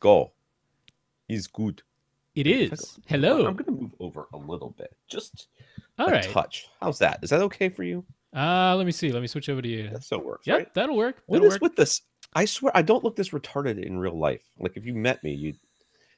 skull. He's good. It is. Hello. I'm going to move over a little bit. Just All right. touch. How's that? Is that okay for you? Let me see. Let me switch over to you. That still works, Yep, right? that'll work. What is with this? I swear, I don't look this retarded in real life. Like, if you met me,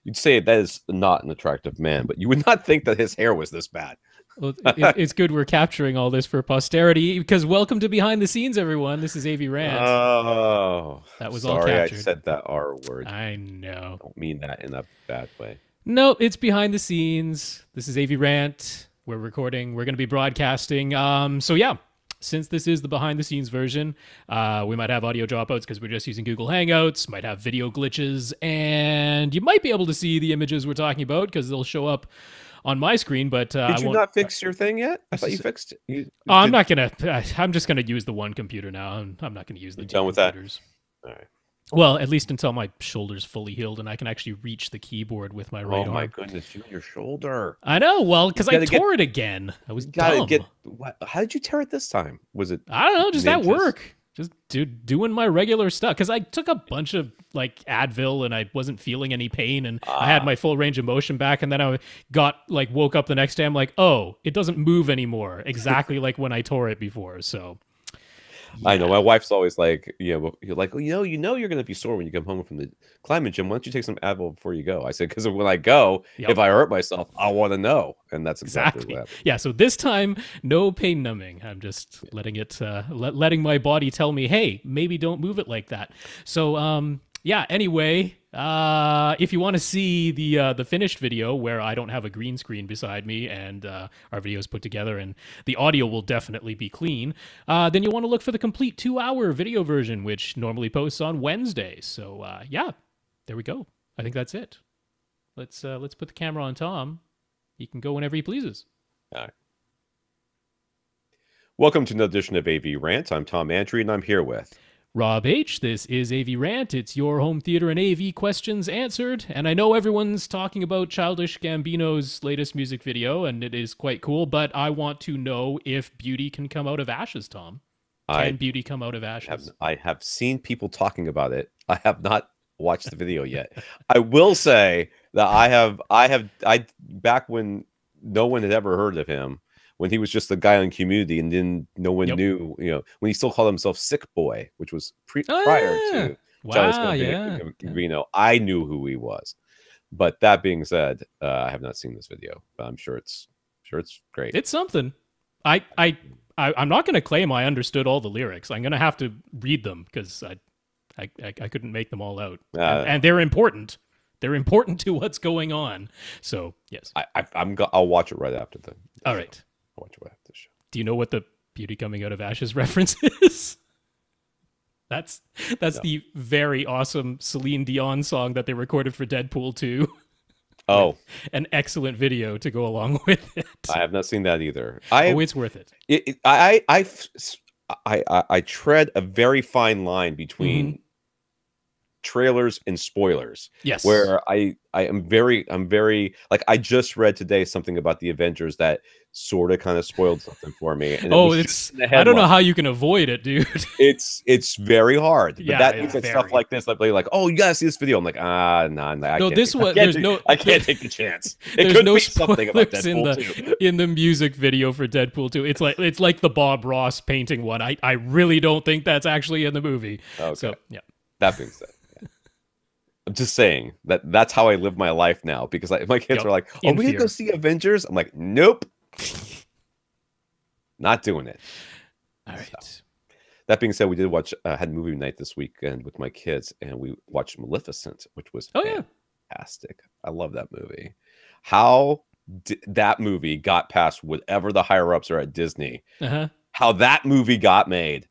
you'd say that is not an attractive man, but you would not think that his hair was this bad. Well, it's good we're capturing all this for posterity, because welcome to Behind the Scenes, everyone. This is AV Rant. Oh, that was sorry, all captured. I said that R word. I know. I don't mean that in a bad way. No, it's Behind the Scenes. This is AV Rant. We're recording. We're going to be broadcasting. So yeah, since this is the behind the scenes version, we might have audio dropouts because we're just using Google Hangouts, might have video glitches, and you might be able to see the images we're talking about because they'll show up on my screen. But did you not fix your thing yet? I thought you fixed it. I'm not gonna. I'm just gonna use the one computer now. I'm not gonna use the two done with computers. That? All right. Well, at least until my shoulder's fully healed and I can actually reach the keyboard with my right arm. Oh my goodness, you and your shoulder. I know. Well, because I tore it again. I was dumb. How did you tear it this time? Was it? I don't know. Just at work. Just doing my regular stuff. Because I took a bunch of like Advil and I wasn't feeling any pain and I had my full range of motion back. And then I woke up the next day. I'm like, oh, it doesn't move anymore. Exactly like when I tore it before. So. Yeah. I know my wife's always like, you're like, you're going to be sore when you come home from the climbing gym. Why don't you take some Advil before you go? I said, because when I go, if I hurt myself, I want to know. And that's exactly what happened. Yeah. So this time, no pain numbing. I'm just letting it, letting my body tell me, hey, maybe don't move it like that. So, yeah, anyway, if you want to see the finished video where I don't have a green screen beside me and our video is put together and the audio will definitely be clean, then you'll want to look for the complete 2-hour video version, which normally posts on Wednesdays. So yeah, there we go. I think that's it. Let's put the camera on Tom. He can go whenever he pleases. All right. Welcome to another edition of AV Rant. I'm Tom Andry, and I'm here with Rob H. This is AV Rant. It's your home theater and AV questions answered. And I know everyone's talking about Childish Gambino's latest music video, and it is quite cool, but I want to know if beauty can come out of ashes, Tom. Can beauty come out of ashes? I have seen people talking about it. I have not watched the video yet. I will say that I back when no one had ever heard of him, when he was just a guy on Community and then no one knew, when he still called himself Sick Boy, which was prior to Gambino, I knew who he was. But that being said, I have not seen this video, but I'm sure it's great. It's something. I'm not going to claim I understood all the lyrics. I'm going to have to read them because I couldn't make them all out, and they're important. They're important to what's going on. So yes, I'll watch it right after the all right. Watch what the show. Do you know what the beauty coming out of ashes reference is? That's the very awesome Celine Dion song that they recorded for Deadpool 2. Oh, an excellent video to go along with it. I have not seen that either. It's worth it. I tread a very fine line between trailers and spoilers. Yes, where I'm very like, I just read today something about the Avengers that sort of kind of spoiled something for me. And I don't know how you can avoid it, dude. It's very hard. But that means very. Stuff like this, like, oh, you gotta see this video. I'm like, nah, I can't take the chance. It could be something about Deadpool in the music video for Deadpool 2. It's like the Bob Ross painting one. I really don't think that's actually in the movie. Okay. So yeah. That being said, I'm just saying that's how I live my life now, because my kids are like, oh, we need to go see Avengers. I'm like, nope. Not doing it. All right. So, that being said, we did had movie night this weekend with my kids, and we watched Maleficent, which was fantastic. I love that movie. How that movie got past whatever the higher ups are at Disney. How that movie got made.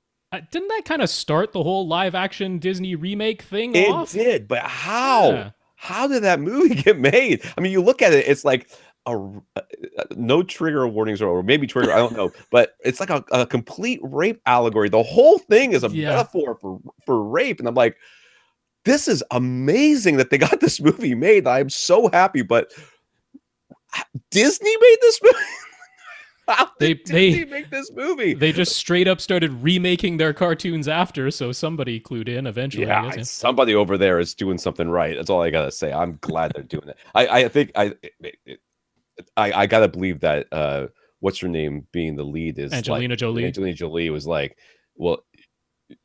Didn't that kind of start the whole live action Disney remake thing off? It did, but how? Yeah. How did that movie get made? I mean, you look at it, it's like no trigger warnings, or maybe trigger, I don't know, but it's like a complete rape allegory. The whole thing is a metaphor for rape, and I'm like, this is amazing that they got this movie made. I'm so happy, but Disney made this movie. How They did Disney make this movie? they just straight up started remaking their cartoons after, so somebody clued in eventually, I Yeah, guess. Yeah. somebody over there is doing something right. That's all I gotta say. I'm glad they're doing it. I gotta believe that what's her name being the lead is like Angelina Jolie. Angelina Jolie was like, well,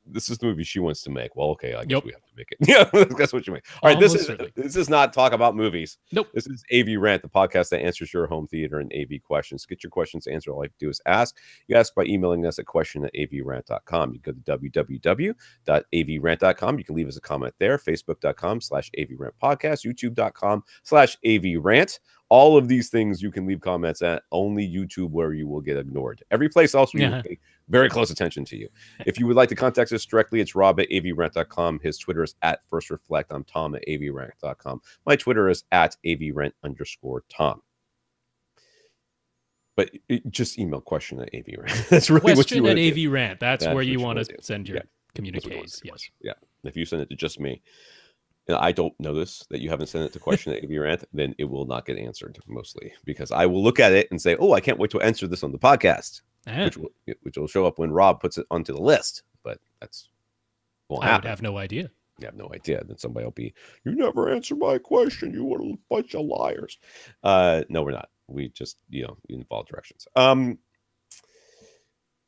this is the movie she wants to make. Well, okay, I guess Yep. we have to make it. Yeah, that's what you mean. All right, Almost certainly. this is not talk about movies. Nope. This is AV Rant, the podcast that answers your home theater and AV questions. Get your questions answered. All you have to do is ask. You ask by emailing us at question@avrant.com. You go to www.avrant.com. You can leave us a comment there. Facebook.com/AVRant podcast. YouTube.com/AVRant. All of these things you can leave comments at. Only YouTube where you will get ignored. Every place else we will pay very close attention to you. If you would like to contact us directly, it's rob@avrant.com. His Twitter is @firstreflect. I'm Tom at avrant.com. My Twitter is @avrant_Tom. But just email question@avrant. That's really what you want to do. Question@avrant. That's where you want to send your communiques. Yes. Yeah. If you send it to just me, and I don't notice that you haven't sent it to question@avrant, then it will not get answered mostly because I will look at it and say, oh, I can't wait to answer this on the podcast, which will show up when Rob puts it onto the list. But that's won't happen. I would have no idea. You have no idea. Then somebody will be, you never answered my question. You were a bunch of liars. No, we're not. We just, you follow directions.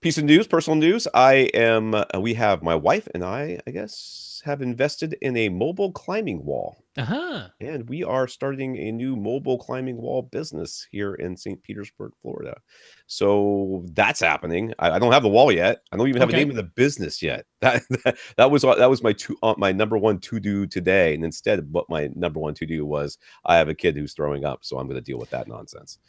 Piece of news, personal news. We have my wife and I guess, have invested in a mobile climbing wall. And we are starting a new mobile climbing wall business here in St. Petersburg, Florida. So that's happening. I don't have the wall yet. I don't even have a name of the business yet. That was my number one to do today. And instead, what my number one to do was, I have a kid who's throwing up, so I'm going to deal with that nonsense.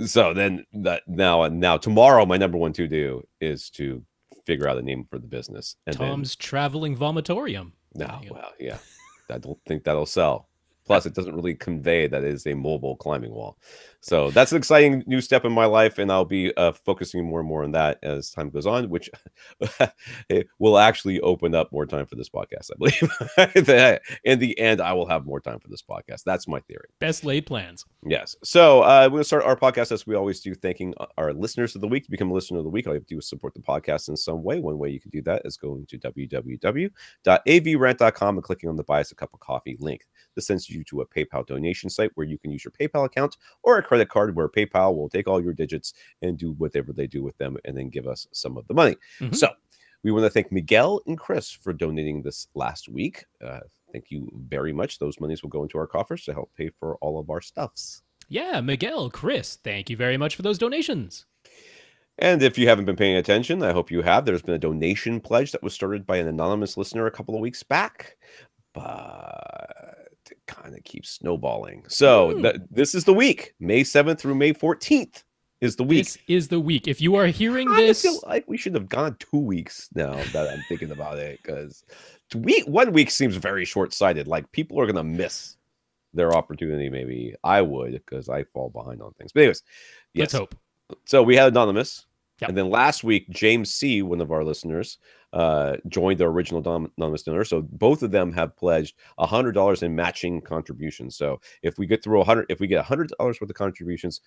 So then now tomorrow, my number one to do is to figure out a name for the business. And Tom's traveling vomitorium. No, well, yeah, I don't think that'll sell. Plus, it doesn't really convey that it is a mobile climbing wall. So that's an exciting new step in my life, and I'll be focusing more and more on that as time goes on, which it will actually open up more time for this podcast, I believe. In the end, I will have more time for this podcast. That's my theory. Best laid plans. Yes. So we're going to start our podcast as we always do, thanking our listeners of the week. To become a listener of the week, all you have to do is support the podcast in some way. One way you can do that is going to www.avrant.com and clicking on the Buy Us a Cup of Coffee link. This sends you to a PayPal donation site where you can use your PayPal account or a credit card, where PayPal will take all your digits and do whatever they do with them and then give us some of the money. So we want to thank Miguel and Chris for donating this last week. Thank you very much. Those monies will go into our coffers to help pay for all of our stuffs. Yeah, Miguel, Chris, thank you very much for those donations. And if you haven't been paying attention, I hope you have. There's been a donation pledge that was started by an anonymous listener a couple of weeks back, but it kind of keeps snowballing. So this is the week. May 7th through May 14th is the week. This is the week. If you are hearing this, I feel like we should have gone 2 weeks now that I'm thinking about it, because 1 week seems very short-sighted. Like, people are going to miss their opportunity. Maybe I would, because I fall behind on things. But anyways, yes. Let's hope. So we had anonymous. Yep. And then last week, James C., one of our listeners, joined the original anonymous donor. So both of them have pledged $100 in matching contributions. So if we get through $100 worth of contributions,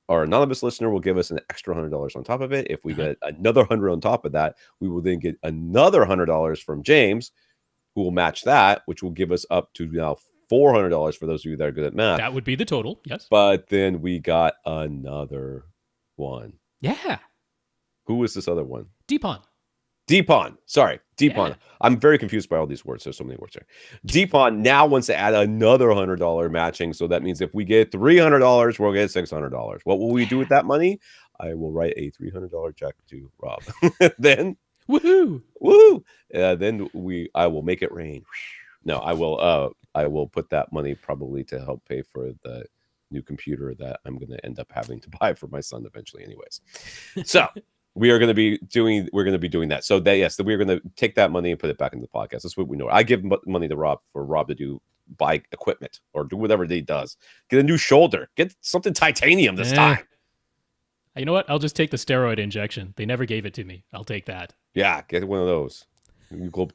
our anonymous listener will give us an extra $100 on top of it. If we get another 100 on top of that, we will then get another $100 from James, who will match that, which will give us up to now $400 for those of you that are good at math. That would be the total, yes. But then we got another one. Yeah. Who was this other one? Deepon. Sorry, Deepon. Yeah. I'm very confused by all these words. There's so many words there. Deepon now wants to add another $100 matching. So that means if we get $300, we'll get $600. What will we do with that money? I will write a $300 check to Rob. Then, woohoo! Then I will make it rain. No, I will put that money probably to help pay for the new computer that I'm going to end up having to buy for my son eventually, anyways. So we're going to be doing that. So we're going to take that money and put it back into the podcast. That's what we know. I give money to Rob for Rob to buy equipment or do whatever he does. Get a new shoulder. Get something titanium this time. You know what? I'll just take the steroid injection. They never gave it to me. I'll take that. Yeah, get one of those. You go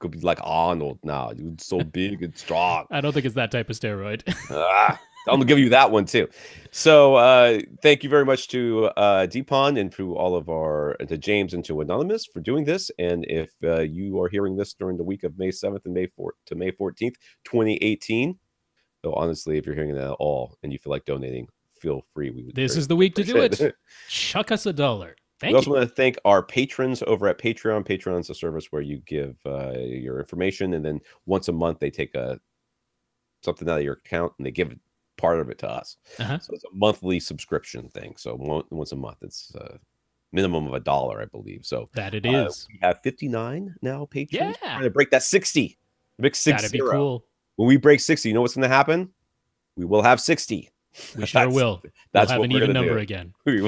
be like Arnold now. You're so big and strong. I don't think it's that type of steroid. I'm gonna give you that one too. So thank you very much to Deepon and to all of to James and to Anonymous for doing this. And if you are hearing this during the week of May 7th and May 4th to May 14th, 2018, so honestly, if you're hearing it at all and you feel like donating, feel free. This is the week to do it. Chuck us $1. We also want to thank our patrons over at Patreon. Patreon is a service where you give your information, and then once a month they take something out of your account and they give part of it to us. So it's a monthly subscription thing. So once a month, it's a minimum of $1, I believe. So that it is. We have 59 now patrons. We're trying to break that 60. Big 60. That'd be cool. When we break 60, you know what's going to happen? We will have 60. We sure will. That's we'll have an even number again. We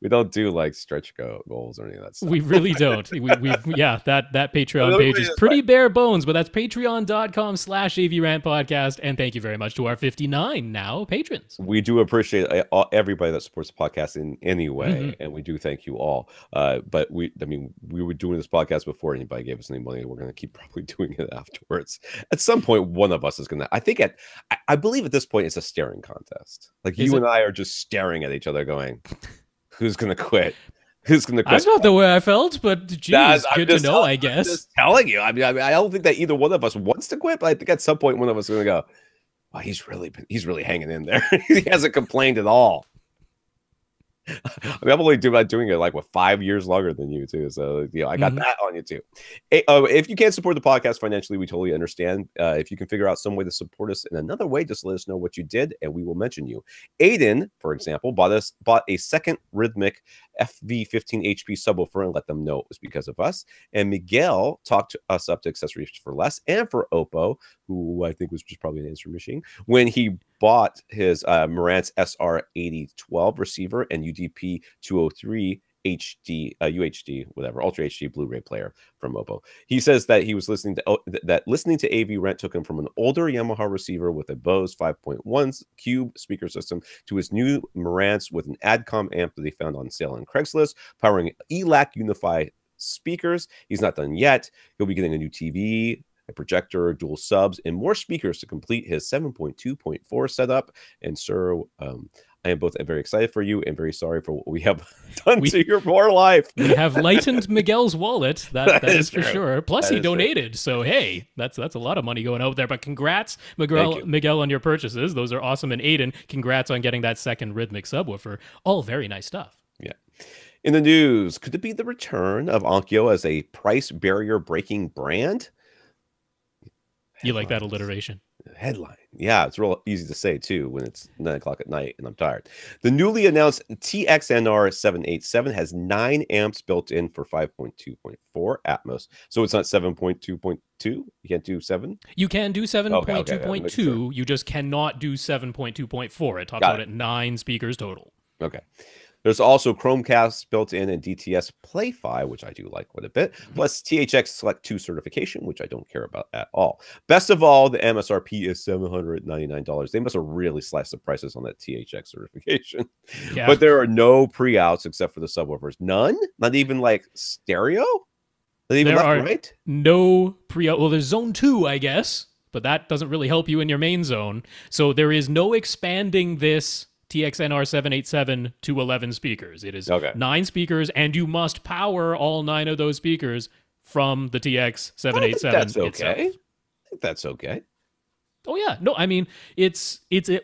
don't do like stretch goals or any of that stuff. We really don't. that Patreon page is pretty bare bones, but that's patreon.com/AVRant Podcast. And thank you very much to our 59 now patrons. We do appreciate everybody that supports the podcast in any way, and we do thank you all. But we were doing this podcast before anybody gave us any money. We're going to keep probably doing it afterwards. At some point, one of us is going to. I believe at this point it's a staring contest. Like you and I are just staring at each other going, who's going to quit? Who's going to quit? That's not the way I felt, but geez, good to know, I guess. I'm just telling you. I don't think that either one of us wants to quit, but I think at some point one of us is going to go, oh, he's really hanging in there. He hasn't complained at all. I'm only doing it like 5 years longer than you too, so I got that on you too. If you can't support the podcast financially, we totally understand. If you can figure out some way to support us in another way, just let us know what you did, and we will mention you. Aiden, for example, bought a second Rhythmic FV15 HP subwoofer and let them know it was because of us. And Miguel talked us up to Accessories for Less and for Oppo, who I think was just probably an answer machine, when he bought his Marantz SR8012 receiver and UDP 203 HD, UHD, whatever, Ultra HD Blu-ray player from Oppo. He says that he was listening to AV Rant took him from an older Yamaha receiver with a Bose 5.1 cube speaker system to his new Marantz with an Adcom amp that he found on sale on Craigslist, powering ELAC Unify speakers. He's not done yet. He'll be getting a new TV, a projector, dual subs, and more speakers to complete his 7.2.4 setup. And sir, I am both very excited for you and very sorry for what we have done to your poor life. We have lightened Miguel's wallet. That is for sure. Plus, he donated. So, hey, that's a lot of money going out there. But congrats, Miguel, on your purchases. Those are awesome. And Aiden, congrats on getting that second Rhythmic subwoofer. All very nice stuff. Yeah. In the news, could it be the return of Onkyo as a price barrier breaking brand? You like that alliteration? Headline. Yeah, it's real easy to say too when it's 9 o'clock at night and I'm tired. The newly announced TXNR 787 has 9 amps built in for 5.2.4 Atmos. So it's not 7.2.2. You can't do 7? You can do 7.2.2. Sure. You just cannot do 7.2.4. It talks about it 9 speakers total. Okay. There's also Chromecast built in and DTS Play-Fi, which I do like quite a bit, plus THX Select 2 certification, which I don't care about at all. Best of all, the MSRP is $799. They must have really sliced the prices on that THX certification. Yeah. But there are no pre-outs except for the subwoofers. None? Not even like stereo? Not even left and right? No pre-out. Well, there's Zone 2, I guess, but that doesn't really help you in your main zone. So there is no expanding this TXNR 787 to 11 speakers. It is 9 speakers, and you must power all 9 of those speakers from the TX 787 that's okay. itself. I think that's okay. Oh, yeah. No, I mean, it's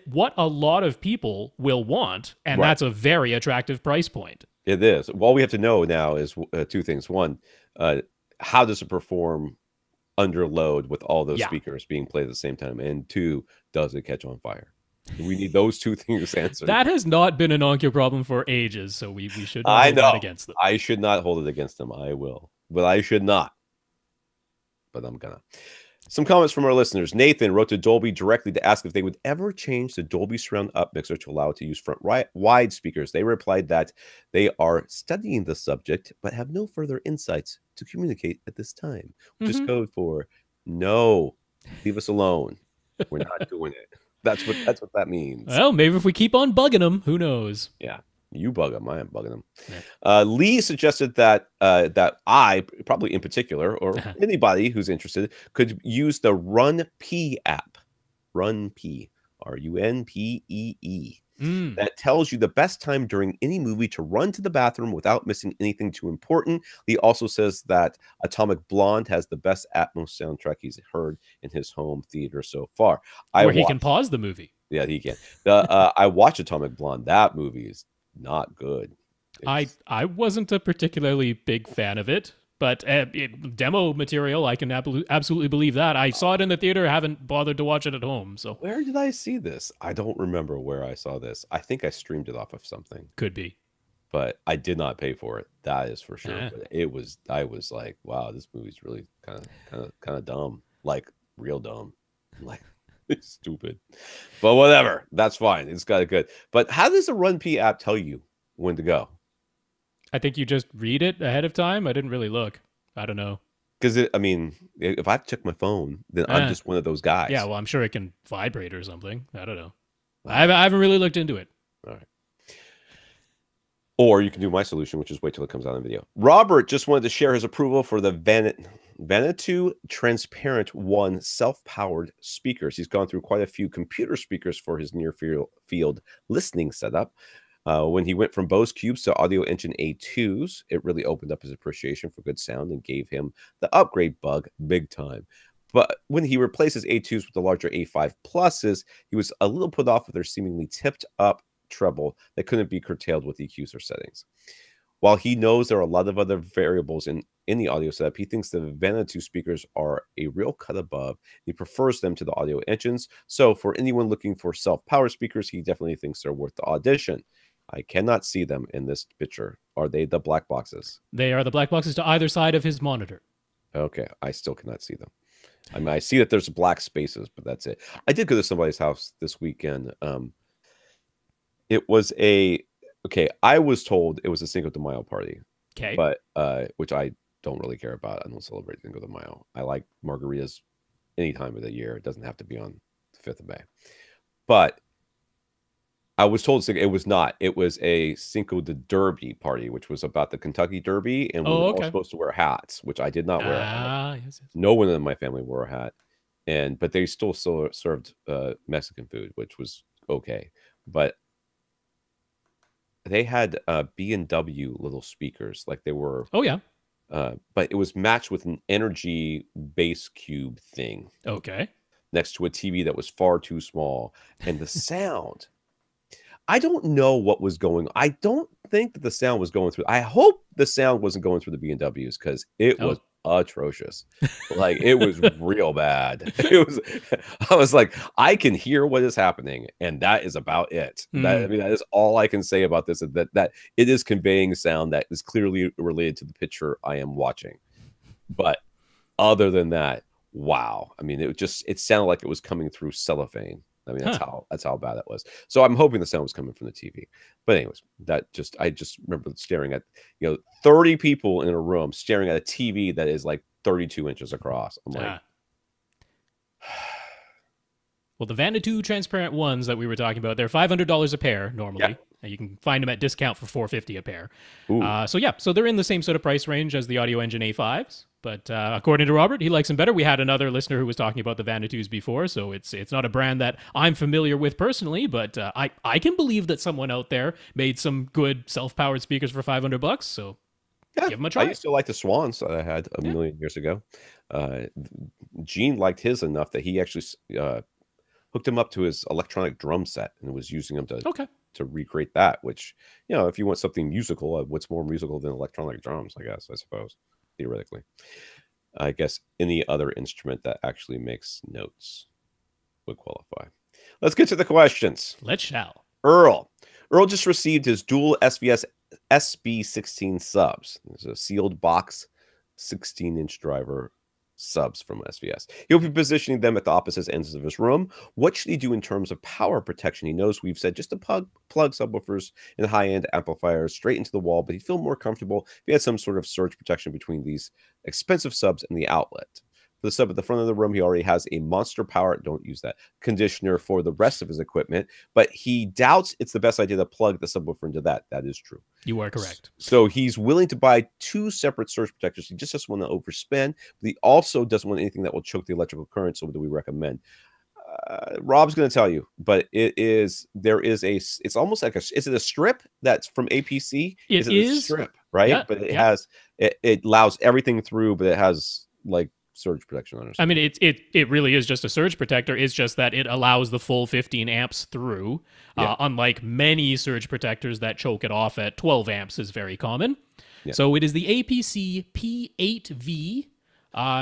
what a lot of people will want, and that's a very attractive price point. It is. All we have to know now is 2 things. One, how does it perform under load with all those speakers being played at the same time? And 2, does it catch on fire? We need those 2 things answered. That has not been an Onkyo problem for ages, so we should not hold that against them. I should not hold it against them. I will. But I should not. But I'm gonna. Some comments from our listeners. Nathan wrote to Dolby directly to ask if they would ever change the Dolby Surround Up mixer to allow it to use front wide speakers. They replied that they are studying the subject, but have no further insights to communicate at this time, which is code for no, leave us alone. We're not doing it. That's what that means. Well, maybe if we keep on bugging them, who knows? Yeah, you bug them. I am bugging them. Yeah. Lee suggested that that I, probably in particular, or anybody who's interested, could use the Run P app. Run P, RUNPEE. Mm. That tells you the best time during any movie to run to the bathroom without missing anything too important. He also says that Atomic Blonde has the best Atmos soundtrack he's heard in his home theater so far. Where he can pause the movie. Yeah, he can. I watched Atomic Blonde. That movie is not good. I wasn't a particularly big fan of it, but demo material, I can absolutely believe that. I saw it in the theater, haven't bothered to watch it at home. So where did I see this? I don't remember where I saw this. I think I streamed it off of something. Could be. But I did not pay for it. That is for sure. But I was like, wow, this movie's really kind of dumb. Like real dumb. Like it's stupid. But whatever. That's fine. It's got it good. But how does the Run P app tell you when to go? I think you just read it ahead of time. I didn't really look. I don't know. Because I mean, if I have to check my phone, then I'm just one of those guys. Yeah, well, I'm sure it can vibrate or something. I don't know. I haven't really looked into it. All right. Or you can do my solution, which is wait till it comes out in video. Robert just wanted to share his approval for the Vanatu Transparent 1 self-powered speakers. He's gone through quite a few computer speakers for his near-field listening setup. When he went from Bose Cubes to Audio Engine A2s, it really opened up his appreciation for good sound and gave him the upgrade bug big time. But when he replaced his A2s with the larger A5 Pluses, he was a little put off with their seemingly tipped up treble that couldn't be curtailed with EQs or settings. While he knows there are a lot of other variables in the audio setup, he thinks the Vanatu speakers are a real cut above. He prefers them to the Audio Engines. So for anyone looking for self-powered speakers, he definitely thinks they're worth the audition. I cannot see them in this picture. Are they the black boxes? They are the black boxes to either side of his monitor. Okay, I still cannot see them. I mean, I see that there's black spaces, but that's it. I did go to somebody's house this weekend. It was I was told it was a Cinco de Mayo party. Okay. But which I don't really care about. I don't celebrate Cinco de Mayo. I like margaritas any time of the year. It doesn't have to be on the 5th of May. But I was told it was not. It was a Cinco de Derby party, which was about the Kentucky Derby, and we were all supposed to wear hats, which I did not wear. Yes. No one in my family wore a hat, but they still served Mexican food, which was okay. But they had B&W little speakers, like they were. Oh yeah. But it was matched with an energy base cube thing. Okay. Next to a TV that was far too small, and the sound. I don't know what was going on. I don't think that the sound was going through. I hope the sound wasn't going through the B&Ws because it was atrocious. Like it was real bad. I was like, I can hear what is happening, and that is about it. That is all I can say about this. That it is conveying sound that is clearly related to the picture I am watching. But other than that, wow. I mean, it sounded like it was coming through cellophane. I mean, that's how bad it was. So I'm hoping the sound was coming from the TV. But anyways, I just remember staring at 30 people in a room staring at a TV that is like 32 inches across. I'm like, well, the Vanatu transparent ones that we were talking about, they're $500 a pair normally. Yeah. And you can find them at discount for $450 a pair. So they're in the same sort of price range as the Audio Engine A5s. But according to Robert, he likes them better. We had another listener who was talking about the Vanatus before, so it's not a brand that I'm familiar with personally, but I can believe that someone out there made some good self-powered speakers for $500. So give them a try. I used to like the Swans that I had a million years ago. Gene liked his enough that he actually hooked him up to his electronic drum set and was using them to recreate that. Which if you want something musical, what's more musical than electronic drums? I suppose. Theoretically, I guess any other instrument that actually makes notes would qualify. Let's get to the questions. Let's shall. Earl just received his dual SVS SB16 subs. There's a sealed box 16-inch driver subs from SVS. He'll be positioning them at the opposite ends of his room. What should he do in terms of power protection? He knows we've said just to plug subwoofers and high-end amplifiers straight into the wall, but he'd feel more comfortable if he had some sort of surge protection between these expensive subs and the outlet. For the sub at the front of the room, he already has a Monster Power, don't use that, conditioner for the rest of his equipment, but he doubts it's the best idea to plug the subwoofer into that. That is true. You are correct. So he's willing to buy 2 separate surge protectors. He just doesn't want to overspend, but he also doesn't want anything that will choke the electrical current. So what do we recommend? Rob's going to tell you, but it's almost like is it a strip that's from APC? It Is it a is. strip, right? Yeah. But Yeah. it allows everything through, but it has like surge protection on it. I mean, it really is just a surge protector. It's just that it allows the full 15 amps through. Unlike many surge protectors that choke it off at 12 amps is very common. Yeah. So it is the APC P8V.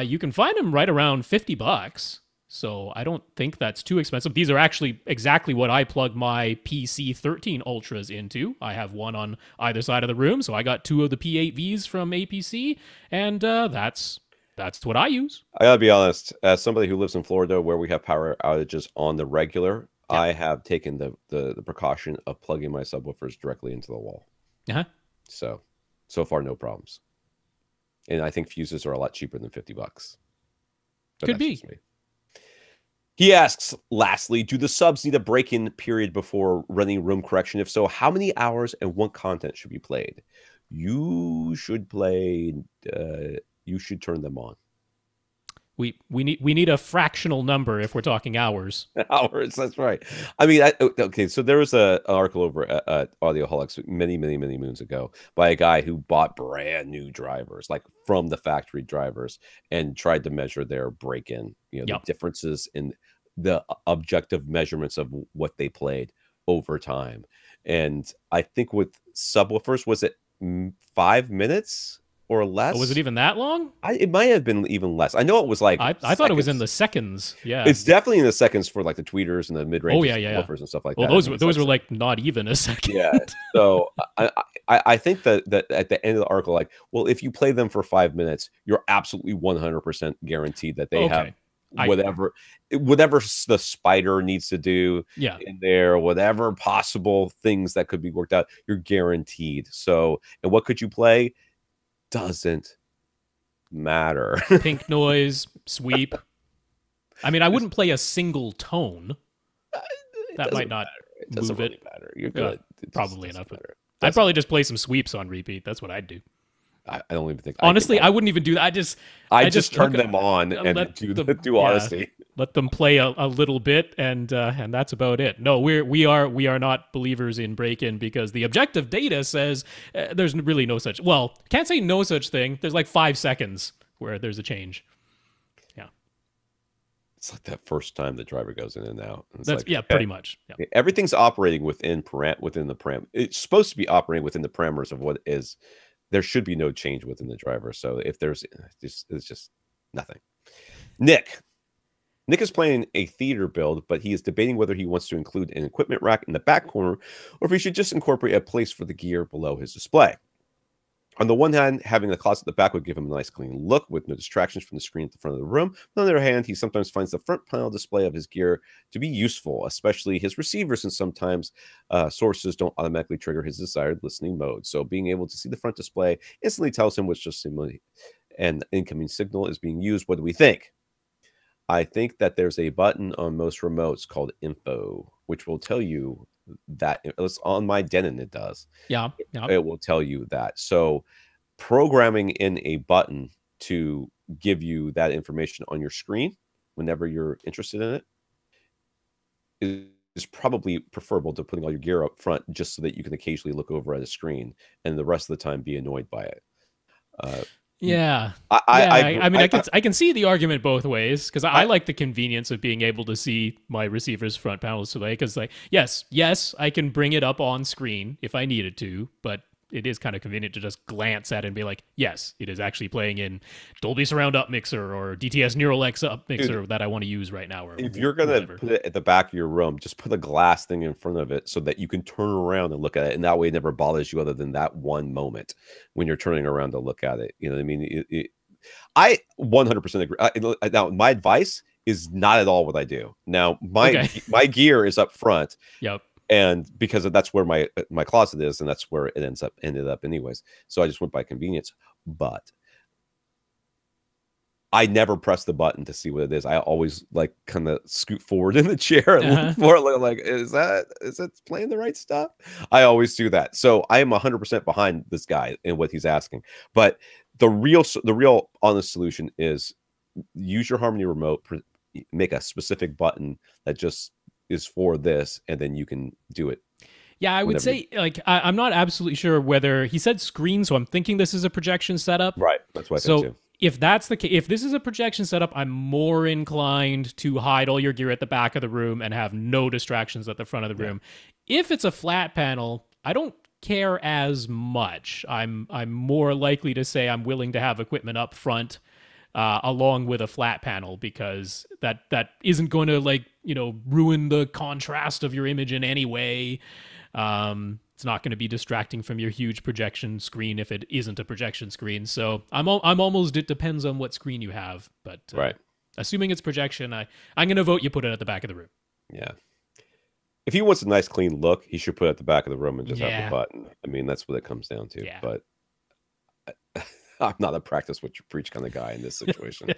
You can find them right around $50. So I don't think that's too expensive. These are actually exactly what I plug my PC13 Ultras into. I have one on either side of the room, so I got 2 of the P8Vs from APC, and that's what I use. I gotta be honest, as somebody who lives in Florida where we have power outages on the regular, I have taken the precaution of plugging my subwoofers directly into the wall. So far, no problems. And I think fuses are a lot cheaper than $50. But Could be. He asks, lastly, do the subs need a break-in period before running room correction? If so, how many hours and what content should be played? You should play. You should turn them on. We need a fractional number if we're talking hours. Hours, that's right. I mean, okay. So there was an article over at Audioholics many moons ago by a guy who bought brand new drivers, like from the factory drivers, and tried to measure their break-in. The differences in the objective measurements of what they played over time. And I think with subwoofers, was it 5 minutes? Or less. Oh, was it even that long? It might have been even less. I know it was like I thought it was in the seconds. Yeah, it's definitely in the seconds for like the tweeters and the mid-range woofers and stuff like that. Well, those were like not even a second. Yeah. So I think that at the end of the article, like, well, if you play them for 5 minutes, you're absolutely 100% guaranteed that they have whatever the spider needs to do in there, whatever possible things that could be worked out, you're guaranteed. So, and what could you play? Doesn't matter. Pink noise, sweep. I mean, I wouldn't play a single tone. That might not move really it. Matter. You're good. Probably enough. I'd probably just play some sweeps on repeat. That's what I'd do. I don't even think. Honestly, I wouldn't even do that. I just turn them on and do honesty. Let them play a little bit, and that's about it. No, we are not believers in break-in because the objective data says there's really no such. Well, can't say no such thing. There's like 5 seconds where there's a change. Yeah, it's like that first time the driver goes in and out. That's pretty much. Yeah. Everything's operating within the param. It's supposed to be operating within the parameters of what is. There should be no change within the driver. So if there's it's just nothing. Nick is playing a theater build, but he is debating whether he wants to include an equipment rack in the back corner or if he should just incorporate a place for the gear below his display. On the one hand, having a closet at the back would give him a nice clean look with no distractions from the screen at the front of the room. On the other hand, he sometimes finds the front panel display of his gear to be useful, especially his receivers, and sometimes sources don't automatically trigger his desired listening mode. So being able to see the front display instantly tells him which assembly and incoming signal is being used. What do we think? I think that there's a button on most remotes called Info, which will tell you that. It's on my Denon. It does. Yeah. It will tell you that. So programming in a button to give you that information on your screen whenever you're interested in it is probably preferable to putting all your gear up front, just so that you can occasionally look over at a screen and the rest of the time be annoyed by it. I can see the argument both ways, because I like the convenience of being able to see my receiver's front panel display. Because, like, yes, I can bring it up on screen if I needed to, but it is kind of convenient to just glance at it and be like, yes, it is actually playing in Dolby Surround Up Mixer or DTS Neural X Up Mixer that I want to use right now. Or if you're gonna put it at the back of your room, just put a glass thing in front of it so that you can turn around and look at it, and that way it never bothers you other than that one moment when you're turning around to look at it. You know what I mean? I 100% agree. Now, my advice is not at all what I do. Now, my gear is up front. Yep. And because that's where my closet is, and that's where it ended up anyways. So I just went by convenience. But I never press the button to see what it is. I always like kind of scoot forward in the chair and look for it. Like, is it playing the right stuff? I always do that. So I am 100% behind this guy in what he's asking. But the real honest solution is use your Harmony remote. make a specific button that just is for this, and then you can do it. Yeah, I would say, like, I'm not absolutely sure whether he said screen, so I'm thinking this is a projection setup. Right, that's what I think too. If that's the case, if this is a projection setup, I'm more inclined to hide all your gear at the back of the room and have no distractions at the front of the room. If it's a flat panel, I don't care as much. I'm more likely to say I'm willing to have equipment up front along with a flat panel, because that isn't going to, like, you know, ruin the contrast of your image in any way. It's not going to be distracting from your huge projection screen if it isn't a projection screen. So I'm almost, it depends on what screen you have, but right. Assuming it's projection, I'm going to vote you put it at the back of the room. Yeah. If he wants a nice clean look, he should put it at the back of the room and just have the button. I mean, that's what it comes down to. Yeah. But I'm not a practice what you preach kind of guy in this situation.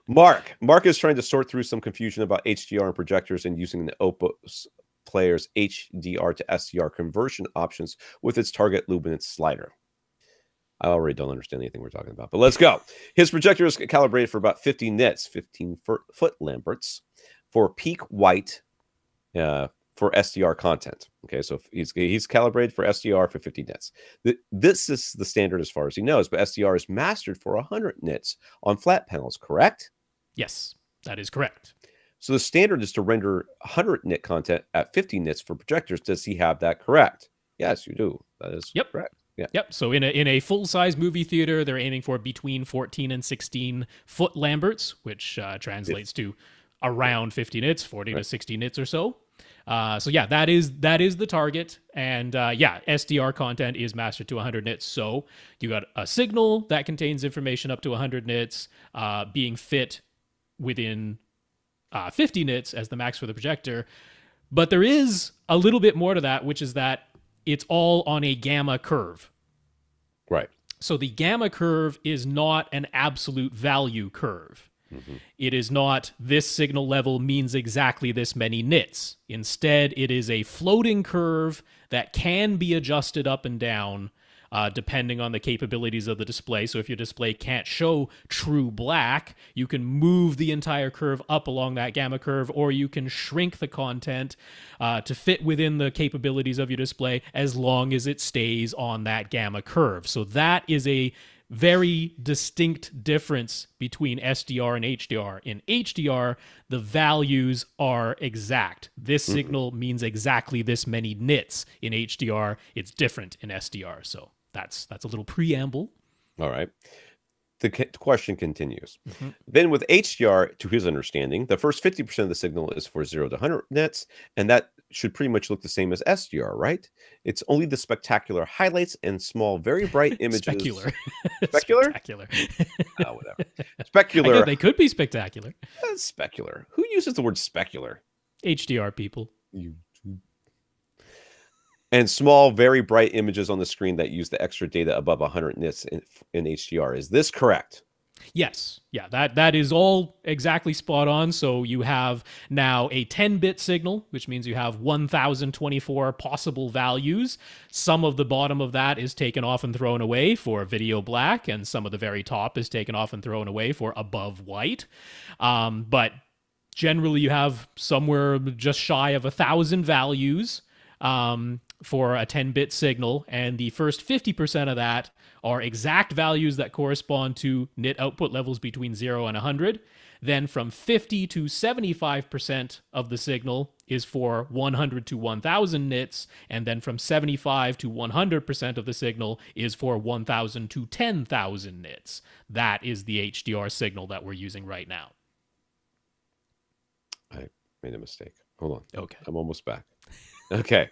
Mark is trying to sort through some confusion about HDR and projectors and using the Opus player's HDR to SDR conversion options with its target luminance slider. I already don't understand anything we're talking about, but let's go. His projector is calibrated for about 50 nits, 15-foot lamberts, for peak white for SDR content. Okay, so he's calibrated for SDR for 50 nits. This is the standard as far as he knows, but SDR is mastered for 100 nits on flat panels, correct? Yes, that is correct. So the standard is to render 100 nit content at 50 nits for projectors. Does he have that correct? Yes, you do. That is correct. Yeah. Yep. So in a full-size movie theater, they're aiming for between 14 and 16 foot lamberts, which translates to around 50 nits, 40 to 60 nits or so. So yeah, that is the target. And SDR content is mastered to 100 nits. So you got a signal that contains information up to 100 nits being fit within 50 nits as the max for the projector. But there is a little bit more to that, which is that it's all on a gamma curve. Right. So the gamma curve is not an absolute value curve. Mm-hmm. It is not this signal level means exactly this many nits. Instead, it is a floating curve that can be adjusted up and down depending on the capabilities of the display. So if your display can't show true black, you can move the entire curve up along that gamma curve, or you can shrink the content to fit within the capabilities of your display as long as it stays on that gamma curve. So that is a very distinct difference between SDR and HDR. In HDR, the values are exact. This signal means exactly this many nits. In HDR, it's different in SDR. So that's a little preamble. All right. The question continues. Mm-hmm. Then with HDR, to his understanding, the first 50% of the signal is for 0 to 100 nits, and that should pretty much look the same as SDR, right? It's only the spectacular highlights and small, very bright images. Specular. Spectacular? Oh, whatever. Specular. They could be spectacular. Specular. Who uses the word specular? HDR people. And small, very bright images on the screen that use the extra data above 100 nits in HDR. Is this correct? Yes. Yeah, that is all exactly spot on. So you have now a 10-bit signal, which means you have 1024 possible values. Some of the bottom of that is taken off and thrown away for video black, and some of the very top is taken off and thrown away for above white. But generally you have somewhere just shy of 1,000 values for a 10-bit signal, and the first 50% of that are exact values that correspond to nit output levels between 0 and 100. Then from 50 to 75% of the signal is for 100 to 1,000 nits, and then from 75 to 100% of the signal is for 1,000 to 10,000 nits. That is the HDR signal that we're using right now. I made a mistake. Hold on. Okay. I'm almost back. Okay.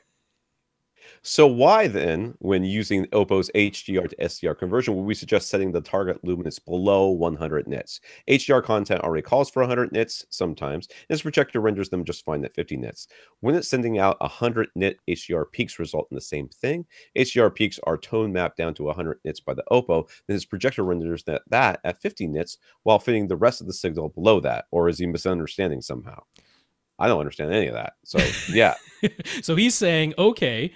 So why then, when using Oppo's HDR to SDR conversion, would we suggest setting the target luminance below 100 nits? HDR content already calls for 100 nits sometimes, and this projector renders them just fine at 50 nits. When it's sending out 100 nit HDR peaks result in the same thing. HDR peaks are tone mapped down to 100 nits by the Oppo, then his projector renders that at 50 nits while fitting the rest of the signal below that. Or is he misunderstanding somehow? I don't understand any of that. So, yeah. So he's saying, okay,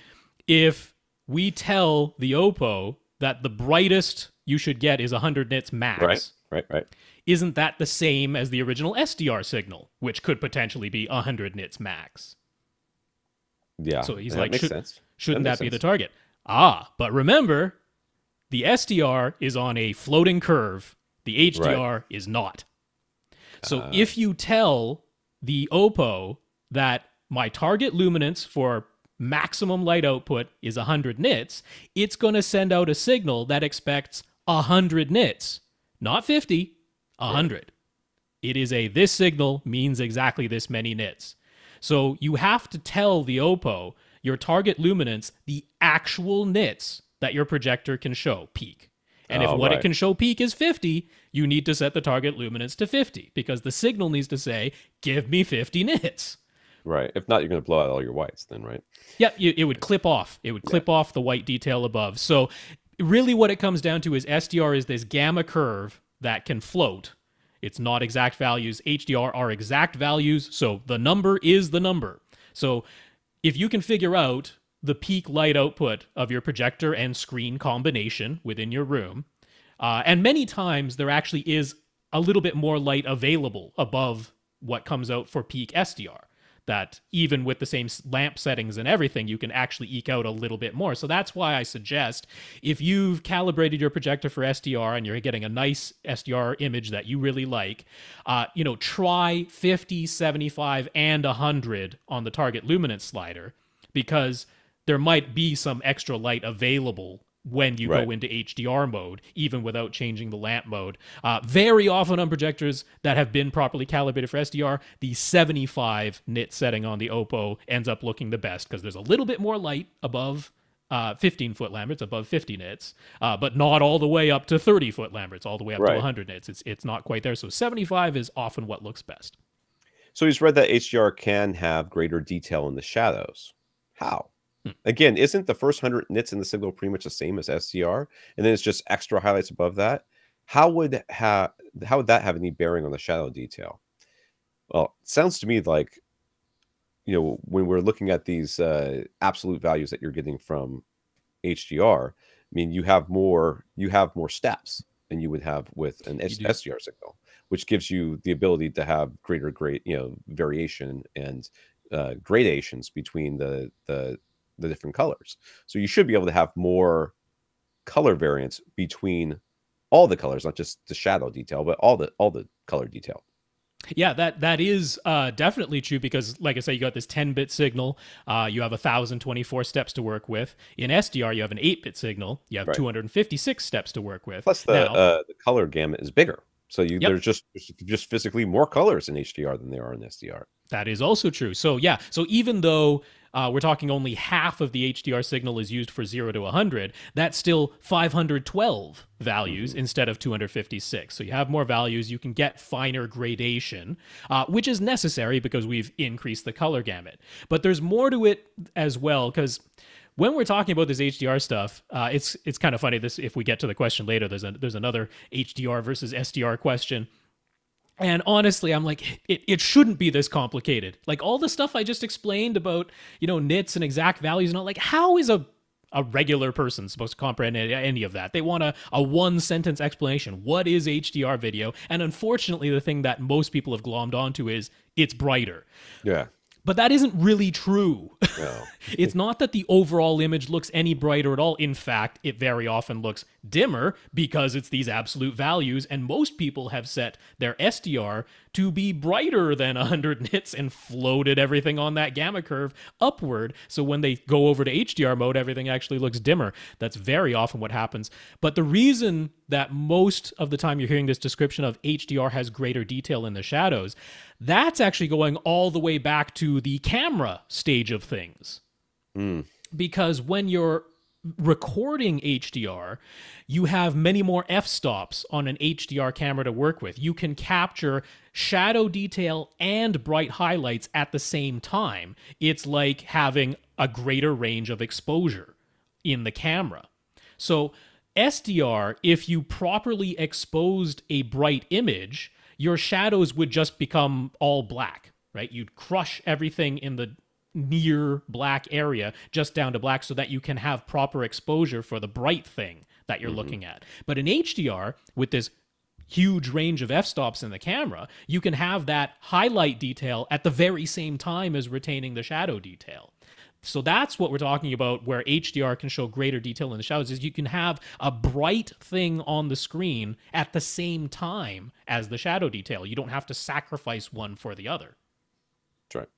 if we tell the Oppo that the brightest you should get is 100 nits max, right. Right. Isn't that the same as the original SDR signal, which could potentially be 100 nits max? Yeah. So he's that like, makes sense. shouldn't That makes that be the sense. target? Ah, but remember, the SDR is on a floating curve. The Right. HDR is not. So if you tell the Oppo that my target luminance for maximum light output is 100 nits, it's going to send out a signal that expects 100 nits, not 50, 100. Right. It is this signal means exactly this many nits. So you have to tell the Oppo your target luminance, the actual nits that your projector can show peak. And if what it can show peak is 50, you need to set the target luminance to 50 because the signal needs to say, give me 50 nits. Right. If not, you're going to blow out all your whites then, right? Yeah, it would clip off. It would clip off the white detail above. So really what it comes down to is SDR is this gamma curve that can float. It's not exact values. HDR are exact values. So the number is the number. So if you can figure out the peak light output of your projector and screen combination within your room, and many times there actually is a little bit more light available above what comes out for peak SDR, that even with the same lamp settings and everything, you can actually eke out a little bit more. So that's why I suggest if you've calibrated your projector for SDR and you're getting a nice SDR image that you really like, try 50, 75, and 100 on the target luminance slider, because there might be some extra light available when you go into HDR mode, even without changing the lamp mode. Very often on projectors that have been properly calibrated for SDR, the 75 nit setting on the Oppo ends up looking the best because there's a little bit more light above 15-foot Lamberts, above 50 nits, but not all the way up to 30-foot Lamberts, all the way up to 100 nits. It's not quite there. So 75 is often what looks best. So he's read that HDR can have greater detail in the shadows. How? Again, isn't the first 100 nits in the signal pretty much the same as SDR, and then it's just extra highlights above that? How would that have any bearing on the shadow detail? Well, it sounds to me like, when we're looking at these absolute values that you're getting from HDR, I mean, you have more steps than you would have with an SDR signal, which gives you the ability to have greater variation and gradations between the different colors. So you should be able to have more color variance between all the colors, not just the shadow detail, but all the color detail. Yeah, that is definitely true because, like I say, you got this 10-bit signal. You have 1,024 steps to work with. In SDR, you have an 8-bit signal. You have 256 steps to work with. Plus, the color gamut is bigger. So there's just physically more colors in HDR than there are in SDR. That is also true. So yeah, so even though we're talking only half of the HDR signal is used for 0 to 100, that's still 512 values instead of 256. So you have more values, you can get finer gradation, which is necessary because we've increased the color gamut. But there's more to it as well, because when we're talking about this HDR stuff, it's kind of funny. If we get to the question later, there's another HDR versus SDR question. And honestly, I'm like, it shouldn't be this complicated. Like all the stuff I just explained about, nits and exact values and all, like how is a regular person supposed to comprehend any of that? They want a one-sentence explanation. What is HDR video? And unfortunately, the thing that most people have glommed onto is it's brighter. Yeah. But that isn't really true. No. It's not that the overall image looks any brighter at all. In fact, it very often looks dimmer because it's these absolute values, and most people have set their SDR to be brighter than 100 nits and floated everything on that gamma curve upward. So when they go over to HDR mode, everything actually looks dimmer. That's very often what happens. But the reason that most of the time you're hearing this description of HDR has greater detail in the shadows, that's actually going all the way back to the camera stage of things. Because when you're recording HDR, you have many more f-stops on an HDR camera to work with. You can capture shadow detail and bright highlights at the same time. It's like having a greater range of exposure in the camera. So SDR, if you properly exposed a bright image, your shadows would just become all black, right? You'd crush everything in the near black area just down to black so that you can have proper exposure for the bright thing that you're looking at. But in HDR, with this huge range of f-stops in the camera, you can have that highlight detail at the very same time as retaining the shadow detail. So that's what we're talking about, where HDR can show greater detail in the shadows, is you can have a bright thing on the screen at the same time as the shadow detail. You don't have to sacrifice one for the other. That's right.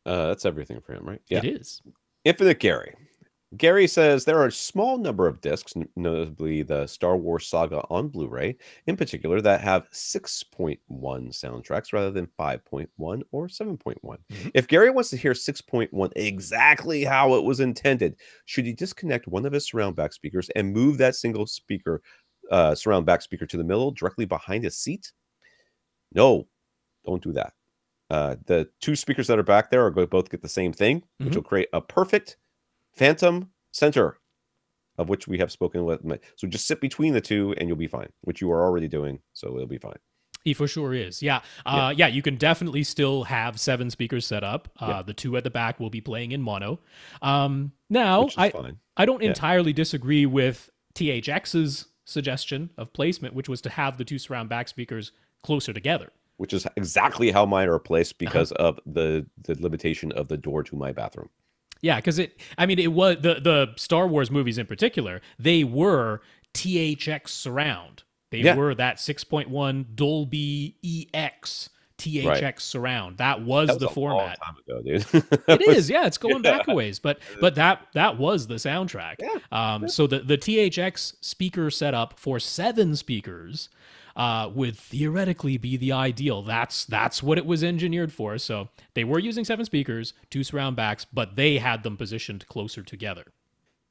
That's everything for him, right? Yeah. It is. Infinite Gary. Gary says there are a small number of discs, notably the Star Wars Saga on Blu-ray, in particular, that have 6.1 soundtracks rather than 5.1 or 7.1. Mm-hmm. If Gary wants to hear 6.1 exactly how it was intended, should he disconnect one of his surround back speakers and move that single speaker, surround back speaker, to the middle, directly behind his seat? No, don't do that. The two speakers that are back there are going to both get the same thing, which will create a perfect phantom center, of which we have spoken with. So just sit between the two and you'll be fine, which you are already doing. So it'll be fine. He for sure is. Yeah. Yeah, you can definitely still have 7 speakers set up. The 2 at the back will be playing in mono. Now, I don't entirely disagree with THX's suggestion of placement, which was to have the 2 surround back speakers closer together. Which is exactly how mine are placed because of the limitation of the door to my bathroom. Yeah, because it was the Star Wars movies in particular, they were THX surround. They were that 6.1 Dolby EX THX surround. That was the format. A long time ago, dude. It is, yeah. It's going back a ways, but that was the soundtrack. So the THX speaker setup for 7 speakers would theoretically be the ideal. That's what it was engineered for. So they were using 7 speakers, 2 surround backs, but they had them positioned closer together.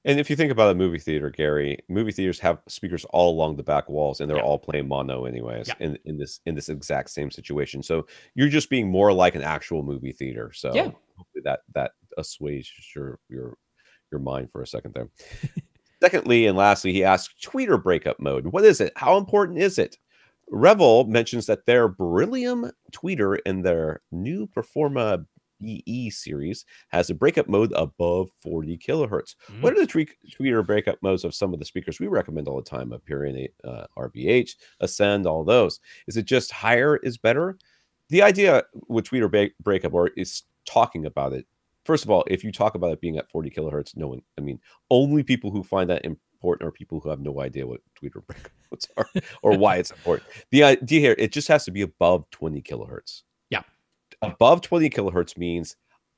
And if you think about a movie theater, Gary, movie theaters have speakers all along the back walls, and they're all playing mono anyways in this exact same situation. So you're just being more like an actual movie theater. So hopefully that assuages your mind for a second there. Secondly, and lastly, he asks, tweeter breakup mode. What is it? How important is it? Revel mentions that their Beryllium tweeter in their new Performa EE series has a breakup mode above 40 kilohertz. What are the tweeter breakup modes of some of the speakers we recommend all the time? Aperion, RBH, Ascend, all those. Is it just higher is better? The idea with tweeter breakup is talking about it. First of all, if you talk about it being at 40 kilohertz, no one, only people who find that important are people who have no idea what tweeter breakouts are or why it's important. The idea here, it just has to be above 20 kilohertz. Yeah. Above 20 kilohertz means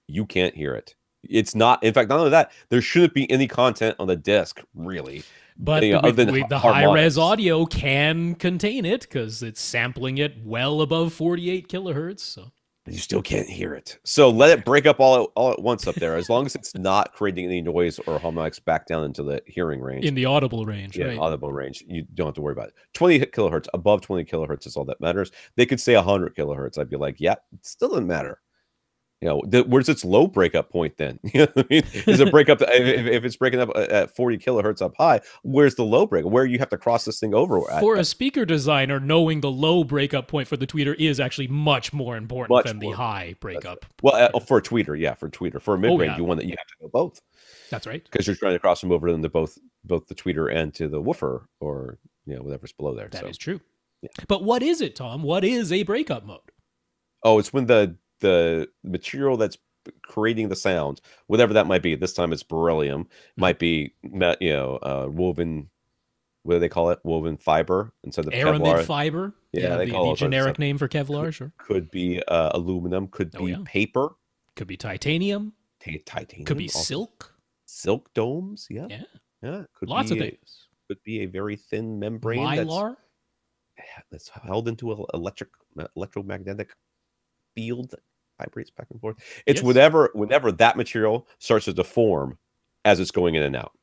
you can't hear it. It's not, in fact, not only that, there shouldn't be any content on the disc, really. But the high-res audio can contain it because it's sampling it well above 48 kilohertz. So you still can't hear it. So let it break up all at once up there. As long as it's not creating any noise or harmonics back down into the hearing range. In the audible range, right? Audible range. You don't have to worry about it. 20 kilohertz, above 20 kilohertz is all that matters. They could say 100 kilohertz. I'd be like, yeah, it still doesn't matter. Where's its low breakup point then? You know what I mean? Is it break up if it's breaking up at 40 kilohertz up high? Where's the low break? Where you have to cross this thing over? For a speaker designer, knowing the low breakup point for the tweeter is actually much more important than the high breakup. Well, for a tweeter, for a tweeter, for a mid range, you have to go both. That's right, because you're trying to cross them over into both the tweeter and to the woofer, or whatever's below there. That is true. Yeah. But what is it, Tom? What is a breakup mode? Oh, it's when the material that's creating the sound, whatever that might be. This time it's beryllium. Might be woven. What do they call it? Woven fiber instead of aramid Kevlar. Fiber. Yeah, they call the generic name for Kevlar. Sure. Could be aluminum. Could be paper. Could be titanium. Titanium. Could be silk. Silk domes. Yeah. Could lots of things. Could be a very thin membrane. Mylar. That's held into an electromagnetic field that vibrates back and forth. It's whenever that material starts to deform as it's going in and out.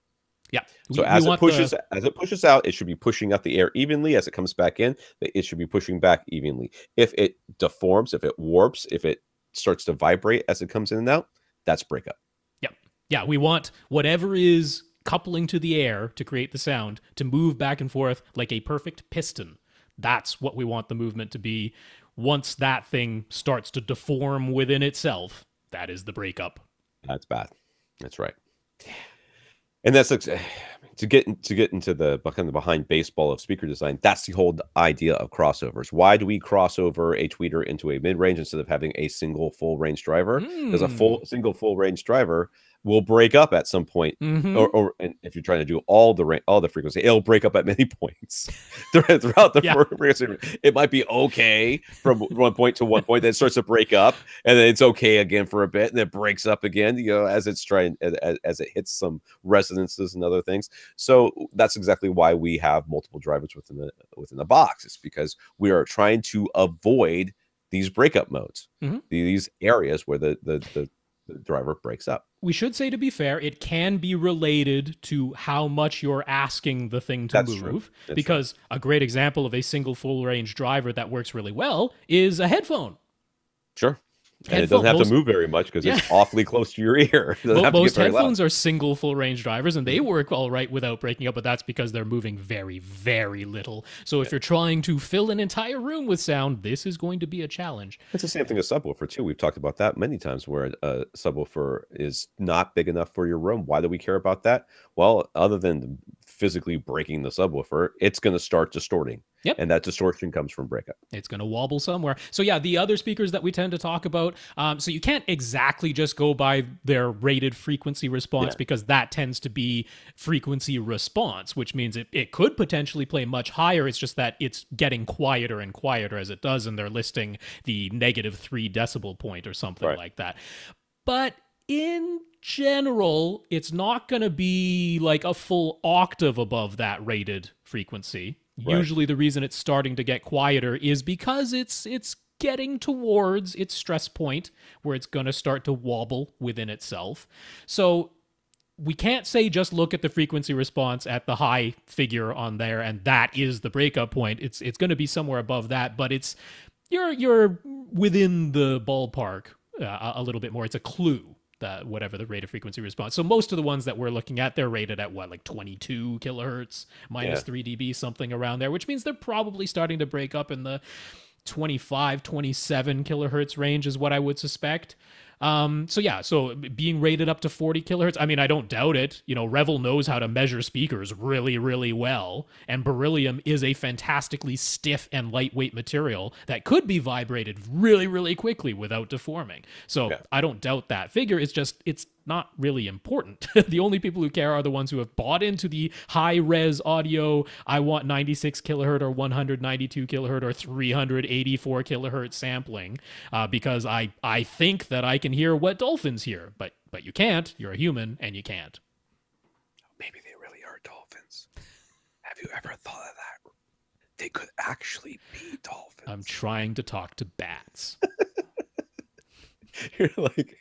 Yeah. So as it pushes out, it should be pushing out the air evenly. As it comes back in, it should be pushing back evenly. If it deforms, if it warps, if it starts to vibrate as it comes in and out, that's breakup. Yeah. We want whatever is coupling to the air to create the sound to move back and forth like a perfect piston. That's what we want the movement to be. Once that thing starts to deform within itself, that is the breakup. That's bad. That's right. And that's like, to get into the kind of behind baseball of speaker design. That's the whole idea of crossovers. Why do we cross over a tweeter into a mid range instead of having a single full range driver? Because a single full range driver will break up at some point, or and if you're trying to do all the frequency, it'll break up at many points throughout the frequency. It might be okay from one point to one point, then it starts to break up, and then it's okay again for a bit, and it breaks up again. As it's trying, as it hits some resonances and other things. So that's exactly why we have multiple drivers within the box. It's because we are trying to avoid these breakup modes, these areas where the driver breaks up. We should say, to be fair, it can be related to how much you're asking the thing to move. Because a great example of a single full range driver that works really well is a headphone. Sure. And it doesn't have to move very much because it's awfully close to your ear. Most headphones are single full range drivers, and they work all right without breaking up, but that's because they're moving very, very little. So if you're trying to fill an entire room with sound, this is going to be a challenge. It's the same thing as subwoofer, too. We've talked about that many times, where a subwoofer is not big enough for your room. Why do we care about that? Well, other than physically breaking the subwoofer, it's going to start distorting. Yep. And that distortion comes from breakup. It's going to wobble somewhere. So yeah, the other speakers that we tend to talk about, so you can't exactly just go by their rated frequency response, because that tends to be frequency response, which means it could potentially play much higher. It's just that it's getting quieter and quieter as it does, and they're listing the -3 decibel point or something like that. But in general, it's not going to be like a full octave above that rated frequency. Usually the reason it's starting to get quieter is because it's getting towards its stress point where it's going to start to wobble within itself. So we can't say just look at the frequency response at the high figure on there and that is the breakup point. It's going to be somewhere above that, but you're within the ballpark a little bit more. It's a clue. Whatever the rate of frequency response. So most of the ones that we're looking at, they're rated at like 22 kilohertz, -3 dB, something around there, which means they're probably starting to break up in the 25, 27 kilohertz range is what I would suspect. So being rated up to 40 kilohertz, I mean, I don't doubt it. Revel knows how to measure speakers really, really well, and beryllium is a fantastically stiff and lightweight material that could be vibrated really, really quickly without deforming. So I don't doubt that figure. It's not really important. The only people who care are the ones who have bought into the high-res audio, I want 96 kilohertz or 192 kilohertz or 384 kilohertz sampling, because I think that I can hear what dolphins hear, but you can't. You're a human, and you can't. Maybe they really are dolphins. Have you ever thought of that? They could actually be dolphins. I'm trying to talk to bats. You're like,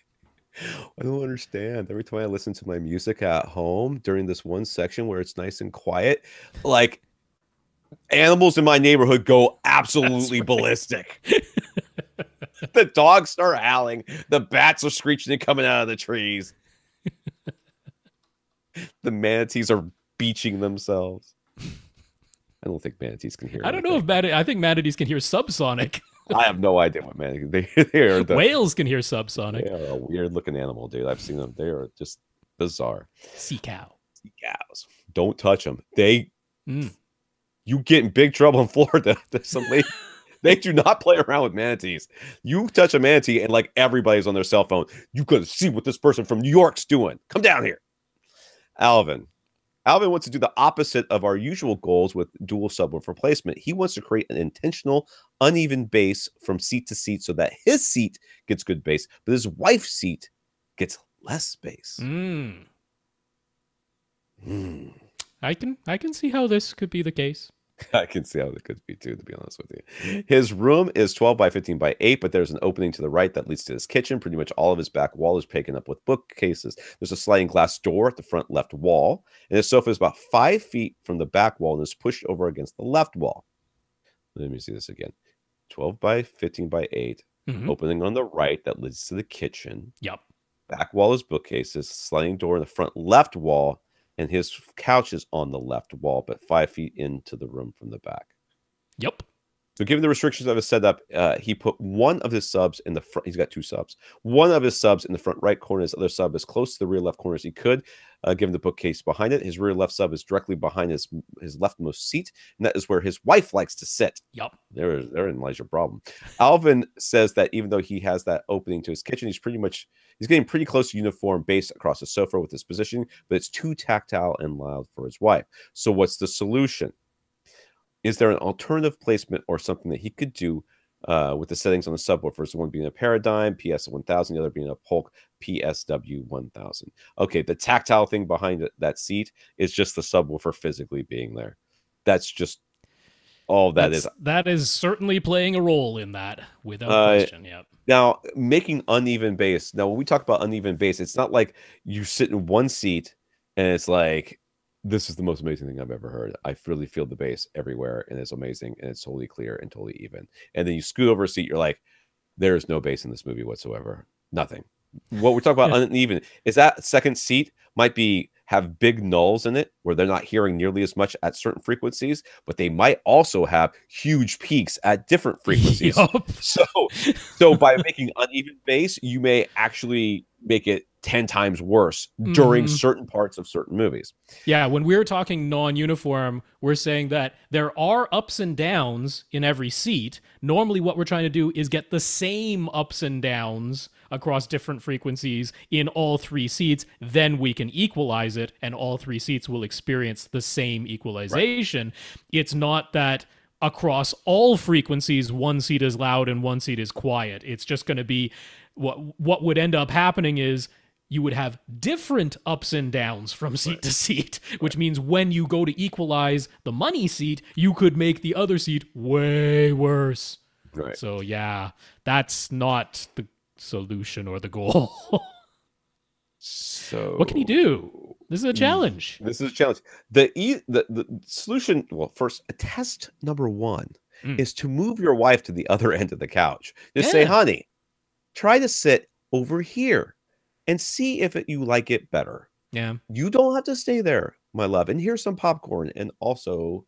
I don't understand. Every time I listen to my music at home during this one section where it's nice and quiet, like animals in my neighborhood go absolutely ballistic. The dogs start howling. The bats are screeching and coming out of the trees. The manatees are beaching themselves. I don't think manatees can hear. I don't know if I think manatees can hear subsonic. I have no idea what manatees they are. Whales can hear subsonic. They are a weird looking animal, dude. I've seen them. They are just bizarre. Sea cows. Don't touch them. You get in big trouble in Florida. They do not play around with manatees. You touch a manatee and like everybody's on their cell phone. You could see what this person from New York's doing. Come down here. Alvin wants to do the opposite of our usual goals with dual subwoofer placement. He wants to create an intentional, uneven bass from seat to seat so that his seat gets good bass, but his wife's seat gets less bass. I can see how this could be the case. I can see how it could be too, to be honest with you. His room is 12 by 15 by 8, but there's an opening to the right that leads to his kitchen. Pretty much all of his back wall is taken up with bookcases. There's a sliding glass door at the front left wall, and his sofa is about 5 feet from the back wall and is pushed over against the left wall. Let me see this again. 12 by 15 by 8, opening on the right that leads to the kitchen. Yep. Back wall is bookcases, sliding door in the front left wall, and his couch is on the left wall, but 5 feet into the room from the back. Yep. So given the restrictions of his setup, he put one of his subs in the front. He's got two subs. One of his subs in the front right corner. His other sub as close to the rear left corner as he could, given the bookcase behind it. His rear left sub is directly behind his leftmost seat, and that is where his wife likes to sit. Yep. Therein lies your problem. Alvin says that even though he has that opening to his kitchen, he's getting pretty close to uniform base across the sofa with his positioning, but it's too tactile and loud for his wife. So what's the solution? Is there an alternative placement or something that he could do with the settings on the subwoofers? One being a Paradigm PS1000, the other being a Polk PSW1000. Okay, the tactile thing behind that seat is just the subwoofer physically being there. That's just all that is. That is certainly playing a role in that, without question. Yeah. Now, making uneven bass. Now, when we talk about uneven bass, it's not like you sit in one seat and it's like, this is the most amazing thing I've ever heard. I really feel the bass everywhere, and it's amazing, and it's totally clear and totally even. And then you scoot over a seat, you're like, there is no bass in this movie whatsoever. Nothing. What we're talking about uneven is that second seat might have big nulls in it where they're not hearing nearly as much at certain frequencies, but they might also have huge peaks at different frequencies. Yep. So by making uneven bass, you may actually make it 10 times worse during certain parts of certain movies. Yeah, when we're talking non-uniform, we're saying that there are ups and downs in every seat. Normally what we're trying to do is get the same ups and downs across different frequencies in all three seats. Then we can equalize it, and all three seats will experience the same equalization. Right. It's not that across all frequencies, one seat is loud and one seat is quiet. It's just going to be what would end up happening is you would have different ups and downs from seat to seat, which means when you go to equalize the money seat, you could make the other seat way worse. Right. So yeah, that's not the solution or the goal. So what can he do? This is a challenge. This is a challenge. The solution, well, first, test number one is to move your wife to the other end of the couch. Just say, honey, try to sit over here and see if you like it better. Yeah. You don't have to stay there, my love. And here's some popcorn and also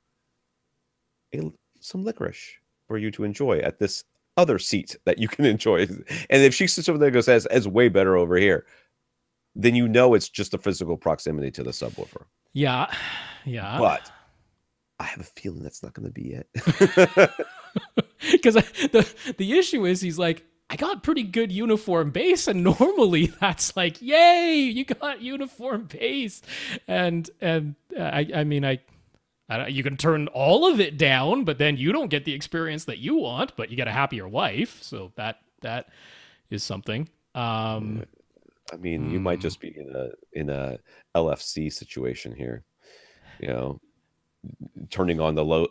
some licorice for you to enjoy at this other seat that you can enjoy. And if she sits over there and goes, it's way better over here, then you know it's just a physical proximity to the subwoofer. Yeah. Yeah. But I have a feeling that's not going to be it. Because the issue is he's like, I got pretty good uniform bass, and normally that's like, yay, you got uniform bass. And I mean, you can turn all of it down, but then you don't get the experience that you want, but you get a happier wife. So that is something. I mean, you might just be in a LFC situation here, you know, turning on the low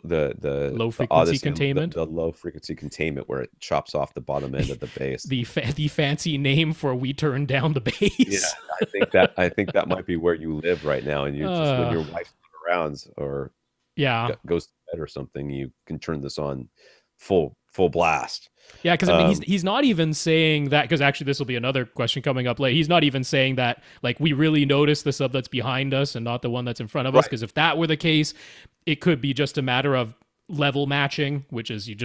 frequency containment, the low frequency containment where it chops off the bottom end of the bass. the fancy name for we turn down the bass. Yeah, I think that might be where you live right now, and you just when your wife's not around or goes to bed or something, you can turn this on full blast. Yeah, because I mean, he's not even saying that, because actually this will be another question coming up later. He's not even saying that, like, we really notice the sub that's behind us and not the one that's in front of us, because if that were the case, it could be just a matter of level matching, which is you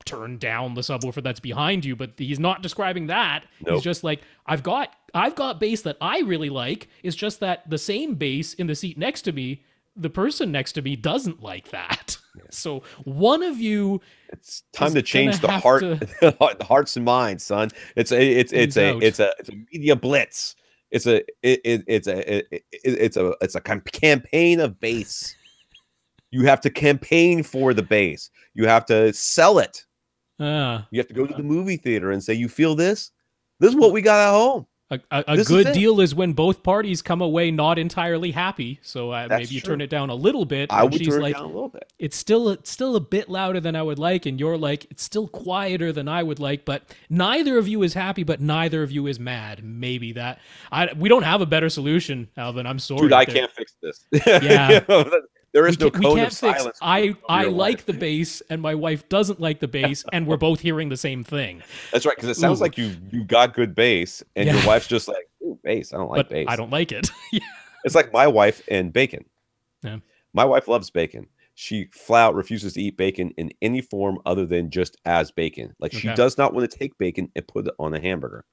turn down the subwoofer that's behind you, but he's not describing that. Nope. He's just like, I've got bass that I really like. It's just that the same bass in the seat next to me, the person next to me doesn't like that. Yeah. So one of you, it's time to change the hearts and minds, son. It's a media blitz. It's a campaign of bass. You have to campaign for the bass. You have to sell it. You have to go to the movie theater and say, you feel this? This is what we got at home. A good deal is when both parties come away not entirely happy. So maybe you turn it down a little bit. I would turn it down a little bit. It's still a bit louder than I would like, and you're like, it's still quieter than I would like. But neither of you is happy, but neither of you is mad. Maybe that we don't have a better solution, Alvin. I'm sorry, dude. I can't fix this. Yeah. There is no cone of silence. I like the bass, and my wife doesn't like the bass, and we're both hearing the same thing. That's right, because it sounds like you got good bass, and your wife's just like, ooh, bass. I don't like bass. I don't like it. It's like my wife and bacon. Yeah. My wife loves bacon. She flat out refuses to eat bacon in any form other than just as bacon. Like, she Okay. does not want to take bacon and put it on a hamburger.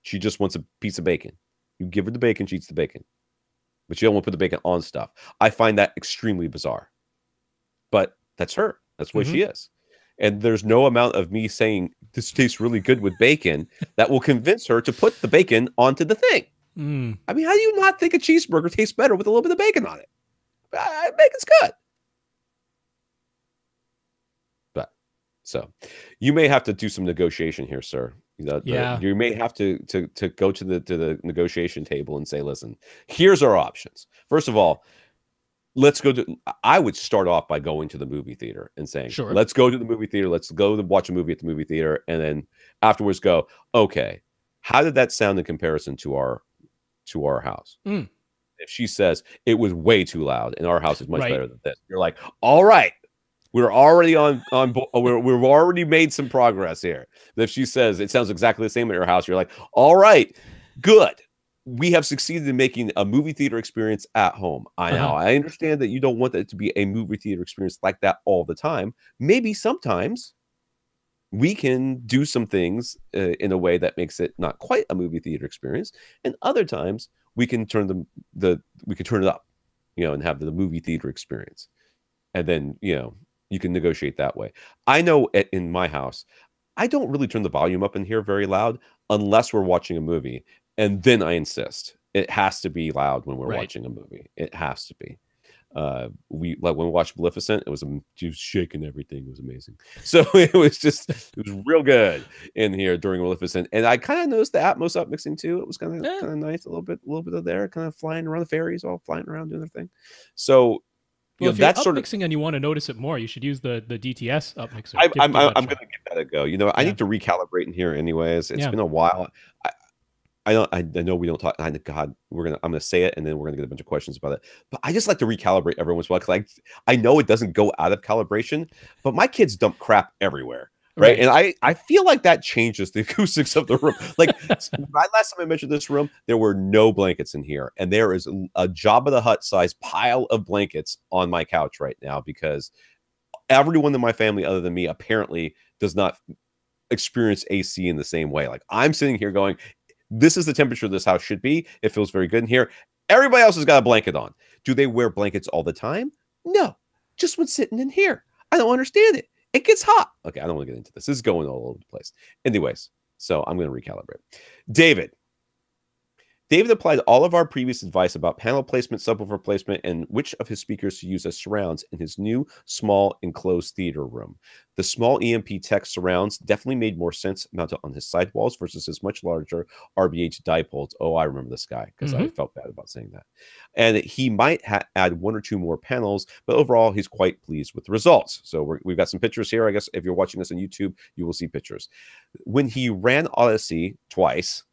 She just wants a piece of bacon. You give her the bacon, she eats the bacon. But she don't want to put the bacon on stuff. I find that extremely bizarre. But that's her. That's the way she is. And there's no amount of me saying this tastes really good with bacon that will convince her to put the bacon onto the thing. I mean, how do you not think a cheeseburger tastes better with a little bit of bacon on it? Bacon's good. But so you may have to do some negotiation here, sir. You may have to go to the negotiation table and say, listen, here's our options. First of all, let's go to. I would start off by going to the movie theater and saying, Sure. let's go to the movie theater. Let's go to watch a movie at the movie theater, and then afterwards go, okay, how did that sound in comparison to our house? If she says it was way too loud and our house is much better than this, you're like, all right, we're already we've already made some progress here. But if she says it sounds exactly the same at your house, you're like, all right, good. We have succeeded in making a movie theater experience at home. I understand that you don't want it to be a movie theater experience like that all the time. Maybe sometimes we can do some things in a way that makes it not quite a movie theater experience, and other times we can turn it up, and have the movie theater experience, and then you can negotiate that way. I know in my house, I don't really turn the volume up in here very loud unless we're watching a movie. And then I insist it has to be loud when we're watching a movie. It has to be. When we watched Maleficent, it was shaking everything. It was amazing. So it was real good in here during Maleficent. And I kind of noticed the Atmos up mixing too. It was kind of nice. A little bit of there, kind of flying around, the fairies all flying around doing their thing. So if you're upmixing and you want to notice it more, you should use the DTS upmixer. I'm going to give that a go. I need to recalibrate in here anyways. It's been a while. I know we don't talk. God, I'm gonna say it, and then we're gonna get a bunch of questions about it. But I just like to recalibrate every once in a while because I know it doesn't go out of calibration. But my kids dump crap everywhere, right? And I feel like that changes the acoustics of the room. Like last time I mentioned this room, there were no blankets in here, and there is a Jabba the Hutt sized pile of blankets on my couch right now because everyone in my family, other than me, apparently does not experience AC in the same way. Like I'm sitting here going, this is the temperature this house should be. It feels very good in here. Everybody else has got a blanket on. Do they wear blankets all the time? No. Just when sitting in here. I don't understand it. It gets hot. Okay, I don't want to get into this. This is going all over the place. Anyways, so I'm going to recalibrate. David applied all of our previous advice about panel placement, subwoofer placement, and which of his speakers to use as surrounds in his new small enclosed theater room. The small EMP Tech surrounds definitely made more sense mounted on his sidewalls versus his much larger RBH dipoles. Oh, I remember this guy because I felt bad about saying that. And he might add one or two more panels, but overall, he's quite pleased with the results. So we've got some pictures here. I guess if you're watching this on YouTube, you will see pictures. When he ran Odyssey twice,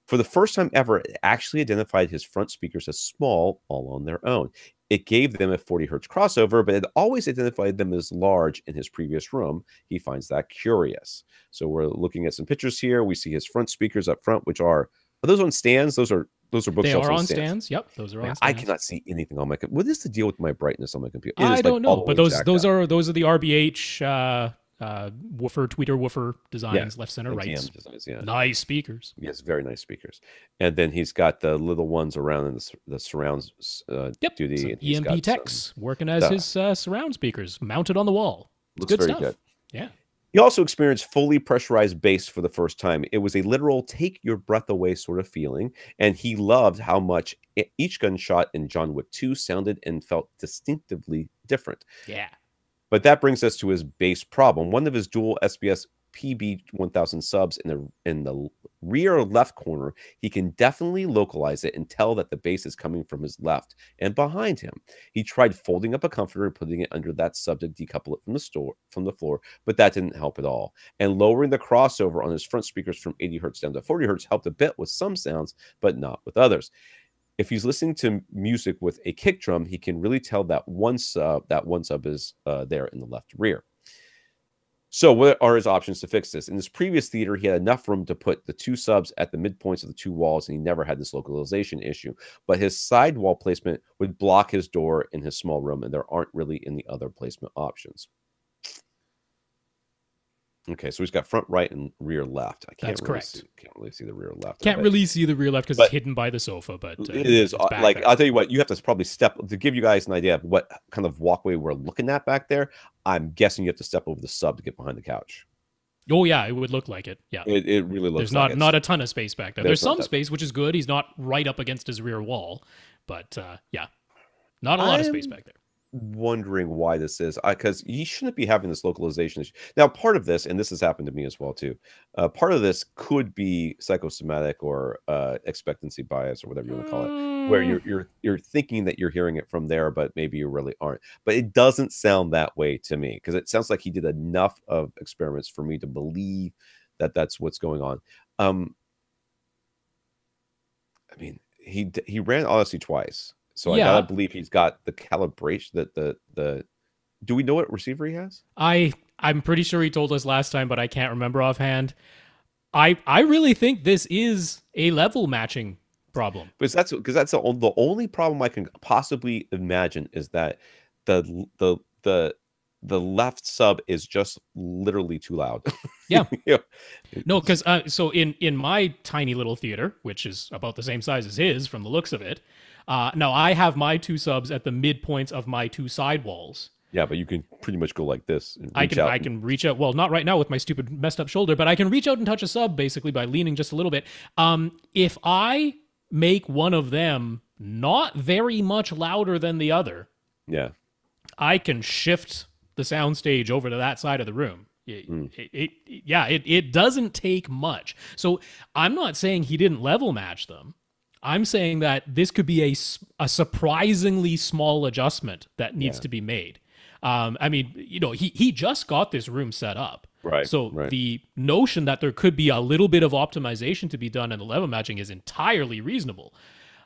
for the first time ever, it actually identified his front speakers as small all on their own. It gave them a 40 hertz crossover, but it always identified them as large in his previous room. He finds that curious. So we're looking at some pictures here. We see his front speakers up front, which are those on stands? Those are bookshelves. They are on stands. Yep, those are on stands. I cannot see anything on my computer. What is the deal with my brightness on my computer? I don't know, but those are the RBH tweeter woofer designs, left, center, right. Designs, nice speakers. Yes, very nice speakers. And then he's got the little ones around in the surrounds duty. EMP Techs working as his surround speakers mounted on the wall. Looks very good. Yeah. He also experienced fully pressurized bass for the first time. It was a literal take your breath away sort of feeling, and he loved how much each gunshot in John Wick 2 sounded and felt distinctively different. Yeah. But that brings us to his bass problem. One of his dual SBS PB1000 subs in the rear left corner, he can definitely localize it and tell that the bass is coming from his left and behind him. He tried folding up a comforter and putting it under that sub to decouple it from the floor, but that didn't help at all. And lowering the crossover on his front speakers from 80 hertz down to 40 hertz helped a bit with some sounds, but not with others. If he's listening to music with a kick drum, he can really tell that one sub is there in the left rear. So what are his options to fix this? In his previous theater, he had enough room to put the 2 subs at the midpoints of the 2 walls, and he never had this localization issue. But his side wall placement would block his door in his small room, and there aren't really any other placement options. Okay, so he's got front right and rear left. That's correct. Can't really see the rear left. Can't really see the rear left because it's hidden by the sofa, but it is like there. I'll tell you what, you have to probably step to give you guys an idea of what kind of walkway we're looking at back there. I'm guessing you have to step over the sub to get behind the couch. Oh yeah, it would look like it. Yeah, it really looks. There's not a ton of space back there. There's some space, which is good. He's not right up against his rear wall, but yeah, not a lot of space back there. Wondering why this is, because he shouldn't be having this localization issue. Now, part of this, and this has happened to me as well too, part of this could be psychosomatic or expectancy bias or whatever you want to call it, where you're thinking that you're hearing it from there, but maybe you really aren't. But it doesn't sound that way to me, because it sounds like he did enough of experiments for me to believe that that's what's going on. I mean, he ran Odyssey twice. So I gotta believe he's got the calibration that the. Do we know what receiver he has? I'm pretty sure he told us last time, but I can't remember offhand. I really think this is a level matching problem. Because that's the only problem I can possibly imagine is that the left sub is just literally too loud. Yeah. No, because so in my tiny little theater, which is about the same size as his from the looks of it. Now, I have my 2 subs at the midpoints of my 2 side walls. Yeah, but you can pretty much go like this. And I can reach out. Well, not right now with my stupid messed up shoulder, but I can reach out and touch a sub basically by leaning just a little bit. If I make one of them not very much louder than the other, yeah, I can shift the soundstage over to that side of the room. It doesn't take much. So I'm not saying he didn't level match them. I'm saying that this could be a surprisingly small adjustment that needs to be made. I mean, he just got this room set up. Right. So the notion that there could be a little bit of optimization to be done in the level matching is entirely reasonable.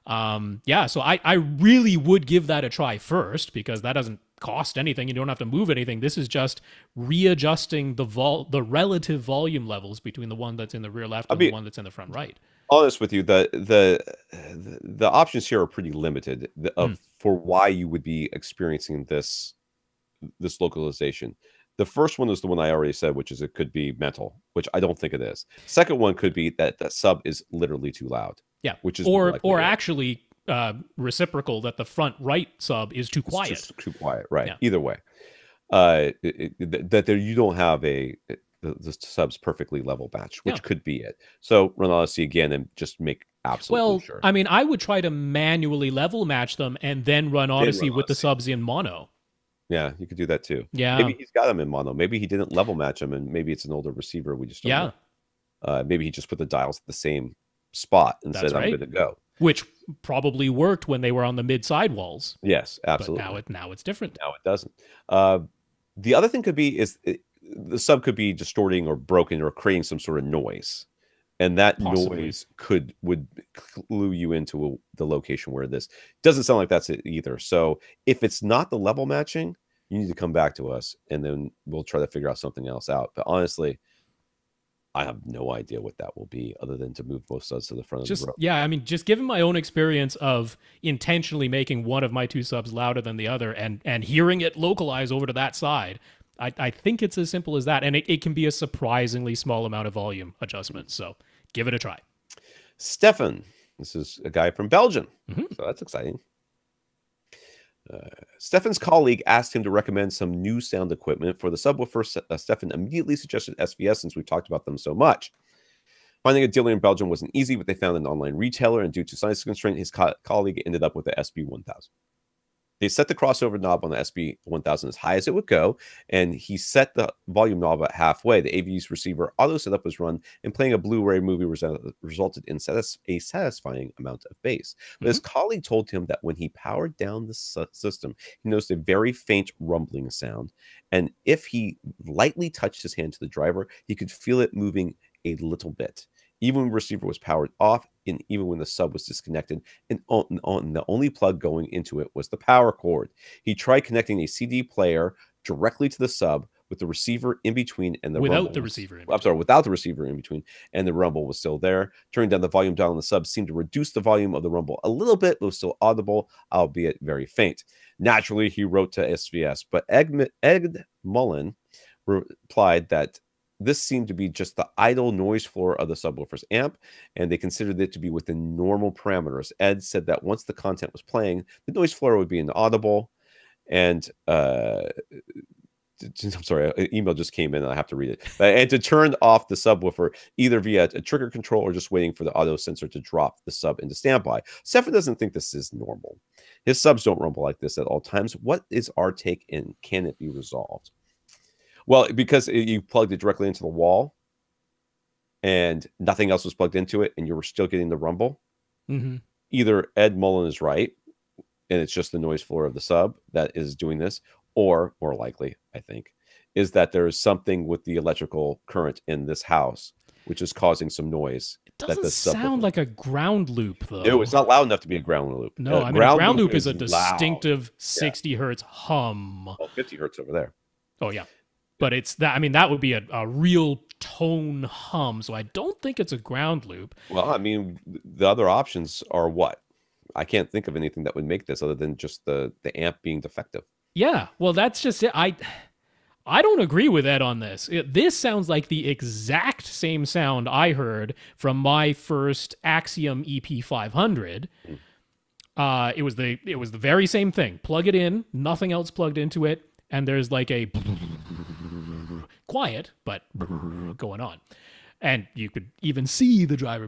So I really would give that a try first, because that doesn't cost anything. You don't have to move anything. This is just readjusting the relative volume levels between the one that's in the rear left and the one that's in the front right. Honest with you, the options here are pretty limited for why you would be experiencing this localization. The first one is the one I already said, which is it could be mental, which I don't think it is. Second one could be that the sub is literally too loud. Yeah, which is or actually reciprocal, that the front right sub is too quiet. It's just too quiet, right? Yeah. Either way, that there you don't have the subs perfectly level match, which could be it. So run Odyssey again and just make absolutely sure. I mean, I would try to manually level match them and then run Odyssey with the subs in mono. Yeah, you could do that too. Yeah, maybe he's got them in mono. Maybe he didn't level match them, and maybe it's an older receiver. We just don't know. Maybe he just put the dials at the same spot and said, "I'm good to go." Which probably worked when they were on the mid side walls. Yes, absolutely. But now it's different. Now it doesn't. The other thing could be is the sub could be distorting or broken or creating some sort of noise, and that noise would clue you into the location where this doesn't sound like that's it either. So if it's not the level matching, you need to come back to us, and then we'll try to figure out something else out. But honestly, I have no idea what that will be, other than to move both subs to the front of the row. Yeah, I mean, just given my own experience of intentionally making one of my 2 subs louder than the other and hearing it localize over to that side, I think it's as simple as that. And it can be a surprisingly small amount of volume adjustment. So give it a try. Stefan, this is a guy from Belgium. So that's exciting. Stefan's colleague asked him to recommend some new sound equipment for the subwoofer. Stefan immediately suggested SVS, since we've talked about them so much. Finding a dealer in Belgium wasn't easy, but they found an online retailer, and due to size constraint, his colleague ended up with the SB1000. They set the crossover knob on the SB1000 as high as it would go, and he set the volume knob at halfway. The AV's receiver auto setup was run, and playing a Blu-ray movie resulted in a satisfying amount of bass. But his colleague told him that when he powered down the system, he noticed a very faint rumbling sound, and if he lightly touched his hand to the driver, he could feel it moving a little bit. Even when the receiver was powered off, and even when the sub was disconnected, and the only plug going into it was the power cord. He tried connecting a CD player directly to the sub with the receiver in between and the Without rumble the was- receiver in I'm sorry, without the receiver in between and the rumble was still there. Turning down the volume dial on the sub seemed to reduce the volume of the rumble a little bit, but was still audible, albeit very faint. Naturally, he wrote to SVS, but Ed Mullen replied that this seemed to be just the idle noise floor of the subwoofer's amp, and they considered it to be within normal parameters. Ed said that once the content was playing, the noise floor would be inaudible. And I'm sorry, an email just came in and I have to read it. And to turn off the subwoofer either via a trigger control or just waiting for the auto sensor to drop the sub into standby. Stefan doesn't think this is normal. His subs don't rumble like this at all times. What is our take in? Can it be resolved? Well, because you plugged it directly into the wall and nothing else was plugged into it and you were still getting the rumble, either Ed Mullen is right and it's just the noise floor of the sub that is doing this, or more likely, I think, is that there is something with the electrical current in this house which is causing some noise. It doesn't sound like a ground loop, though. No, it's not loud enough to be a ground loop. No, I mean, a ground loop is a loud. distinctive 60 hertz hum. Oh, 50 hertz over there. Oh, yeah. But it's that, I mean, that would be a real tone hum. So I don't think it's a ground loop. Well, I mean, the other options are what? I can't think of anything that would make this other than just the amp being defective. Yeah, well, that's just it. I don't agree with Ed on this. This sounds like the exact same sound I heard from my first Axiom EP500. It was the very same thing. Plug it in, nothing else plugged into it, and there's like a quiet but going on, and you could even see the driver,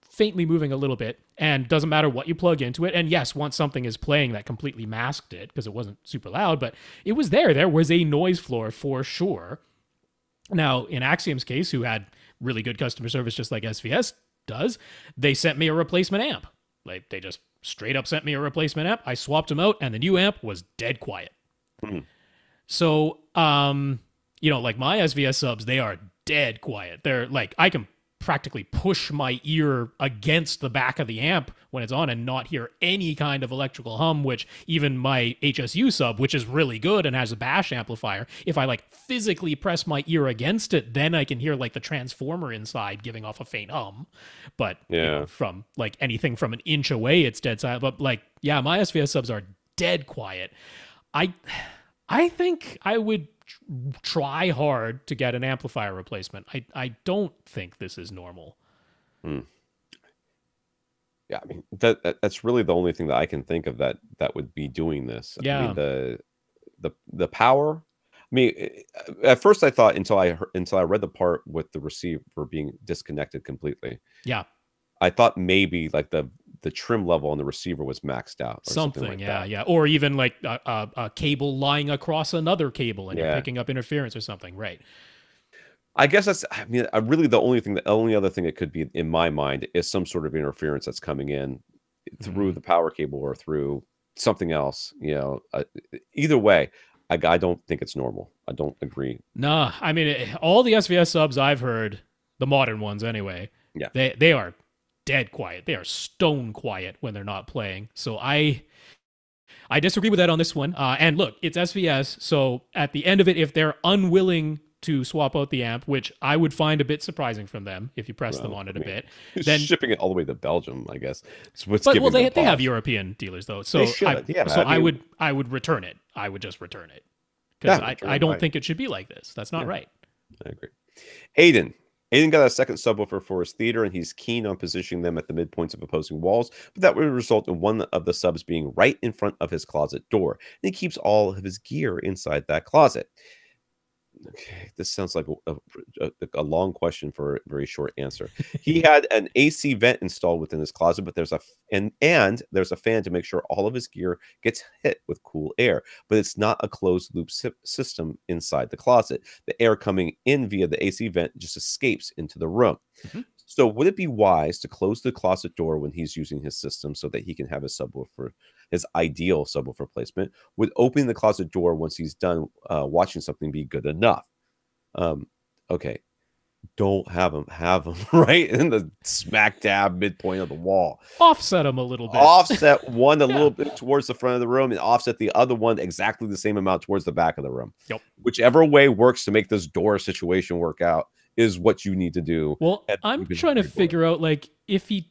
faintly moving a little bit, and doesn't matter what you plug into it. And yes, once something is playing, that completely masked it because it wasn't super loud, but it was there. There was a noise floor for sure. Now, in Axiom's case, who had really good customer service just like SVS does, they sent me a replacement amp. Like, they just straight up sent me a replacement amp. I swapped them out, and the new amp was dead quiet. So, like my SVS subs, they are dead quiet. They're like, I can practically push my ear against the back of the amp when it's on and not hear any kind of electrical hum, which even my HSU sub, which is really good and has a bash amplifier, if I like physically press my ear against it, then I can hear like the transformer inside giving off a faint hum. But from like anything from an inch away, it's dead silent. But like, yeah, my SVS subs are dead quiet. I think I would try hard to get an amplifier replacement. I don't think this is normal. Yeah, I mean that's really the only thing that I can think of that would be doing this. Yeah. I mean, the power. I mean, at first I thought until I read the part with the receiver being disconnected completely. Yeah. I thought maybe like the trim level on the receiver was maxed out. Or something like that. Yeah. Or even like a cable lying across another cable and you're picking up interference or something, right? I guess that's. I mean, really the only other thing it could be in my mind is some sort of interference that's coming in through the power cable or through something else. Either way, I don't think it's normal. I don't agree. Nah, I mean, all the SVS subs I've heard, the modern ones anyway, they are dead quiet. They are stone quiet when they're not playing. So I disagree with that on this one. And look, it's SVS. So at the end of it, if they're unwilling to swap out the amp, which I would find a bit surprising from them if you press them on it a bit, then shipping it all the way to Belgium, I guess. They have European dealers though. So I would return it. I would just return it because I don't think it should be like this. That's not right. I agree. Aiden got a second subwoofer for his theater, and he's keen on positioning them at the midpoints of opposing walls, but that would result in one of the subs being right in front of his closet door, and he keeps all of his gear inside that closet. Okay, this sounds like a long question for a very short answer. He had an AC vent installed within his closet, but there's a fan to make sure all of his gear gets hit with cool air, but it's not a closed loop system inside the closet. The air coming in via the AC vent just escapes into the room. So would it be wise to close the closet door when he's using his system so that he can have his ideal subwoofer placement? Would opening the closet door once he's done watching something be good enough? Okay. don't have them right in the smack dab midpoint of the wall. Offset them a little bit. Offset one a little bit towards the front of the room and offset the other one exactly the same amount towards the back of the room. Yep. Whichever way works to make this door situation work out is what you need to do. Well, I'm trying to figure out, like, if he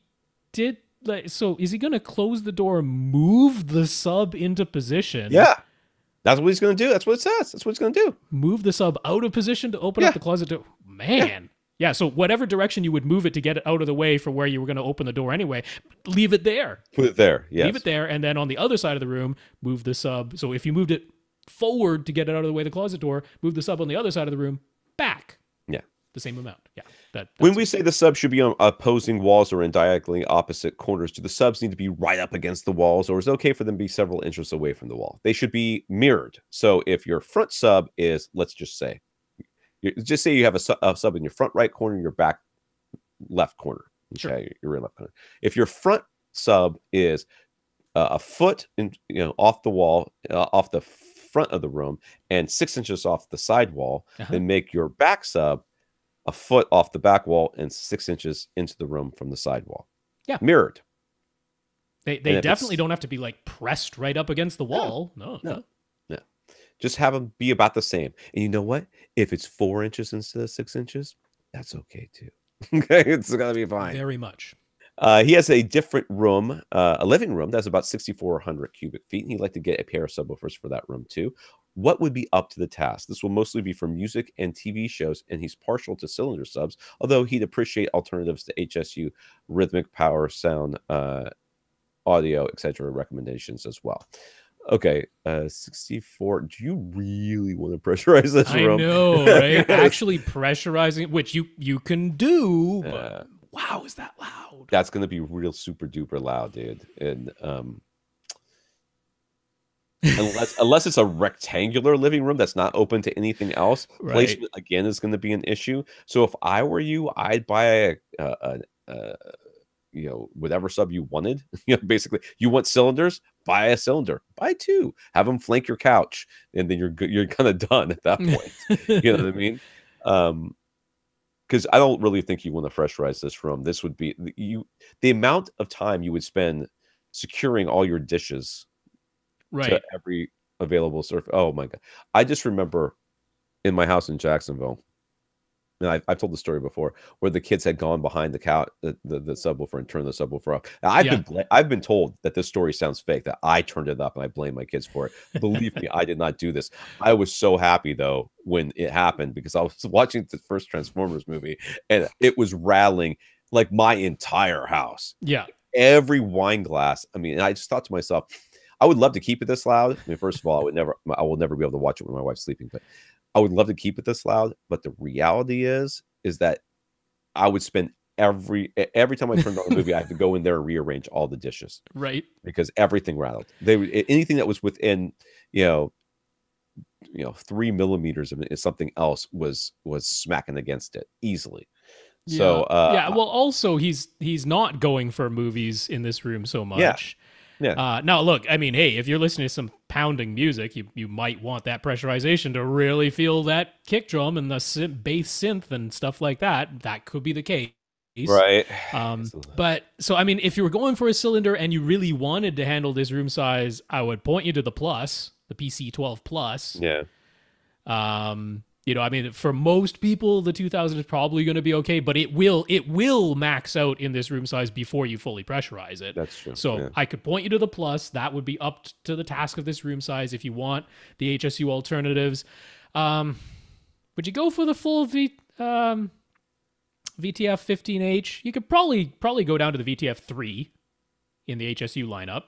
did, like, so is he going to close the door, move the sub into position? Yeah. That's what he's going to do. That's what it says. That's what he's going to do. Move the sub out of position to open up the closet door. Man. Yeah, so whatever direction you would move it to get it out of the way for where you were going to open the door anyway, leave it there. Put it there, yes. Leave it there, and then on the other side of the room, move the sub. So if you moved it forward to get it out of the way of the closet door, move the sub on the other side of the room back. Yeah. The same amount. Yeah. When we say the sub should be on opposing walls or in diagonally opposite corners, do the subs need to be right up against the walls, or is it okay for them to be several inches away from the wall? They should be mirrored. So if your front sub is, let's just say you have a sub in your front right corner and your back left corner. Okay, sure. Your rear left corner. If your front sub is a foot off the wall, off the front of the room, and 6 inches off the side wall, then make your back sub a foot off the back wall and 6 inches into the room from the side wall. Yeah. Mirrored. They definitely don't have to be like pressed right up against the wall. No. Just have them be about the same. And you know what? If it's 4 inches instead of 6 inches, that's okay too. Okay, it's gonna be fine. Very much. He has a different room, a living room that's about 6,400 cubic feet, and he'd like to get a pair of subwoofers for that room too. What would be up to the task? This will mostly be for music and TV shows, and he's partial to cylinder subs, although he'd appreciate alternatives to HSU, rhythmic power, sound, audio, etc. recommendations as well. Okay, 64. Do you really want to pressurize this room? I know, right? Actually pressurizing, which you can do, but wow, is that loud? That's going to be real super duper loud, dude. And unless it's a rectangular living room that's not open to anything else, right. Placement again is going to be an issue. So if I were you, I'd buy whatever sub you wanted. Basically, you want cylinders, buy a cylinder, buy two, have them flank your couch, and then you're kind of done at that point. You know what I mean? Because I don't really think you want to pressurize this room. This would be the amount of time you would spend securing all your dishes to every available surface. Oh my god! I just remember in my house in Jacksonville, and I've told the story before, where the kids had gone behind the couch, the subwoofer, and turned the subwoofer up. Now, I've been told that this story sounds fake, that I turned it up and I blame my kids for it. Believe me, I did not do this. I was so happy though when it happened, because I was watching the first Transformers movie and it was rattling like my entire house. Yeah, every wine glass. I mean, and I just thought to myself, I would love to keep it this loud. I mean, first of all, I will never be able to watch it when my wife's sleeping, but I would love to keep it this loud. But the reality is that I would spend every time I turned on the movie, I have to go in there and rearrange all the dishes, right? Because everything rattled. Anything that was within 3 millimeters of something else was smacking against it easily. Yeah. So well, also he's not going for movies in this room so much. Yeah. Now, look, I mean, hey, if you're listening to some pounding music, you might want that pressurization to really feel that kick drum and the bass synth and stuff like that. That could be the case. Right. But so, I mean, if you were going for a cylinder and you really wanted to handle this room size, I would point you to the Plus, the PC12 Plus. Yeah. I mean, for most people, the 2000 is probably going to be okay, but it will max out in this room size before you fully pressurize it. That's true. So yeah. I could point you to the Plus. That would be up to the task of this room size. If you want the HSU alternatives, would you go for the full VTF 15H? You could probably go down to the VTF 3 in the HSU lineup.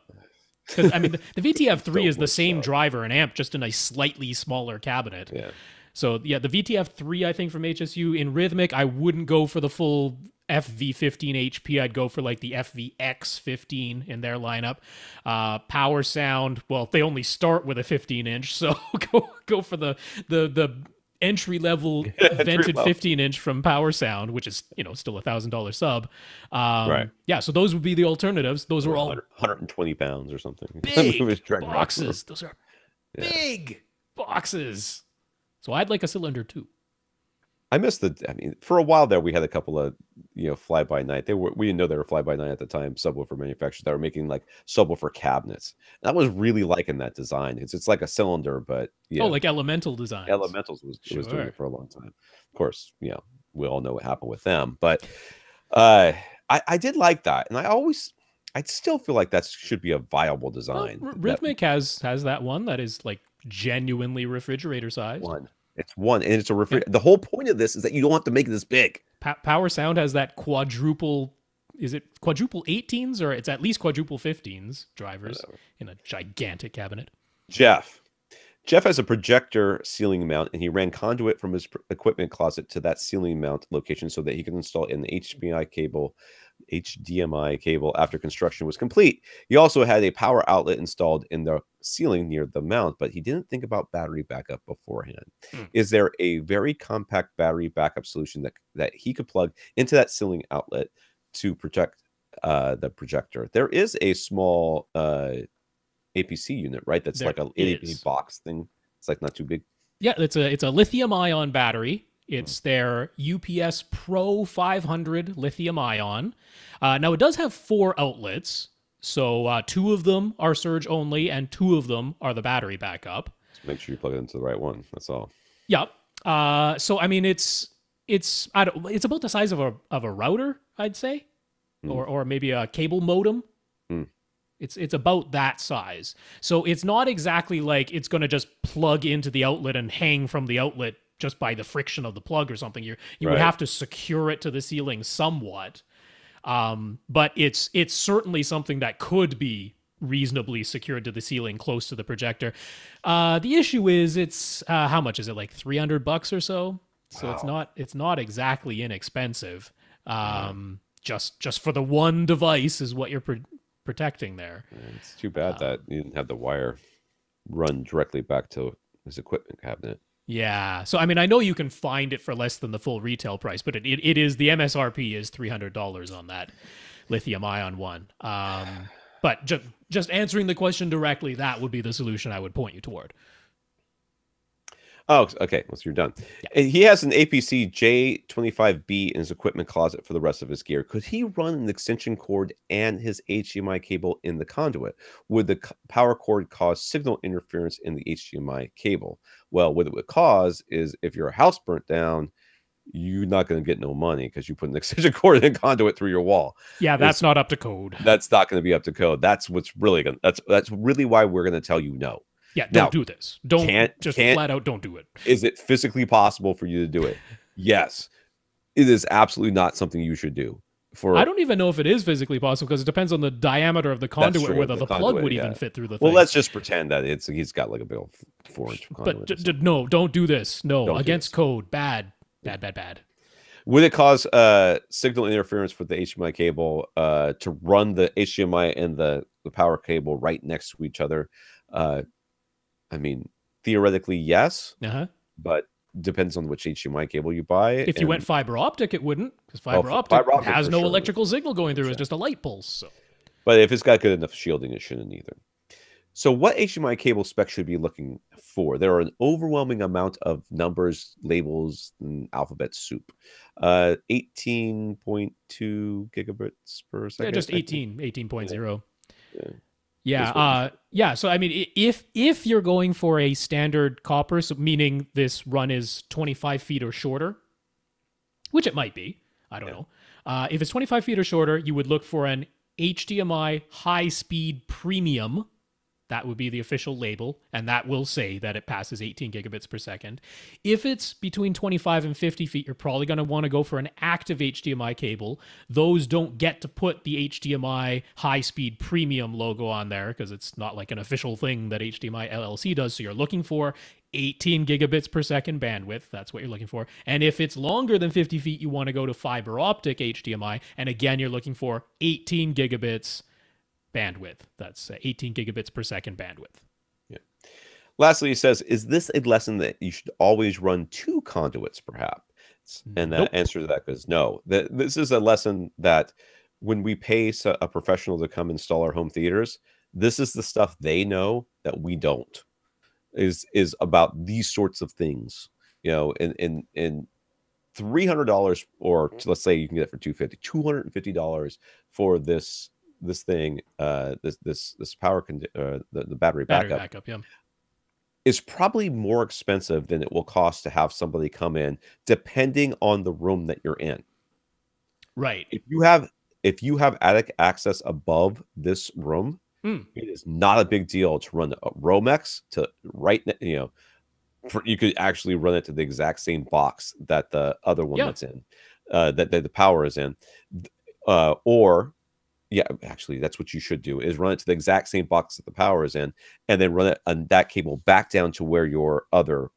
Because I mean, the VTF 3 is the same driver and amp, just in a slightly smaller cabinet. Yeah. So yeah, the VTF 3, I think, from HSU in rhythmic, I wouldn't go for the full FV15 HP. I'd go for like the FVX15 in their lineup. Power sound, well, they only start with a 15-inch, so go for the entry level vented 15-inch from Power Sound, which is still $1,000 sub. Right. Yeah, so those would be the alternatives. Those are all 120 pounds or something. Big boxes. Those are big boxes. So I'd like a cylinder too. I missed I mean, for a while there, we had a couple of, fly by night. We didn't know they were fly by night at the time. Subwoofer manufacturers that were making like subwoofer cabinets. And I was really liking that design. It's like a cylinder, but Oh, like Elemental Designs. Elementals was doing Sure. it for a long time. Of course, we all know what happened with them. But uh, I did like that, and I still feel like that should be a viable Well, design. Rhythmic has that one that is like genuinely refrigerator sized. It's one, and it's a Yeah. The whole point of this is that you don't have to make it this big. Power Sound has that quadruple. Is it quadruple 18s or it's at least quadruple 15s drivers in a gigantic cabinet? Jeff has a projector ceiling mount, and he ran conduit from his equipment closet to that ceiling mount location so that he could install an HDMI cable after construction was complete. He also had a power outlet installed in the ceiling near the mount, but he didn't think about battery backup beforehand. Is there a very compact battery backup solution that he could plug into that ceiling outlet to protect the projector? There is a small APC unit, right? That's There like a itty box thing. It's like not too big. Yeah, it's a lithium ion battery. It's their UPS Pro 500 lithium ion. Now it does have 4 outlets, so 2 of them are surge only, and 2 of them are the battery backup. Just make sure you plug it into the right one. That's all. Yep. So I mean, it's about the size of a router, I'd say, or maybe a cable modem. It's about that size. So it's not exactly like it's going to just plug into the outlet and hang from the outlet just by the friction of the plug or something. You would have to secure it to the ceiling somewhat. But it's certainly something that could be reasonably secured to the ceiling close to the projector. The issue is it's how much is it, like $300 or so? So it's not exactly inexpensive. Just for the one device is what you're protecting there. It's too bad that you didn't have the wire run directly back to his equipment cabinet. Yeah. So I mean, I know you can find it for less than the full retail price, but it is, the MSRP is $300 on that lithium ion one. But just answering the question directly, that would be the solution I would point you toward. Oh, okay. Once you're done. Yeah. He has an APC J25B in his equipment closet for the rest of his gear. Could he run an extension cord and his HDMI cable in the conduit? Would the power cord cause signal interference in the HDMI cable? Well, what it would cause is if your house burnt down, you're not going to get no money because you put an extension cord and conduit through your wall. Yeah, that's not up to code. That's not going to be up to code. That's what's really going. That's really why we're going to tell you no. Yeah, don't do this. Flat out don't do it. Is it physically possible for you to do it? Yes. It is absolutely not something you should do. I don't even know if it is physically possible because it depends on the diameter of the conduit, whether the plug would even fit through the thing. Well, let's just pretend that he's got like a big old 4-inch conduit. But no, don't do this. No, against code. Bad. Would it cause signal interference with the HDMI cable to run the HDMI and the power cable right next to each other? I mean, theoretically, yes, but depends on which HDMI cable you buy. If you went fiber optic, it wouldn't, because fiber optic has no electrical signal going through. It's just a light pulse. So. But if it's got good enough shielding, it shouldn't either. So what HDMI cable spec should be looking for? There are an overwhelming amount of numbers, labels, and alphabet soup. 18.2 gigabits per second. Yeah, just 18.0. Yeah. So I mean, if you're going for a standard copper, so meaning this run is 25 feet or shorter, which it might be, I don't know. If it's 25 feet or shorter, you would look for an HDMI high-speed premium. That would be the official label, and that will say that it passes 18 gigabits per second. If it's between 25 and 50 feet, you're probably going to want to go for an active HDMI cable. Those don't get to put the HDMI high-speed premium logo on there because it's not like an official thing that HDMI LLC does. So you're looking for 18 gigabits per second bandwidth. That's what you're looking for. And if it's longer than 50 feet, you want to go to fiber optic HDMI. And again, you're looking for 18 gigabits bandwidth. That's 18 gigabits per second bandwidth. Yeah. Lastly, he says, is this a lesson that you should always run 2 conduits, perhaps? And the answer to that is no. This is a lesson that when we pay a professional to come install our home theaters, this is the stuff they know that we don't. Is about these sorts of things, and $300, or let's say you can get it for $250 for this thing, this the battery backup, yeah. is probably more expensive than it will cost to have somebody come in, depending on the room that you're in. Right. If you have attic access above this room, it is not a big deal to run a Romex to you could actually run it to the exact same box that the other one that's in, that the power is in, or actually that's what you should do, is run it to the exact same box that the power is in, and then run it on that cable back down to where your other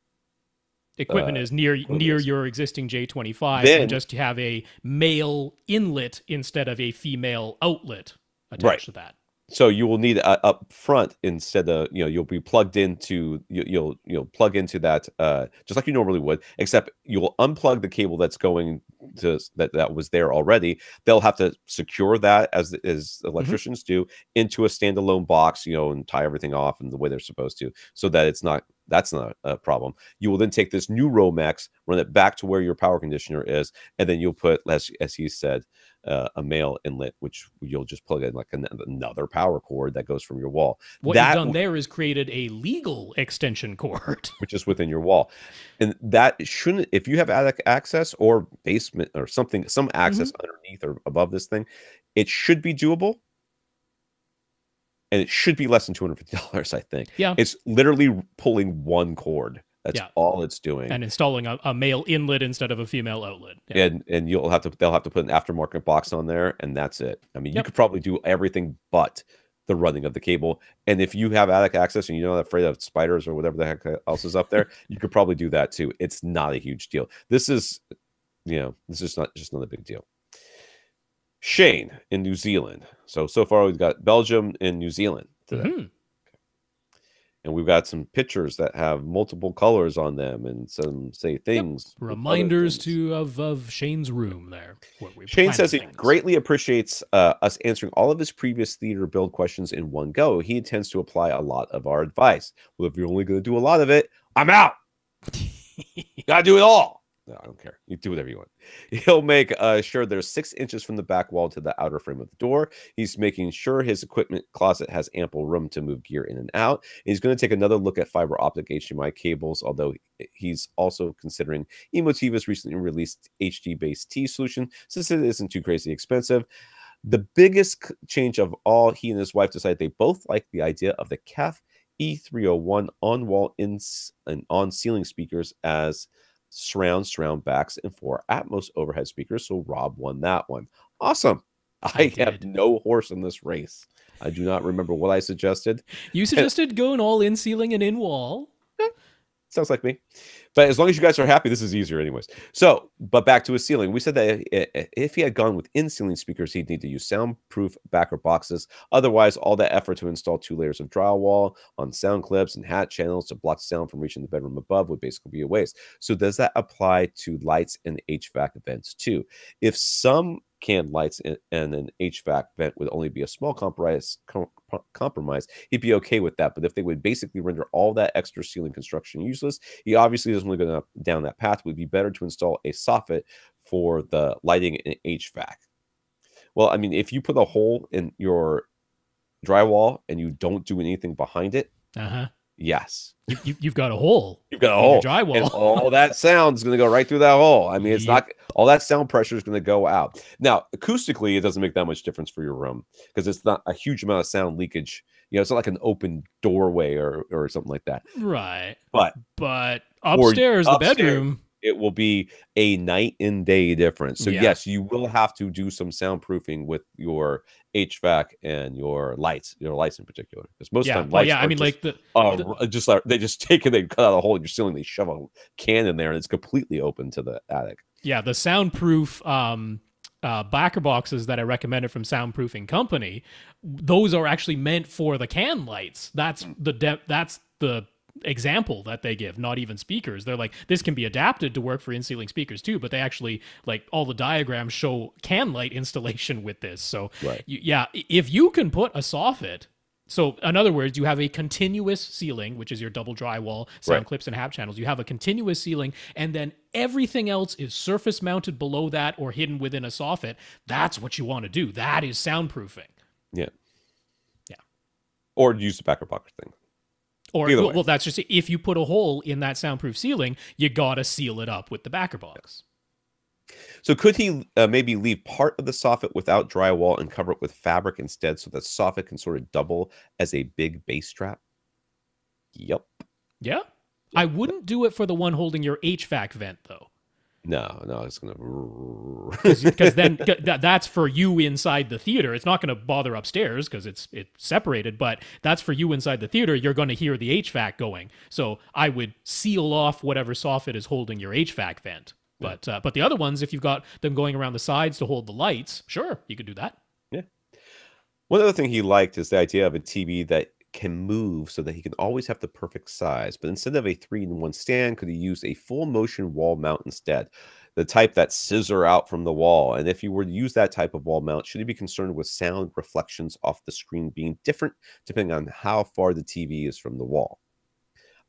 equipment is near your existing J25, and just have a male inlet instead of a female outlet attached to that. So you will need up front, instead of, you'll be plugged into, you'll plug into that just like you normally would, except you'll unplug the cable that's going to that was there already. They'll have to secure that, as electricians do, into a standalone box, and tie everything off in the way they're supposed to, so that that's not a problem. You will then take this new Romex, run it back to where your power conditioner is, and then you'll put, as he said, a male inlet, which you'll just plug in like another power cord that goes from your wall. What you've done there is created a legal extension cord, which is within your wall. And that shouldn't, if you have attic access or basement or something, some access underneath or above this thing, it should be doable. And it should be less than $250, I think. Yeah. It's literally pulling one cord. That's all it's doing. And installing a male inlet instead of a female outlet. Yeah. And they'll have to put an aftermarket box on there, and that's it. I mean, you could probably do everything but the running of the cable. And if you have attic access and you're not afraid of spiders or whatever the heck else is up there, you could probably do that too. It's not a huge deal. This is not a big deal. Shane in New Zealand. So far we've got Belgium and New Zealand today. And we've got some pictures that have multiple colors on them and some things. Reminders of Shane's room there. Shane says he greatly appreciates us answering all of his previous theater build questions in one go. He intends to apply a lot of our advice. Well, if you're only going to do a lot of it, I'm out. Gotta do it all. No, I don't care. You do whatever you want. He'll make sure there's 6 inches from the back wall to the outer frame of the door. He's making sure his equipment closet has ample room to move gear in and out. He's going to take another look at fiber optic HDMI cables, although he's also considering Emotiva's recently released HD-based T solution, since it isn't too crazy expensive. The biggest change of all, he and his wife decided they both like the idea of the CAF E301 on-wall and on-ceiling speakers as surround backs and 4 Atmos overhead speakers. So Rob won that one. Awesome. I have no horse in this race. I do not remember what I suggested. You suggested going all in ceiling and in wall. Sounds like me. But as long as you guys are happy, this is easier anyways. So, but back to his ceiling. We said that if he had gone with in-ceiling speakers, he'd need to use soundproof backer boxes. Otherwise, all that effort to install 2 layers of drywall on sound clips and hat channels to block sound from reaching the bedroom above would basically be a waste. So does that apply to lights and HVAC vents too? If some canned lights and an HVAC vent would only be a small compromise, he'd be okay with that. But if they would basically render all that extra ceiling construction useless, he obviously doesn't want to go down that path. It would be better to install a soffit for the lighting and HVAC. Well, I mean, if you put a hole in your drywall and you don't do anything behind it, yes, you've got a hole. You've got a hole. Drywall. And all that sound is going to go right through that hole. I mean, it's not all that sound pressure is going to go out. Now, acoustically, it doesn't make that much difference for your room because it's not a huge amount of sound leakage. It's not like an open doorway or something like that. Right. But upstairs, the bedroom, it will be a night and day difference. So yes, you will have to do some soundproofing with your HVAC and your lights in particular. Because most of the time, they just take it, they cut out a hole in your ceiling, they shove a can in there, and it's completely open to the attic. Yeah, the soundproof backer boxes that I recommended from Soundproofing Company, those are actually meant for the can lights. That's the example that they give, not even speakers. They're like, this can be adapted to work for in-ceiling speakers too, but they actually, like, all the diagrams show can light installation with this. So if you can put a soffit So, in other words, you have a continuous ceiling, which is your double drywall, sound clips, and half channels. You have a continuous ceiling, and then everything else is surface mounted below that or hidden within a soffit. That's what you want to do. That is soundproofing. Yeah. Yeah. Or use the backer box thing. Or, well, that's just if you put a hole in that soundproof ceiling, you got to seal it up with the backer box. So could he maybe leave part of the soffit without drywall and cover it with fabric instead so that soffit can sort of double as a big bass trap? Yep. Yeah. I wouldn't do it for the one holding your HVAC vent, though. No, it's going to... Because then that's for you inside the theater. It's not going to bother upstairs because it's separated, but that's for you inside the theater. You're going to hear the HVAC going. So I would seal off whatever soffit is holding your HVAC vent. But the other ones, if you've got them going around the sides to hold the lights, sure, you could do that. Yeah. One other thing he liked is the idea of a TV that can move so that he can always have the perfect size. But instead of a 3-in-1 stand, could he use a full motion wall mount instead? The type that scissor out from the wall. And if you were to use that type of wall mount, should he be concerned with sound reflections off the screen being different depending on how far the TV is from the wall?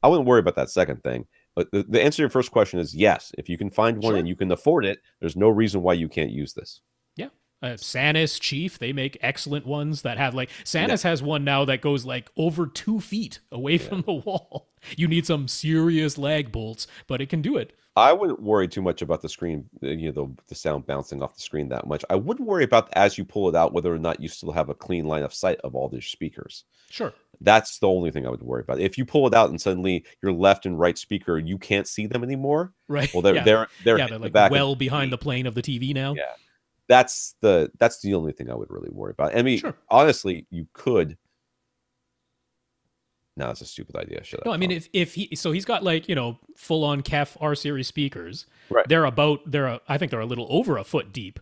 I wouldn't worry about that second thing. But the answer to your first question is yes. If you can find one and you can afford it, there's no reason why you can't use this. Yeah. Sanus, Chief, they make excellent ones that have Sanus has one now that goes over 2 feet away from the wall. You need some serious lag bolts, but it can do it. I wouldn't worry too much about the screen, the sound bouncing off the screen that much. I would worry about as you pull it out, whether or not you still have a clean line of sight of all the speakers. Sure. That's the only thing I would worry about. If you pull it out and suddenly your left and right speaker, you can't see them anymore. Right. Well, they're well behind the plane of the TV now. Yeah. That's the only thing I would really worry about. I mean, honestly, you could. No, that's a stupid idea. No, I mean, if he's got full on KEF R series speakers. Right. I think they're a little over a foot deep.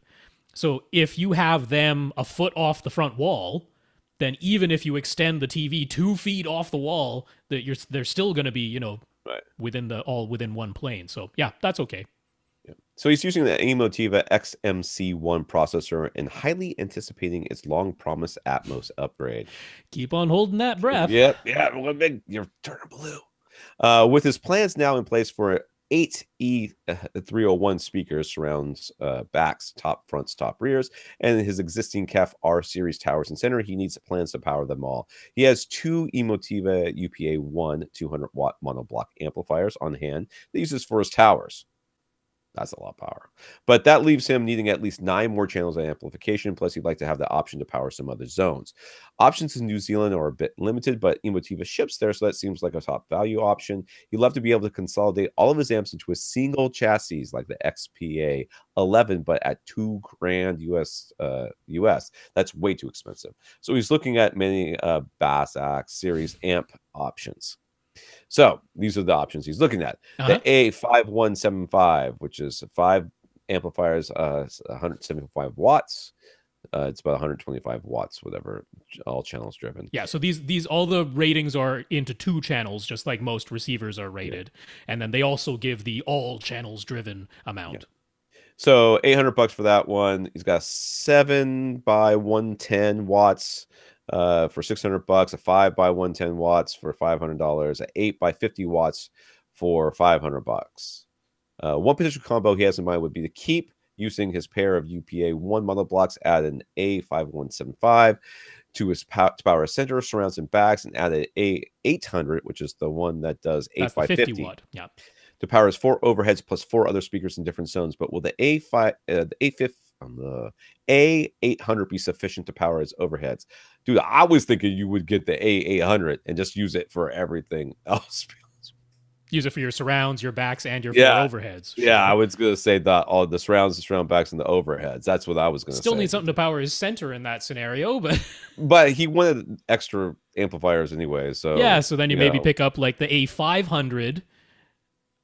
So if you have them a foot off the front wall, then even if you extend the TV 2 feet off the wall, they're still going to be within one plane. So yeah, that's okay. Yeah. So he's using the Emotiva XMC1 processor and highly anticipating its long-promised Atmos upgrade. Keep on holding that breath. Yep. Yeah. You're turning blue. With his plans now in place for 8 E301 speakers, surrounds, backs, top fronts, top rears, and his existing KEF R series towers and center, he needs plans to power them all. He has 2 Emotiva UPA-1 200-watt monoblock amplifiers on hand that he uses for his towers. That's a lot of power. But that leaves him needing at least 9 more channels of amplification, plus he'd like to have the option to power some other zones. Options in New Zealand are a bit limited, but Emotiva ships there, so that seems like a top value option. He'd love to be able to consolidate all of his amps into a single chassis like the XPA 11, but at $2,000 US. That's way too expensive. So he's looking at many Bass Axe series amp options. So these are the options he's looking at. The A5175, which is 5 amplifiers, 175 watts. It's about 125 watts, whatever, all channels driven. Yeah, so these all the ratings are into 2 channels, just like most receivers are rated. Yeah. And then they also give the all channels driven amount. Yeah. So $800 for that one. He's got 7 by 110 watts. For $600, a 5 by 110 watts for $500, a 8 by 50 watts for $500. One potential combo he has in mind would be to keep using his pair of UPA-1 monoblocks, add an A5175 to his power center, surrounds and backs, and add an A800, which is the one that does 8 by 50 watt. Yeah. To power his 4 overheads plus 4 other speakers in different zones. But will the A800 be sufficient to power his overheads? Dude, I was thinking you would get the A800 and just use it for everything else. Use it for your surrounds, your backs, and your 4 overheads. Sure. Yeah, I was going to say that all the surrounds, the surround backs, and the overheads. That's what I was going to say. Still need something to power his center in that scenario, but he wanted extra amplifiers anyway. So yeah, so then you maybe pick up like the A500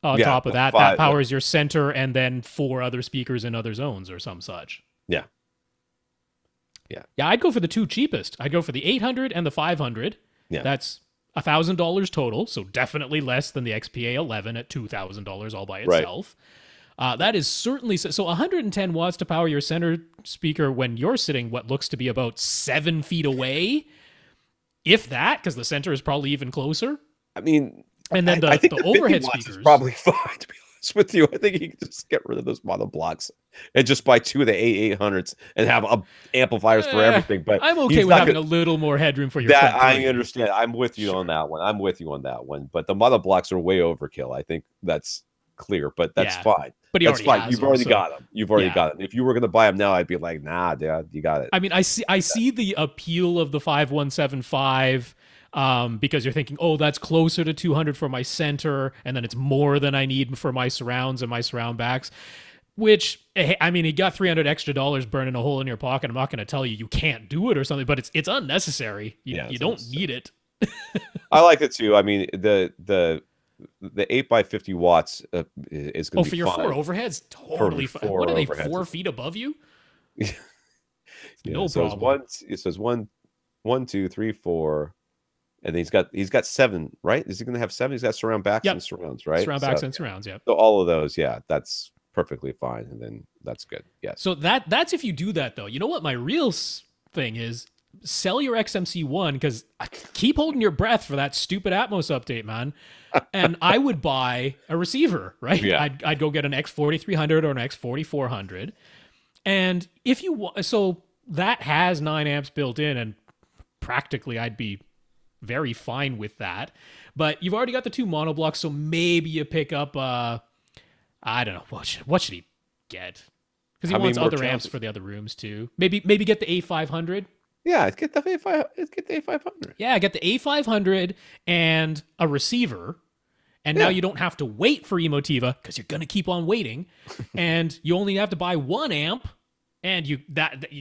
on top of that. That powers your center and then 4 other speakers in other zones or some such. Yeah. Yeah, I'd go for the 2 cheapest. I'd go for the 800 and the 500. Yeah. That's $1,000 total, so definitely less than the XPA 11 at $2,000 all by itself. Right. That is certainly so. 110 watts to power your center speaker when you're sitting what looks to be about 7 feet away. if that, because the center is probably even closer. I mean, And then I think the 50 overhead watts speakers is probably fine, to be honest with you. I think you can just get rid of those mono blocks and just buy 2 of the A800s and have amplifiers for everything. But I'm okay he's with not having gonna, a little more headroom for your that front I three. understand. I'm with you on that one. I'm with you on that one. But the mono blocks are way overkill. I think that's clear, but that's fine. But he That's already fine. has You've them, already so got them. You've already yeah. got them. If you were going to buy them now, I'd be like, nah, Dad, you got it. I mean, I see the appeal of the 5175 because you're thinking, oh, that's closer to 200 for my center, and then it's more than I need for my surrounds and my surround backs. Which, I mean, he got $300 extra burning a hole in your pocket. I'm not going to tell you can't do it or something, but it's unnecessary. You don't need it. I like it too. I mean, the 8x50 watts is going to be for your fine. 4 overheads, totally fine. What are they, 4 feet above you? No so problem. It says one, 2, 3, 4, and then he's got 7, right? Is he going to have 7? He's got surround backs and surrounds, right? Surround backs and surrounds, yeah. So all of those, that's perfectly fine, and then that's good. Yes. So that's if you do that, though. You know what my real thing is? Sell your XMC1, because I keep holding your breath for that stupid Atmos update, man. And I would buy a receiver, right? Yeah. I'd go get an X4300 or an X4400. And if you want, so that has 9 amps built in, and practically I'd be very fine with that. But you've already got the 2 monoblocks, so maybe you pick up, I don't know, what should he get? Because he wants other amps for the other rooms too. Maybe get the A500. Yeah, get the A500. Yeah, get the A500 and a receiver. And now you don't have to wait for Emotiva, because you're going to keep on waiting. And you only have to buy 1 amp, and you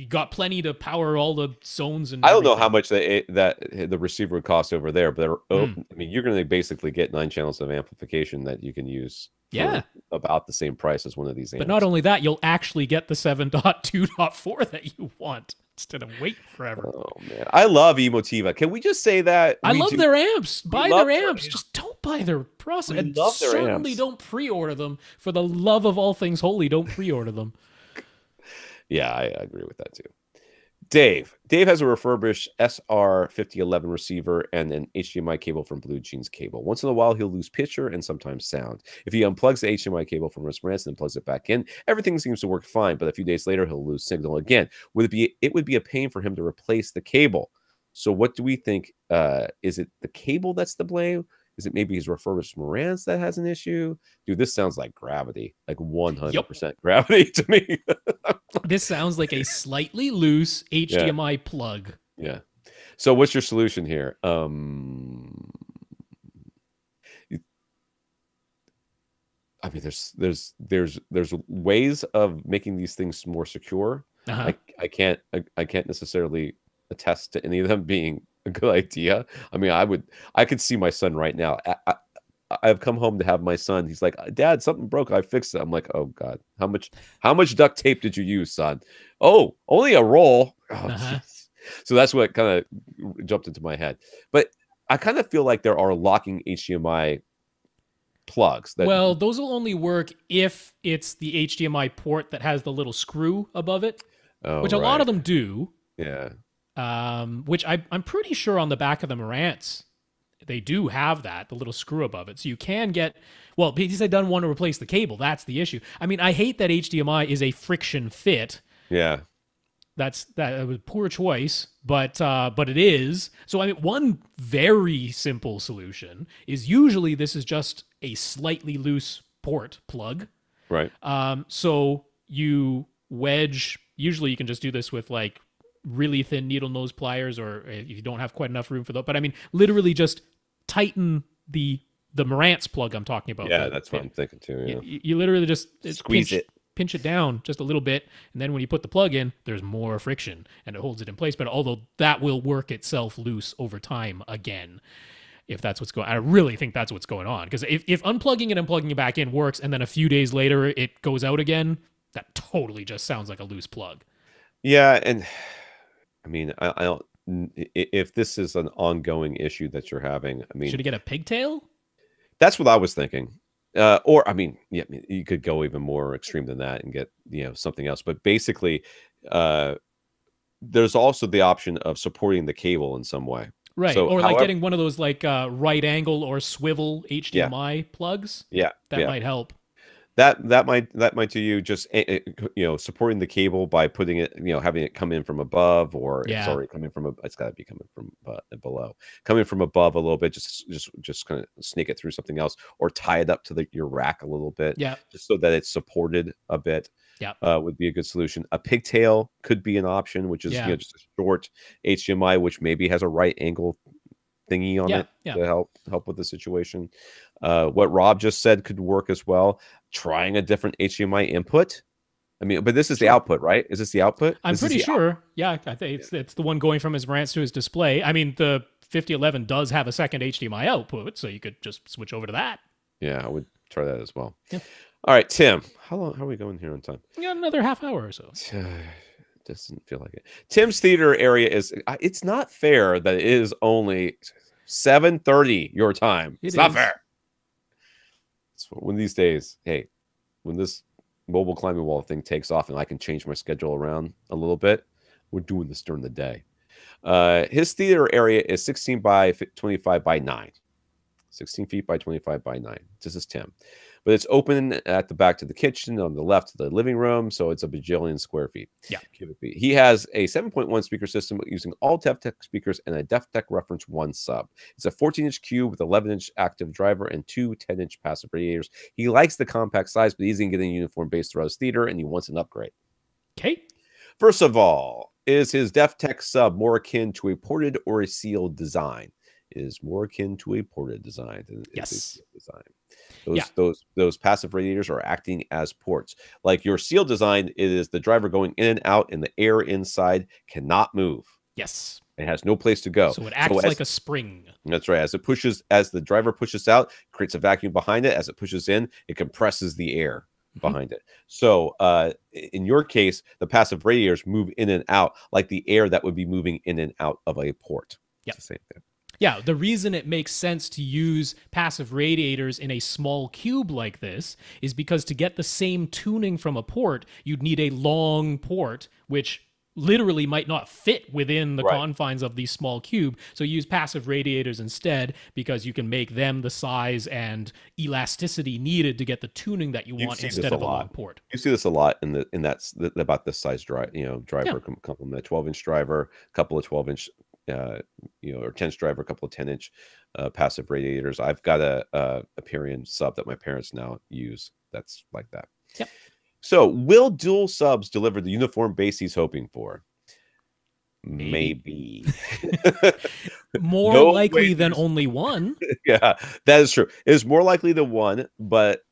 got plenty to power all the zones. And I don't know how much the receiver would cost over there, but I mean, you're going to basically get 9 channels of amplification that you can use for about the same price as one of these amps. But not only that, you'll actually get the 7.2.4 that you want, instead of wait forever. Oh man, I love Emotiva. Can we just say that? I love their amps. Buy their amps. Just don't buy their process. And certainly don't pre-order them. For the love of all things holy, don't pre-order them. Yeah, I agree with that too. Dave has a refurbished SR5011 receiver and an HDMI cable from Blue Jeans Cable. Once in a while, he'll lose picture and sometimes sound. If he unplugs the HDMI cable from his Marantz and plugs it back in, everything seems to work fine. But a few days later, he'll lose signal again. It would be a pain for him to replace the cable. So what do we think? Is it the cable that's to blame? Is it maybe his refurbished Marantz that has an issue? Dude, this sounds like gravity, like 100% gravity to me. This sounds like a slightly loose HDMI plug. Yeah. So what's your solution here? I mean, there's ways of making these things more secure. I can't necessarily attest to any of them being a good idea. I mean, I could see my son right now. I've come home to have my son. He's like, Dad, something broke. I fixed it. I'm like, oh God, how much duct tape did you use, son? Oh, only a roll. Oh, so that's what kind of jumped into my head. But I kind of feel like there are locking HDMI plugs. Well, those will only work if it's the HDMI port that has the little screw above it, which a lot of them do. Yeah. Which I'm pretty sure on the back of the Marantz, they do have that, the little screw above it. So you can get, well, because they don't want to replace the cable. That's the issue. I mean, I hate that HDMI is a friction fit. Yeah. That was a poor choice, but it is. So I mean, one very simple solution is usually this is just a slightly loose port plug. Right. So you wedge, usually you can just do this with like really thin needle nose pliers, or if you don't have quite enough room for that. But I mean, literally just tighten the Marantz plug I'm talking about. Yeah, that's what I'm thinking too. Yeah. You literally just squeeze pinch it down just a little bit, and then when you put the plug in, there's more friction and it holds it in place. But although that will work itself loose over time again, if that's what's going on. I really think that's what's going on, because if unplugging it and plugging it back in works, and then a few days later it goes out again, that totally just sounds like a loose plug. Yeah, and I mean, I don't. If this is an ongoing issue that you're having, I mean, should you get a pigtail? That's what I was thinking. Or I mean, yeah, you could go even more extreme than that and get something else. But basically, there's also the option of supporting the cable in some way. Right. So, Or like however, getting one of those like right angle or swivel yeah, HDMI plugs. yeah, That yeah. might help. That might do you just supporting the cable by putting it, having it come in from above, or if it's Yeah. already coming from it's got to be coming from below, coming from above a little bit, just kind of sneak it through something else, or tie it up to your rack a little bit, Yeah. just so that it's supported a bit. Yeah. Would be a good solution. A pigtail could be an option, which is Yeah. just a short HDMI, which maybe has a right angle thingy on Yeah. it Yeah. to help with the situation. What Rob just said could work as well. Trying a different HDMI input. I mean, but this is the Sure. output, right? Is this the output? I'm This is pretty the output. sure. Yeah, I think it's the one going from his rants to his display. I mean, the 5011 does have a second HDMI output, so you could just switch over to that. Yeah, I would try that as well. Yeah. All right, Tim. How are we going here on time? We got another half hour or so. Doesn't feel like it. Tim's theater area is. It's not fair that it is only 7:30 your time. It's not fair. It's one of these days. Hey, when this mobile climbing wall thing takes off and I can change my schedule around a little bit, we're doing this during the day. His theater area is 16 by 25 by 9. 16 feet by 25 by 9. This is Tim. But it's open at the back to the kitchen, on the left to the living room, so it's a bajillion square feet. Yeah. Cubic feet. He has a 7.1 speaker system using all DefTech speakers and a DefTech Reference 1 sub. It's a 14-inch cube with 11-inch active driver and two 10-inch passive radiators. He likes the compact size, but he's going to get a uniform base throughout his theater, and he wants an upgrade. Okay. First of all, is his DefTech sub more akin to a ported or a sealed design? Is more akin to a ported design than a sealed design. Those passive radiators are acting as ports. Like your sealed design, it is the driver going in and out, and the air inside cannot move. Yes. It has no place to go. So it acts like a spring. That's right. As the driver pushes out, it creates a vacuum behind it. As it pushes in, it compresses the air behind it. So in your case, the passive radiators move in and out like the air that would be moving in and out of a port. Yeah. It's the same thing. Yeah, the reason it makes sense to use passive radiators in a small cube like this is because to get the same tuning from a port, you'd need a long port, which literally might not fit within the confines of the small cube. So use passive radiators instead because you can make them the size and elasticity needed to get the tuning that you want instead of a long port. You see this a lot about this size driver, complement a 12-inch driver, a couple of 12-inch or 10-inch driver, a couple of 10-inch passive radiators. I've got a Perion sub that my parents now use that's like that. Yep. So will dual subs deliver the uniform base he's hoping for? Maybe. More likely than only one. Yeah, that is true. It's more likely than one, but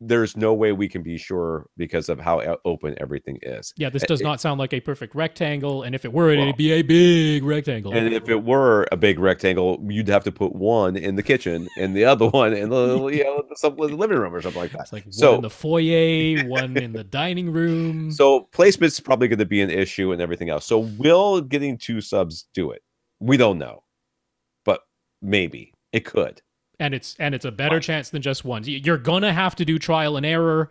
there's no way we can be sure because of how open everything is. Yeah, this does not sound like a perfect rectangle, and if it were, it'd be a big rectangle. And if it were a big rectangle, you'd have to put one in the kitchen and the other one in the living room or something like that. It's like one in the foyer, one in the dining room. So placement's probably going to be an issue and everything else. So will getting two subs do it? We don't know, but maybe it could. And it's a better chance than just one. You're gonna have to do trial and error.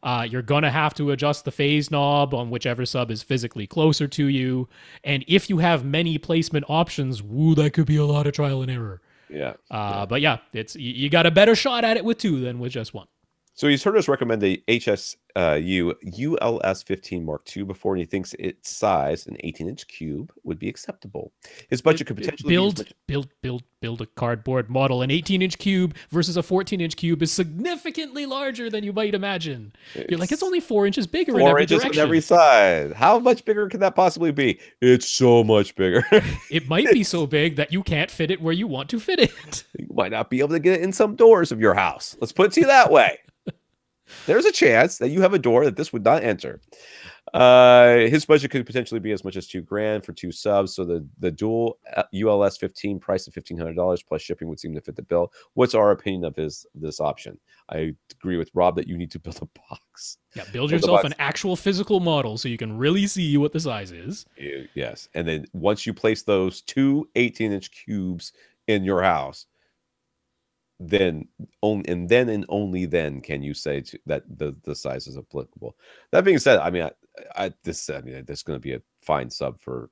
You're gonna have to adjust the phase knob on whichever sub is physically closer to you. And if you have many placement options, that could be a lot of trial and error. Yeah. But yeah, it's you got a better shot at it with two than with just one. So he's heard us recommend the HSU ULS-15 Mark II before, and he thinks its size, an 18-inch cube, would be acceptable. His budget could potentially build a cardboard model. An 18-inch cube versus a 14-inch cube is significantly larger than you might imagine. You're like, it's only 4 inches bigger in every direction. On every side. How much bigger could that possibly be? It's so much bigger. It might be so big that you can't fit it where you want to fit it. You might not be able to get it in some doors of your house. Let's put it to you that way. There's a chance that you have a door that this would not enter. His budget could potentially be as much as $2,000 for two subs. So the dual ULS 15 price of $1,500 plus shipping would seem to fit the bill. What's our opinion of this option? I agree with Rob that you need to build a box. Yeah, build yourself an actual physical model so you can really see what the size is. Yes. And then once you place those two 18-inch cubes in your house, then only then can you say that the size is applicable. That being said, I mean, there's going to be a fine sub for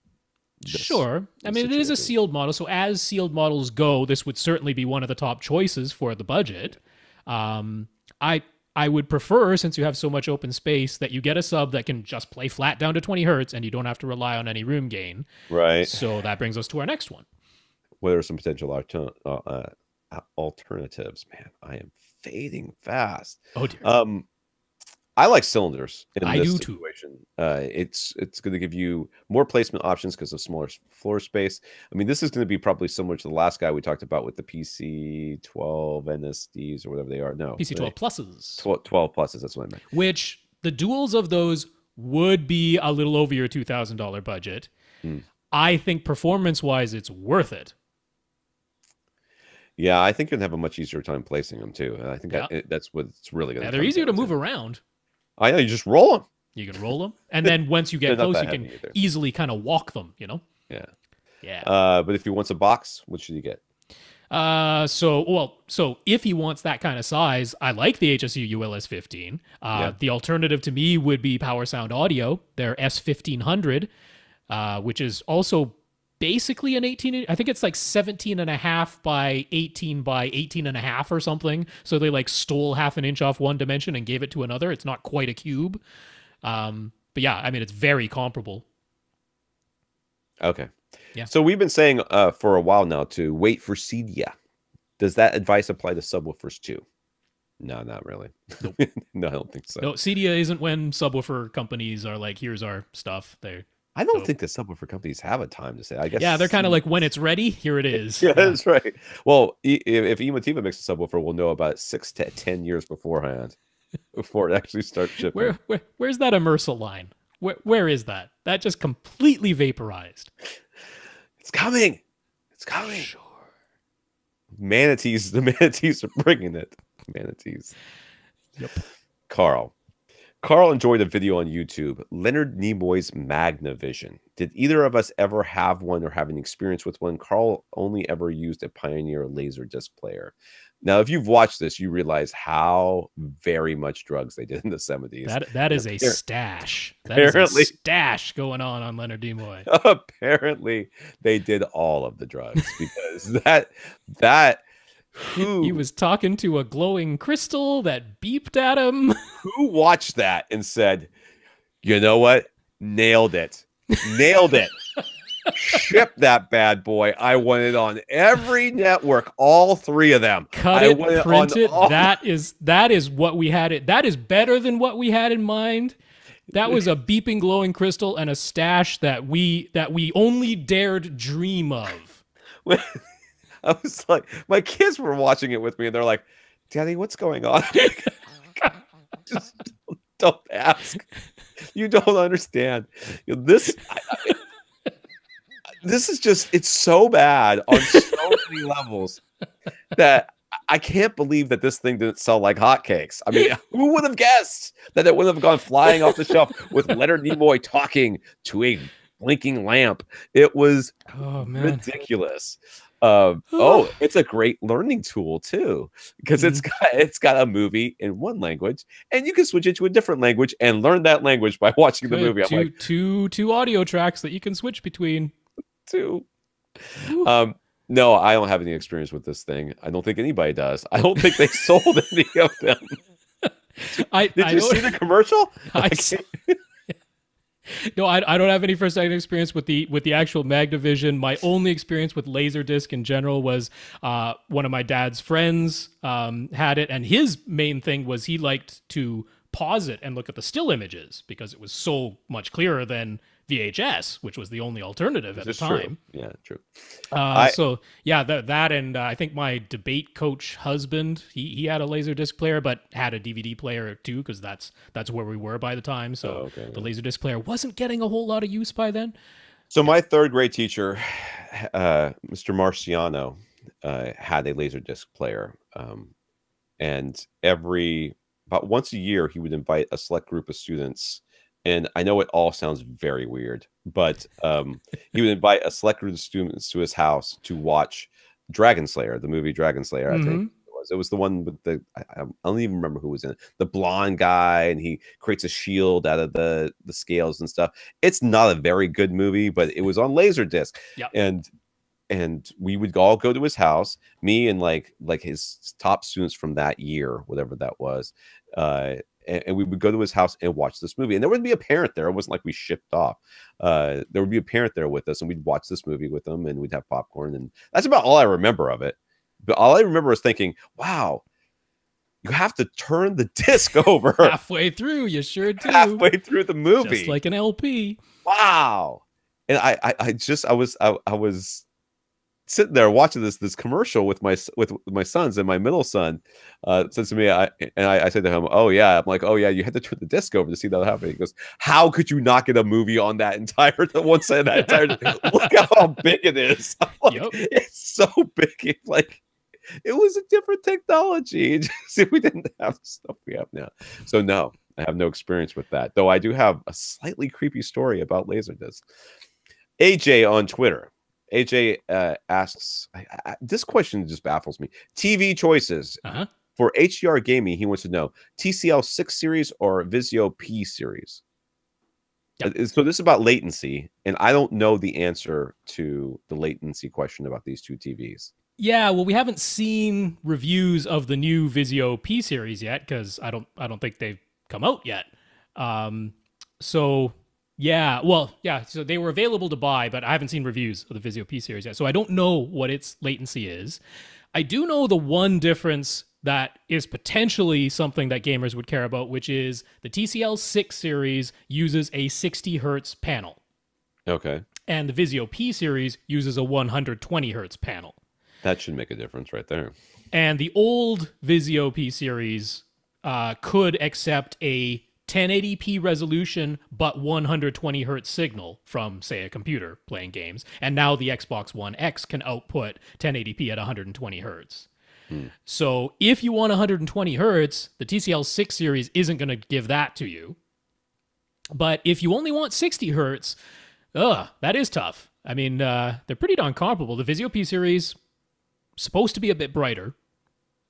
Sure. I mean, it is a sealed model. So as sealed models go, this would certainly be one of the top choices for the budget. I would prefer, since you have so much open space, that you get a sub that can just play flat down to 20 hertz and you don't have to rely on any room gain. Right. So that brings us to our next one. What are some potential alternatives? Man, I am fading fast. Oh dear. I like cylinders in I this do situation. It's going to give you more placement options because of smaller floor space. I mean, this is going to be probably similar to the last guy we talked about with the PC-12 NSDs or whatever they are. No, PC-12 pluses. 12 pluses. That's what I meant. Which the duals of those would be a little over your $2,000 budget. I think performance-wise, it's worth it. Yeah, I think you're gonna have a much easier time placing them too. And I think that's what it's really gonna. Yeah, they're easier to move around. I know, you just roll them. You can roll them, and then once you get close, you can easily kind of walk them. You know. Yeah. Yeah. But if he wants a box, what should he get? So if he wants that kind of size, I like the HSU ULS15. The alternative to me would be Power Sound Audio, their S1500, which is also basically an 18, I think it's like 17 and a half by 18 by 18 and a half or something. So they like stole half an inch off one dimension and gave it to another. It's not quite a cube. But yeah, I mean, it's very comparable. Okay. Yeah. So we've been saying for a while now to wait for Cedia. Does that advice apply to subwoofers too? No, not really. Nope. No, I don't think so. No, Cedia isn't when subwoofer companies are like, here's our stuff. I don't think the subwoofer companies have a time to say. I guess. Yeah, they're kind of like, when it's ready, here it is. Yeah, that's right. Well, if Emotiva makes a subwoofer, we'll know about 6 to 10 years beforehand, before it actually starts shipping. Where's that Immersa line? Where is that? That just completely vaporized. It's coming. It's coming. Sure. Manatees. The manatees are bringing it. Manatees. Yep. Carl enjoyed a video on YouTube, Leonard Nimoy's Magnavision. Did either of us ever have one or have any experience with one? Carl only ever used a Pioneer Laserdisc player. Now, if you've watched this, you realize how very much drugs they did in the 70s. That is a stash. That is a stash going on Leonard Nimoy. Apparently, they did all of the drugs because he was talking to a glowing crystal that beeped at him. Who watched that and said, you know what? Nailed it. Nailed it. Ship that bad boy. I want it on every network, all 3 of them. Cut it, print it. That is what we had it. That is better than what we had in mind. That was a beeping glowing crystal and a stash that we only dared dream of. I was like, my kids were watching it with me, and they're like, "Daddy, what's going on?" Just don't ask. You don't understand. This is just—it's so bad on so many levels that I can't believe that this thing didn't sell like hotcakes. I mean, who would have guessed that it would have gone flying off the shelf with Leonard Nimoy talking to a blinking lamp? It was ridiculous. It's a great learning tool too, because it's got a movie in one language, and you can switch it to a different language and learn that language by watching the movie. Two audio tracks that you can switch between. Two. No, I don't have any experience with this thing. I don't think anybody does. I don't think they sold any of them. Did you see the commercial? No, I don't have any first-hand experience with the actual Magnavision. My only experience with Laserdisc in general was one of my dad's friends had it, and his main thing was he liked to pause it and look at the still images because it was so much clearer than VHS, which was the only alternative at the time. True. Yeah, true. So yeah, that and I think my debate coach husband, he had a Laserdisc player, but had a DVD player too, because that's where we were by the time. So the Laserdisc player wasn't getting a whole lot of use by then. So my 3rd grade teacher, Mr. Marciano, had a Laserdisc player, and about once a year he would invite a select group of students. And I know it all sounds very weird, but he would invite a select group of students to his house to watch Dragon Slayer, the movie Dragon Slayer, I think it was. It was the one with I don't even remember who was in it. The blonde guy, and he creates a shield out of the scales and stuff. It's not a very good movie, but it was on Laserdisc. Yep. And we would all go to his house, me and like his top students from that year, whatever that was. And we would go to his house and watch this movie. And there would be a parent there. It wasn't like we shipped off. There would be a parent there with us, and we'd watch this movie with them, and we'd have popcorn. And that's about all I remember of it. But all I remember is thinking, wow, you have to turn the disc over. Halfway through, you sure do. Halfway through the movie. Just like an LP. Wow. And I was sitting there watching this commercial with my sons, and my middle son says to me, I said to him, "Oh yeah," I'm like, "Oh yeah, you had to turn the disc over to see that happen." He goes, "How could you not get a movie on that entire one side of that entire? Look how big it is! Like, Yep. It's so big. It's like it was a different technology. Just, we didn't have the stuff we have now. So no, I have no experience with that. Though I do have a slightly creepy story about Laserdisc. AJ on Twitter. AJ asks, this question just baffles me. TV choices. For HDR gaming, he wants to know TCL 6 series or Vizio P series. Yep. So this is about latency, and I don't know the answer to the latency question about these two TVs. Yeah, well, we haven't seen reviews of the new Vizio P series yet because I don't think they've come out yet. So they were available to buy, but I haven't seen reviews of the Vizio P series yet, so I don't know what its latency is. I do know the one difference that is potentially something that gamers would care about, which is the TCL 6 series uses a 60 hertz panel. Okay. And the Vizio P series uses a 120 hertz panel. That should make a difference right there. And the old Vizio P series could accept a 1080p resolution, but 120 hertz signal from, say, a computer playing games. And now the Xbox One X can output 1080p at 120 hertz. So if you want 120 hertz, the TCL 6 series isn't going to give that to you. But if you only want 60 hertz, that is tough. I mean, they're pretty darn comparable. The Vizio P series supposed to be a bit brighter.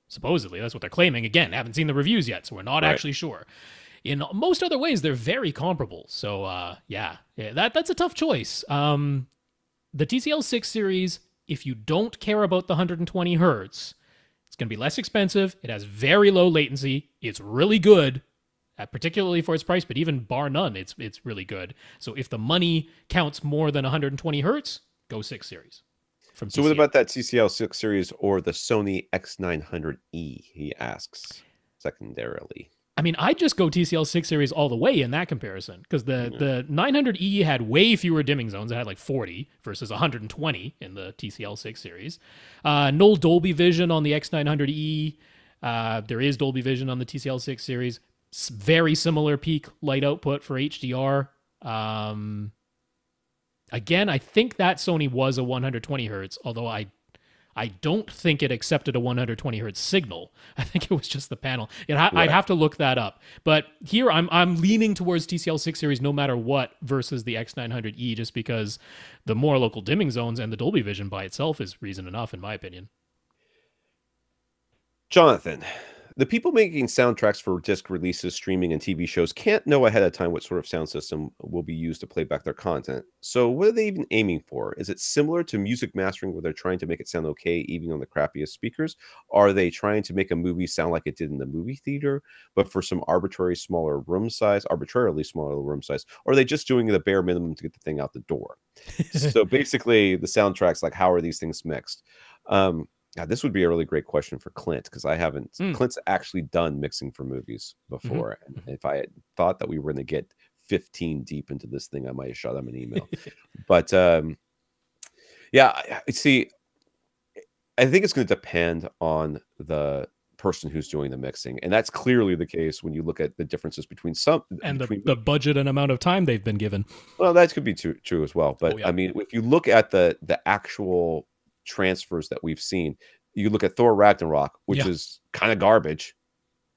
Supposedly, that's what they're claiming. Again, haven't seen the reviews yet, so we're not actually sure. In most other ways, they're very comparable. So, that's a tough choice. The TCL 6 series, if you don't care about the 120 hertz, it's going to be less expensive. It has very low latency. It's really good, particularly for its price, but even bar none, it's really good. So if the money counts more than 120 hertz, go 6 series. From TCL. So what about that TCL 6 series or the Sony X900E, he asks, secondarily? I mean, I'd just go TCL 6 series all the way in that comparison, because the 900E had way fewer dimming zones. It had like 40 versus 120 in the TCL 6 series. No Dolby Vision on the X900E. There is Dolby Vision on the TCL 6 series. Very similar peak light output for HDR. Again, I think that Sony was a 120 hertz, although I don't think it accepted a 120 hertz signal. I think it was just the panel. I'd have to look that up. But here I'm leaning towards TCL 6 series no matter what versus the X900E, just because the more local dimming zones and the Dolby Vision by itself is reason enough, in my opinion. Jonathan, the people making soundtracks for disc releases, streaming, and TV shows can't know ahead of time what sort of sound system will be used to play back their content. So what are they even aiming for? Is it similar to music mastering where they're trying to make it sound okay even on the crappiest speakers? Are they trying to make a movie sound like it did in the movie theater, but for some arbitrarily smaller room size? Or are they just doing the bare minimum to get the thing out the door? So basically the soundtracks, like, how are these things mixed? Now, this would be a really great question for Clint, because I haven't. Clint's actually done mixing for movies before. And if I had thought that we were going to get 15 deep into this thing, I might have shot him an email. But see, I think it's going to depend on the person who's doing the mixing, and that's clearly the case when you look at the differences between the budget and amount of time they've been given. Well, that could be true as well. But I mean, if you look at the actual transfers that we've seen, you look at Thor Ragnarok, which is kind of garbage,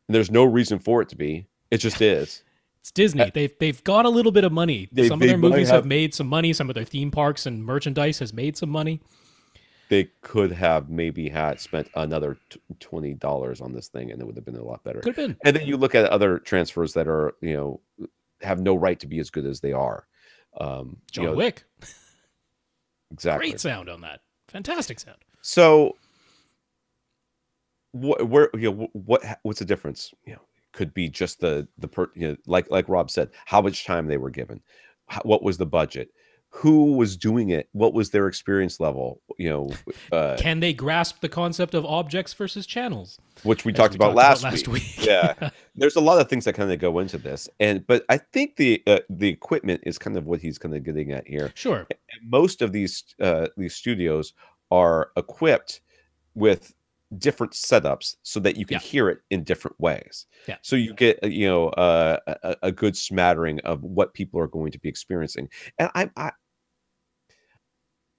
and there's no reason for it to be. It just is. It's Disney. They've got a little bit of money. Some of their movies have made some money. Some of their theme parks and merchandise has made some money. they could have maybe had spent another $20 on this thing, and it would have been a lot better. Could have been. And then you look at other transfers that are, have no right to be as good as they are. John Wick. Exactly. Great sound on that. Fantastic sound. So, what's the difference? Could be just like Rob said, how much time they were given, what was the budget, who was doing it, what was their experience level, can they grasp the concept of objects versus channels, which we talked about last week. Yeah. There's a lot of things that kind of go into this, but I think the equipment is kind of what he's kind of getting at here. Sure. And most of these studios are equipped with different setups so that you can hear it in different ways. Yeah. So you get a good smattering of what people are going to be experiencing. And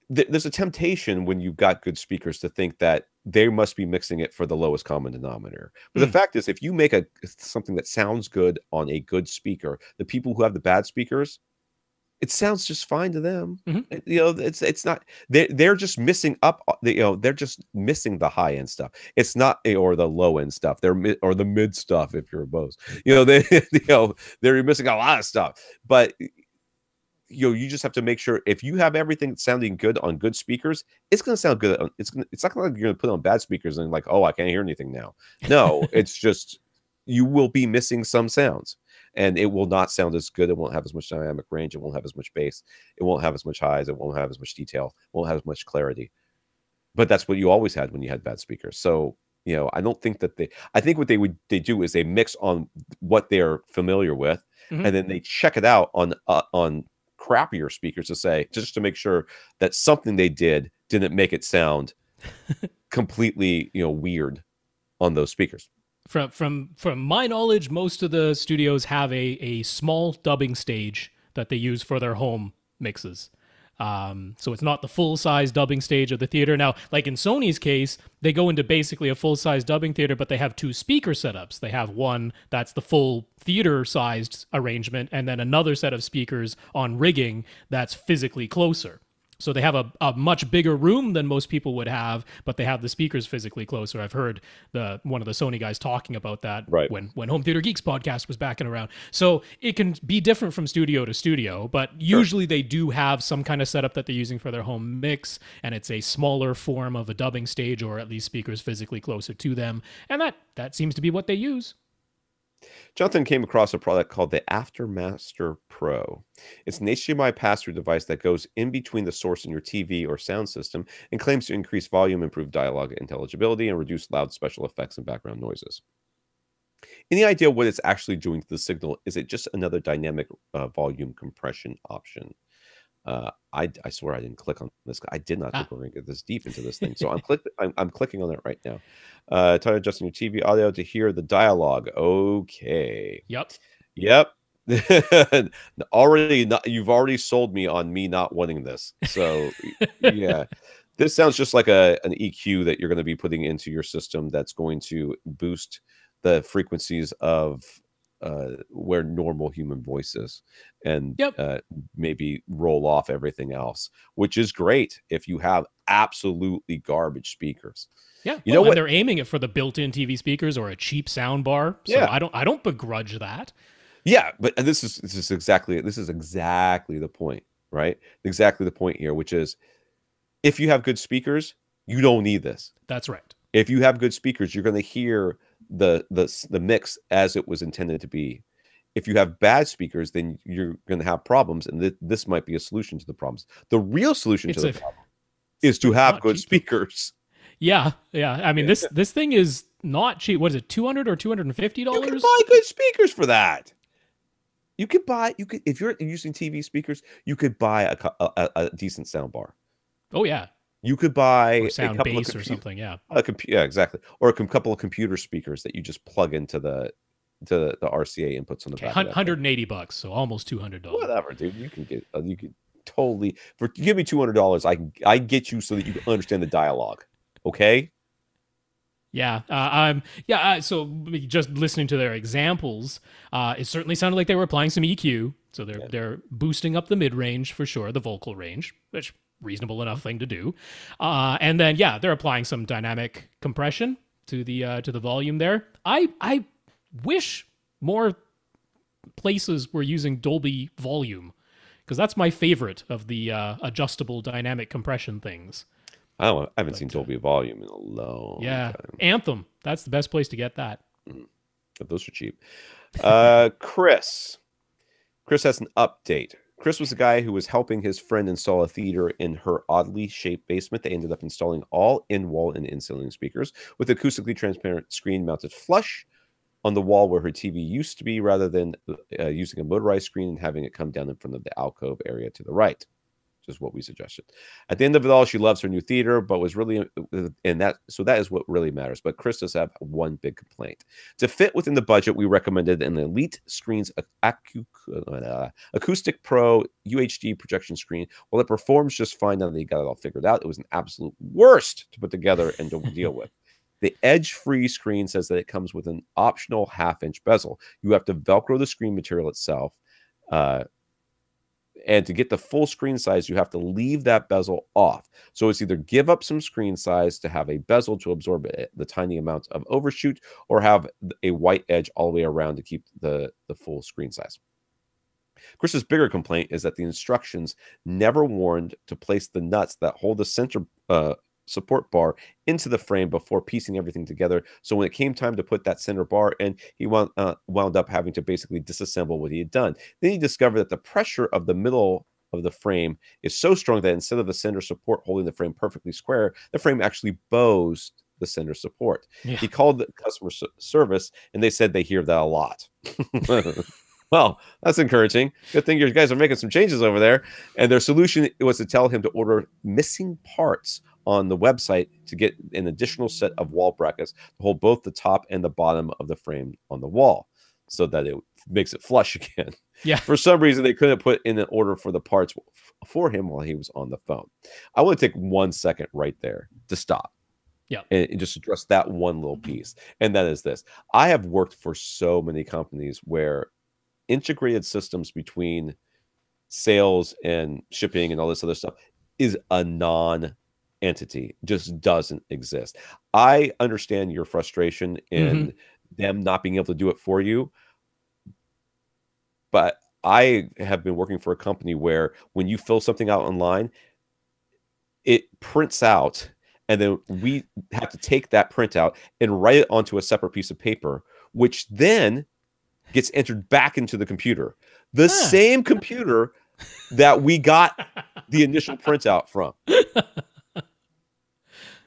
there's a temptation when you've got good speakers to think that they must be mixing it for the lowest common denominator. But the fact is, if you make something that sounds good on a good speaker, the people who have the bad speakers, it sounds just fine to them. It's not, they're just missing up, they're just missing the high end stuff. It's not, or the low end stuff, or the mid stuff if you're a Bose. They're missing a lot of stuff. But you just have to make sure if you have everything sounding good on good speakers, it's going to sound good. It's not like you're going to put on bad speakers and like, oh, I can't hear anything now. No, it's just, you will be missing some sounds. And it will not sound as good. It won't have as much dynamic range. It won't have as much bass. It won't have as much highs. It won't have as much detail. It won't have as much clarity. But that's what you always had when you had bad speakers. So, I don't think that I think what they do is they mix on what they're familiar with, and then they check it out on crappier speakers just to make sure that something they didn't make it sound completely, weird on those speakers. From my knowledge, most of the studios have a small dubbing stage that they use for their home mixes. So it's not the full-size dubbing stage of the theater. Now, like in Sony's case, they go into basically a full-size dubbing theater, but they have two speaker setups. They have one that's the full theater-sized arrangement, and then another set of speakers on rigging that's physically closer. So they have a much bigger room than most people would have, but they have the speakers physically closer. I've heard one of the Sony guys talking about that when Home Theater Geeks podcast was backing around. So it can be different from studio to studio, but usually they do have some kind of setup that they're using for their home mix, and it's a smaller form of a dubbing stage, or at least speakers physically closer to them. And that seems to be what they use. Jonathan came across a product called the Aftermaster Pro. It's an HDMI pass-through device that goes in between the source and your TV or sound system and claims to increase volume, improve dialogue intelligibility, and reduce loud special effects and background noises. Any idea what it's actually doing to the signal? Is it just another dynamic volume compression option? I swear I didn't click on this. I did not think we're going to get this deep into this thing. So I'm clicking on it right now. Try adjusting your TV audio to hear the dialogue. Okay. Yep. You've already sold me on me not wanting this. So yeah, this sounds just like an EQ that you're going to be putting into your system that's going to boost the frequencies of where normal human voice is, and maybe roll off everything else, which is great if you have absolutely garbage speakers. Yeah, you know what? They're aiming it for the built-in TV speakers or a cheap sound bar. So I don't begrudge that. Yeah, but this is exactly the point, right? Exactly the point here, which is if you have good speakers, you don't need this. That's right. If you have good speakers, you're going to hear the mix as it was intended to be. If you have bad speakers, then you're going to have problems, and this might be a solution to the problems. The real solution to the problem is to have good speakers. Yeah. I mean, this thing is not cheap. What is it, $200 or $250? You can buy good speakers for that. If you're using TV speakers, you could buy a decent sound bar. Oh yeah. You could buy or sound bass or something, yeah, exactly, or a couple of computer speakers that you just plug into the RCA inputs on the back. $180, so almost $200. Whatever, dude. You can totally give me $200. I get you so that you can understand the dialogue. Okay. Yeah. So just listening to their examples, it certainly sounded like they were applying some EQ. So they're boosting up the mid range for sure, the vocal range, which reasonable enough thing to do. And then yeah, they're applying some dynamic compression to the volume there. I wish more places were using Dolby Volume, because that's my favorite of the adjustable dynamic compression things. I haven't seen Dolby Volume in a long time. Anthem. That's the best place to get that. But those are cheap. Chris has an update. Chris was the guy who was helping his friend install a theater in her oddly shaped basement. They ended up installing all in-wall and in-ceiling speakers with acoustically transparent screen mounted flush on the wall where her TV used to be, rather than using a motorized screen and having it come down in front of the alcove area to the right. Is what we suggested. At the end of it all, she loves her new theater, but was really, and that is what really matters. But Chris does have one big complaint. To fit within the budget, we recommended an Elite Screens Acoustic Pro UHD projection screen. While it performs just fine now that they got it all figured out, it was an absolute worst to put together and to deal with. The edge-free screen says that it comes with an optional half-inch bezel. You have to Velcro the screen material itself. And to get the full screen size, you have to leave that bezel off. So it's either give up some screen size to have a bezel to absorb the tiny amount of overshoot, or have a white edge all the way around to keep the full screen size. Chris's bigger complaint is that the instructions never warned to place the nuts that hold the center support bar into the frame before piecing everything together. So when it came time to put that center bar in, he wound up having to basically disassemble what he had done. Then he discovered that the pressure of the middle of the frame is so strong that instead of the center support holding the frame perfectly square, the frame actually bows the center support. Yeah. He called the customer service, and they said they hear that a lot. Well, that's encouraging. Good thing you guys are making some changes over there. And their solution was to tell him to order missing parts on the website to get an additional set of wall brackets to hold both the top and the bottom of the frame on the wall, so that it makes it flush again. Yeah. For some reason, they couldn't put in an order for the parts for him while he was on the phone. I want to take 1 second right there to stop. Yeah. And just address that one little piece. And that is this. I have worked for so many companies where integrated systems between sales and shipping and all this other stuff is a non-entity, just doesn't exist. I understand your frustration in them not being able to do it for you, but I have been working for a company where when you fill something out online, it prints out, and then we have to take that printout and write it onto a separate piece of paper, which then gets entered back into the computer. The same computer that we got the initial printout from.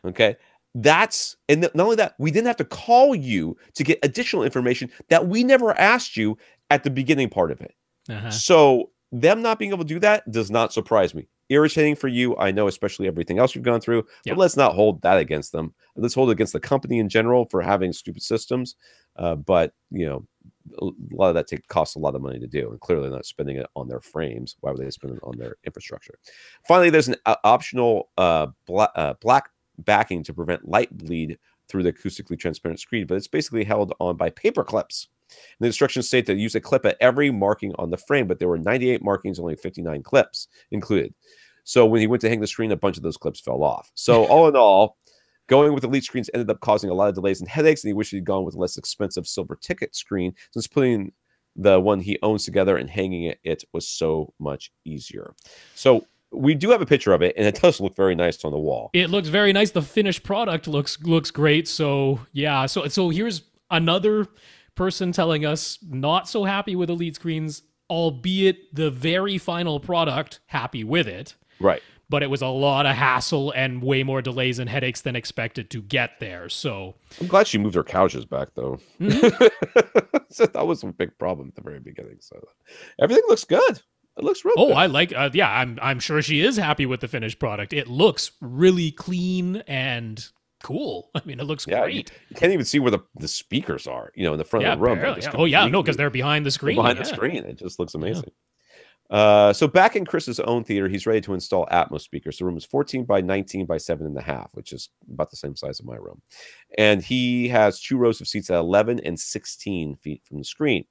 Okay. And not only that, we didn't have to call you to get additional information that we never asked you at the beginning part of it. So them not being able to do that does not surprise me. Irritating for you, I know, especially everything else you've gone through, but let's not hold that against them. Let's hold it against the company in general for having stupid systems. But, you know, a lot of that costs a lot of money to do, and clearly not spending it on their frames. Why would they spend it on their infrastructure? Finally, there's an optional black backing to prevent light bleed through the acoustically transparent screen, but it's basically held on by paper clips. And the instructions state to use a clip at every marking on the frame, but there were 98 markings, only 59 clips included. So when he went to hang the screen, a bunch of those clips fell off. So all in all, going with Elite screens ended up causing a lot of delays and headaches, and he wished he'd gone with a less expensive silver ticket screen, since putting the one he owns together and hanging it was so much easier. So we do have a picture of it, and it does look very nice on the wall. It looks very nice. The finished product looks great. So yeah. So here's another person telling us not so happy with Elite screens, albeit the very final product happy with it. Right. But it was a lot of hassle and way more delays and headaches than expected to get there. So I'm glad she moved her couches back, though. So that was a big problem at the very beginning. So everything looks good. It looks real good. I like. I'm sure she is happy with the finished product. It looks really clean and cool. I mean, it looks great. You can't even see where the speakers are. You know, in the front of the room. Because they're behind the screen. Behind the screen, it just looks amazing. So back in Chris's own theater, he's ready to install Atmos speakers. The room is 14 by 19 by 7.5, which is about the same size as my room. And he has 2 rows of seats at 11 and 16 feet from the screen.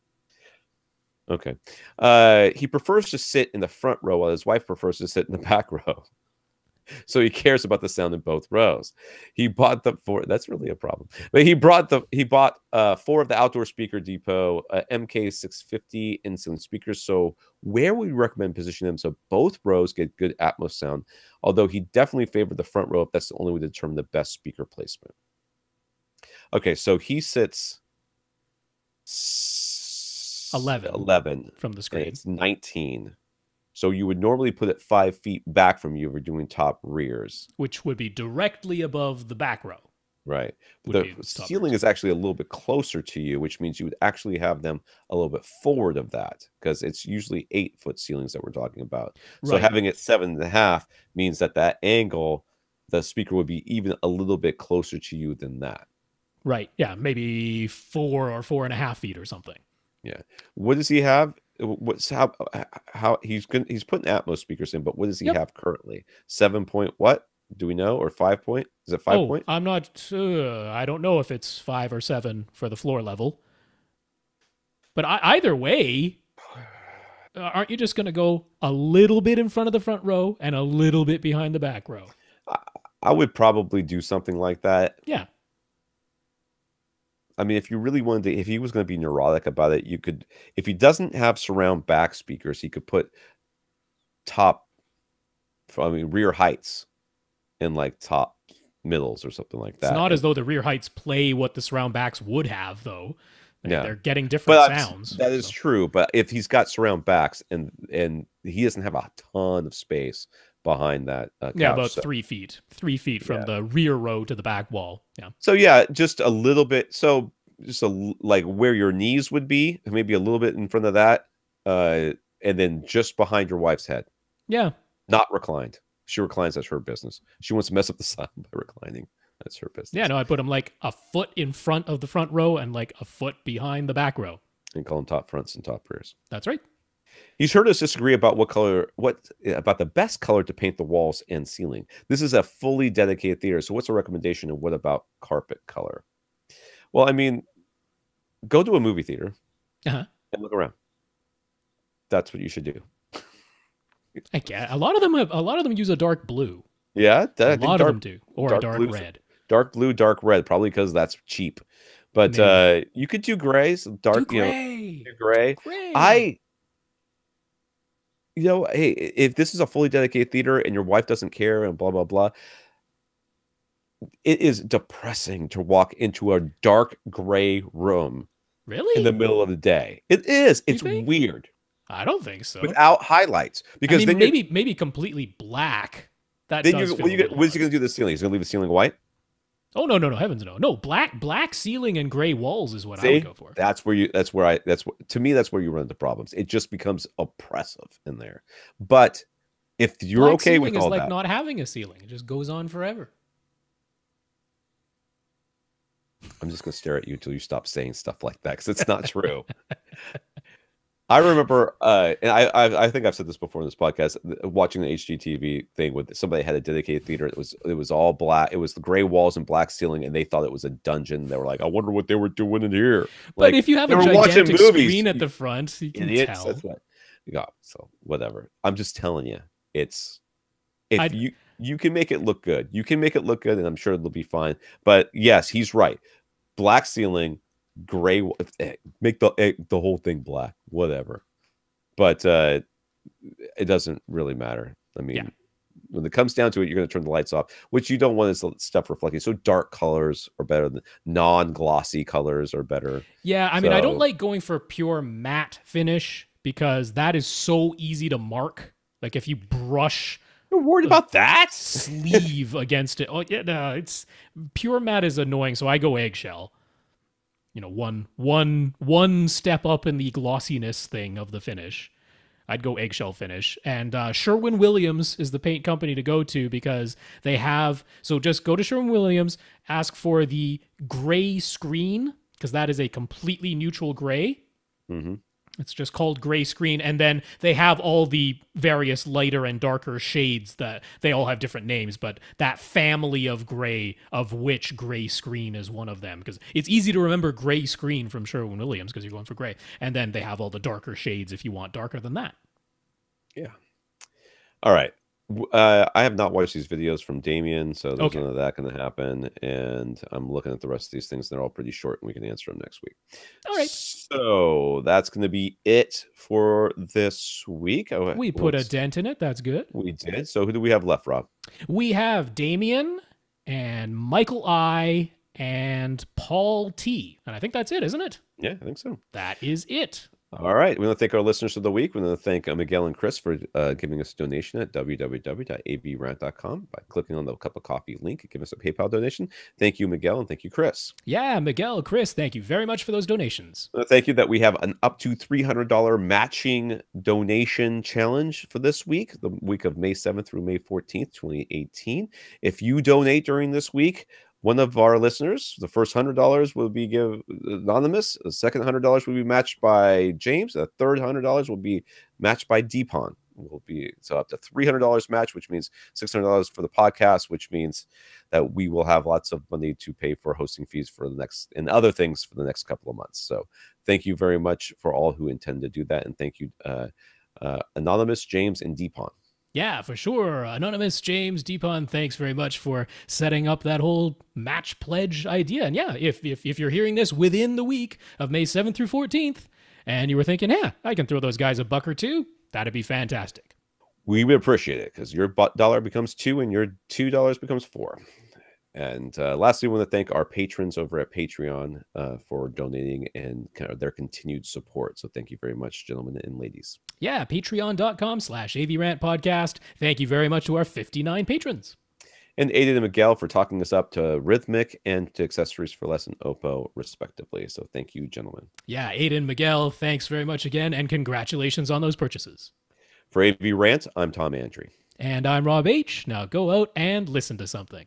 Okay. He prefers to sit in the front row while his wife prefers to sit in the back row. So he cares about the sound in both rows. He bought the four. That's really a problem. But he bought 4 of the Outdoor Speaker Depot MK650 in-ceiling speakers. So where would we recommend positioning them so both rows get good Atmos sound? Although he definitely favored the front row if that's the only way to determine the best speaker placement. Okay, so he sits 11 from the screen. It's 19. So you would normally put it 5 feet back from you if we're doing top rears. Which would be directly above the back row. Right. The ceiling is actually a little bit closer to you, which means you would actually have them a little bit forward of that, because it's usually 8-foot ceilings that we're talking about. So having it 7.5 means that angle, the speaker would be even a little bit closer to you than that. Right. Yeah. Maybe 4 or 4.5 feet or something. Yeah. What does he have? How he's putting Atmos speakers in, but what does he have currently? 7 point what? Do we know? Or 5 point? Is it 5 point? I'm not. I don't know if it's 5 or 7 for the floor level. But either way, aren't you just going to go a little bit in front of the front row and a little bit behind the back row? I would probably do something like that. Yeah. I mean, if you really wanted to, if he was going to be neurotic about it, you could, if he doesn't have surround back speakers, he could put rear heights in like top middles or something like that. It's not as though the rear heights play what the surround backs would have, though. They're getting different sounds. That is true. But if he's got surround backs and he doesn't have a ton of space behind that couch, about 3 feet. 3 feet from the rear row to the back wall. Yeah. So just a little bit. So just like where your knees would be, maybe a little bit in front of that, and then just behind your wife's head. Yeah. Not reclined. She reclines, that's her business. She wants to mess up the sound by reclining. That's her business. Yeah, no, I put him like a foot in front of the front row and like a foot behind the back row. And call them top fronts and top rears. That's right. He's heard us disagree about about the best color to paint the walls and ceiling. This is a fully dedicated theater, so what's a recommendation, and what about carpet color? Well, I mean, go to a movie theater and look around. That's what you should do. I get a lot of them use a dark blue. Yeah, a lot of them do, or a dark red. Dark blue, dark red, probably because that's cheap. But you could do grays, dark, gray. Gray. Hey, if this is a fully dedicated theater and your wife doesn't care and blah, blah, blah, it is depressing to walk into a dark gray room. Really? In the middle of the day. It is. It's weird. I don't think so. Without highlights. Because then maybe completely black. What is he going to do to the ceiling? He's going to leave the ceiling white? Oh, no, heavens no. No, black ceiling and gray walls is what I would go for. To me, that's where you run into problems. It just becomes oppressive in there. But if you're black okay with all that. Ceiling is like not having a ceiling. It just goes on forever. I'm just going to stare at you until you stop saying stuff like that, because it's not true. I remember, and I think I've said this before in this podcast, watching the HGTV thing with somebody had a dedicated theater. It was all black. It was the gray walls and black ceiling, and they thought it was a dungeon. They were like, I wonder what they were doing in here. But if you have a gigantic screen at the front, you can tell. That's what. So whatever. I'm just telling you, you can make it look good. You can make it look good, and I'm sure it'll be fine. But yes, he's right. Black ceiling. Gray, make the whole thing black, whatever. But it doesn't really matter. I mean, when it comes down to it, you're going to turn the lights off, which you don't want is stuff reflecting. So dark colors are better than non-glossy colors are better. Yeah, I mean, I don't like going for pure matte finish because that is so easy to mark. Like if you brush. You're worried about that sleeve against it. Oh yeah, no, it's pure matte is annoying. So I go eggshell. One step up in the glossiness thing of the finish. I'd go eggshell finish. And Sherwin-Williams is the paint company to go to because they have... So just go to Sherwin-Williams, ask for the gray screen, because that is a completely neutral gray. Mm-hmm. It's just called gray screen. And then they have all the various lighter and darker shades that they all have different names, but that family of gray, of which gray screen is one of them. Because it's easy to remember gray screen from Sherwin-Williams because you're going for gray. And then they have all the darker shades if you want darker than that. Yeah. All right. I have not watched these videos from Damien, so there's Okay. none of that going to happen. And I'm looking at the rest of these things. They're all pretty short, and we can answer them next week. All right. So that's going to be it for this week. Oh, We put a dent in it. That's good. we did. So who do we have left, Rob? We have Damien and Michael I and Paul T. And I think that's it, isn't it? Yeah, I think so. That is it. All right. We want to thank our listeners of the week. We want to thank Miguel and Chris for giving us a donation at www.avrant.com by clicking on the cup of coffee link and give us a PayPal donation. Thank you, Miguel, and thank you, Chris. Yeah, Miguel, Chris, thank you very much for those donations. Thank you that we have an up to $300 matching donation challenge for this week, the week of May 7th through May 14th, 2018. If you donate during this week, one of our listeners, the first $100 will be anonymous. The second $100 will be matched by James. The third $100 will be matched by Deepon. Will be so up to $300 match, which means $600 for the podcast, which means that we will have lots of money to pay for hosting fees for the next and other things for the next couple of months. So thank you very much for all who intend to do that, and thank you, Anonymous, James, and Deepon. Yeah, for sure. Anonymous, James, Deepon, thanks very much for setting up that whole match pledge idea. And yeah, if you're hearing this within the week of May 7th through 14th, and you were thinking, yeah, I can throw those guys a buck or two, that'd be fantastic. We would appreciate it because your dollar becomes $2 and your $2 becomes $4. And lastly, we want to thank our patrons over at Patreon for donating and kind of their continued support. So thank you very much, gentlemen and ladies. Yeah, patreon.com/AVRant Podcast. Thank you very much to our 59 patrons. And Aiden and Miguel for talking us up to Rhythmic and to Accessories for Less and Oppo, respectively. So thank you, gentlemen. Yeah, Aiden, Miguel, thanks very much again, and congratulations on those purchases. For AV Rant, I'm Tom Andry. And I'm Rob H. Now go out and listen to something.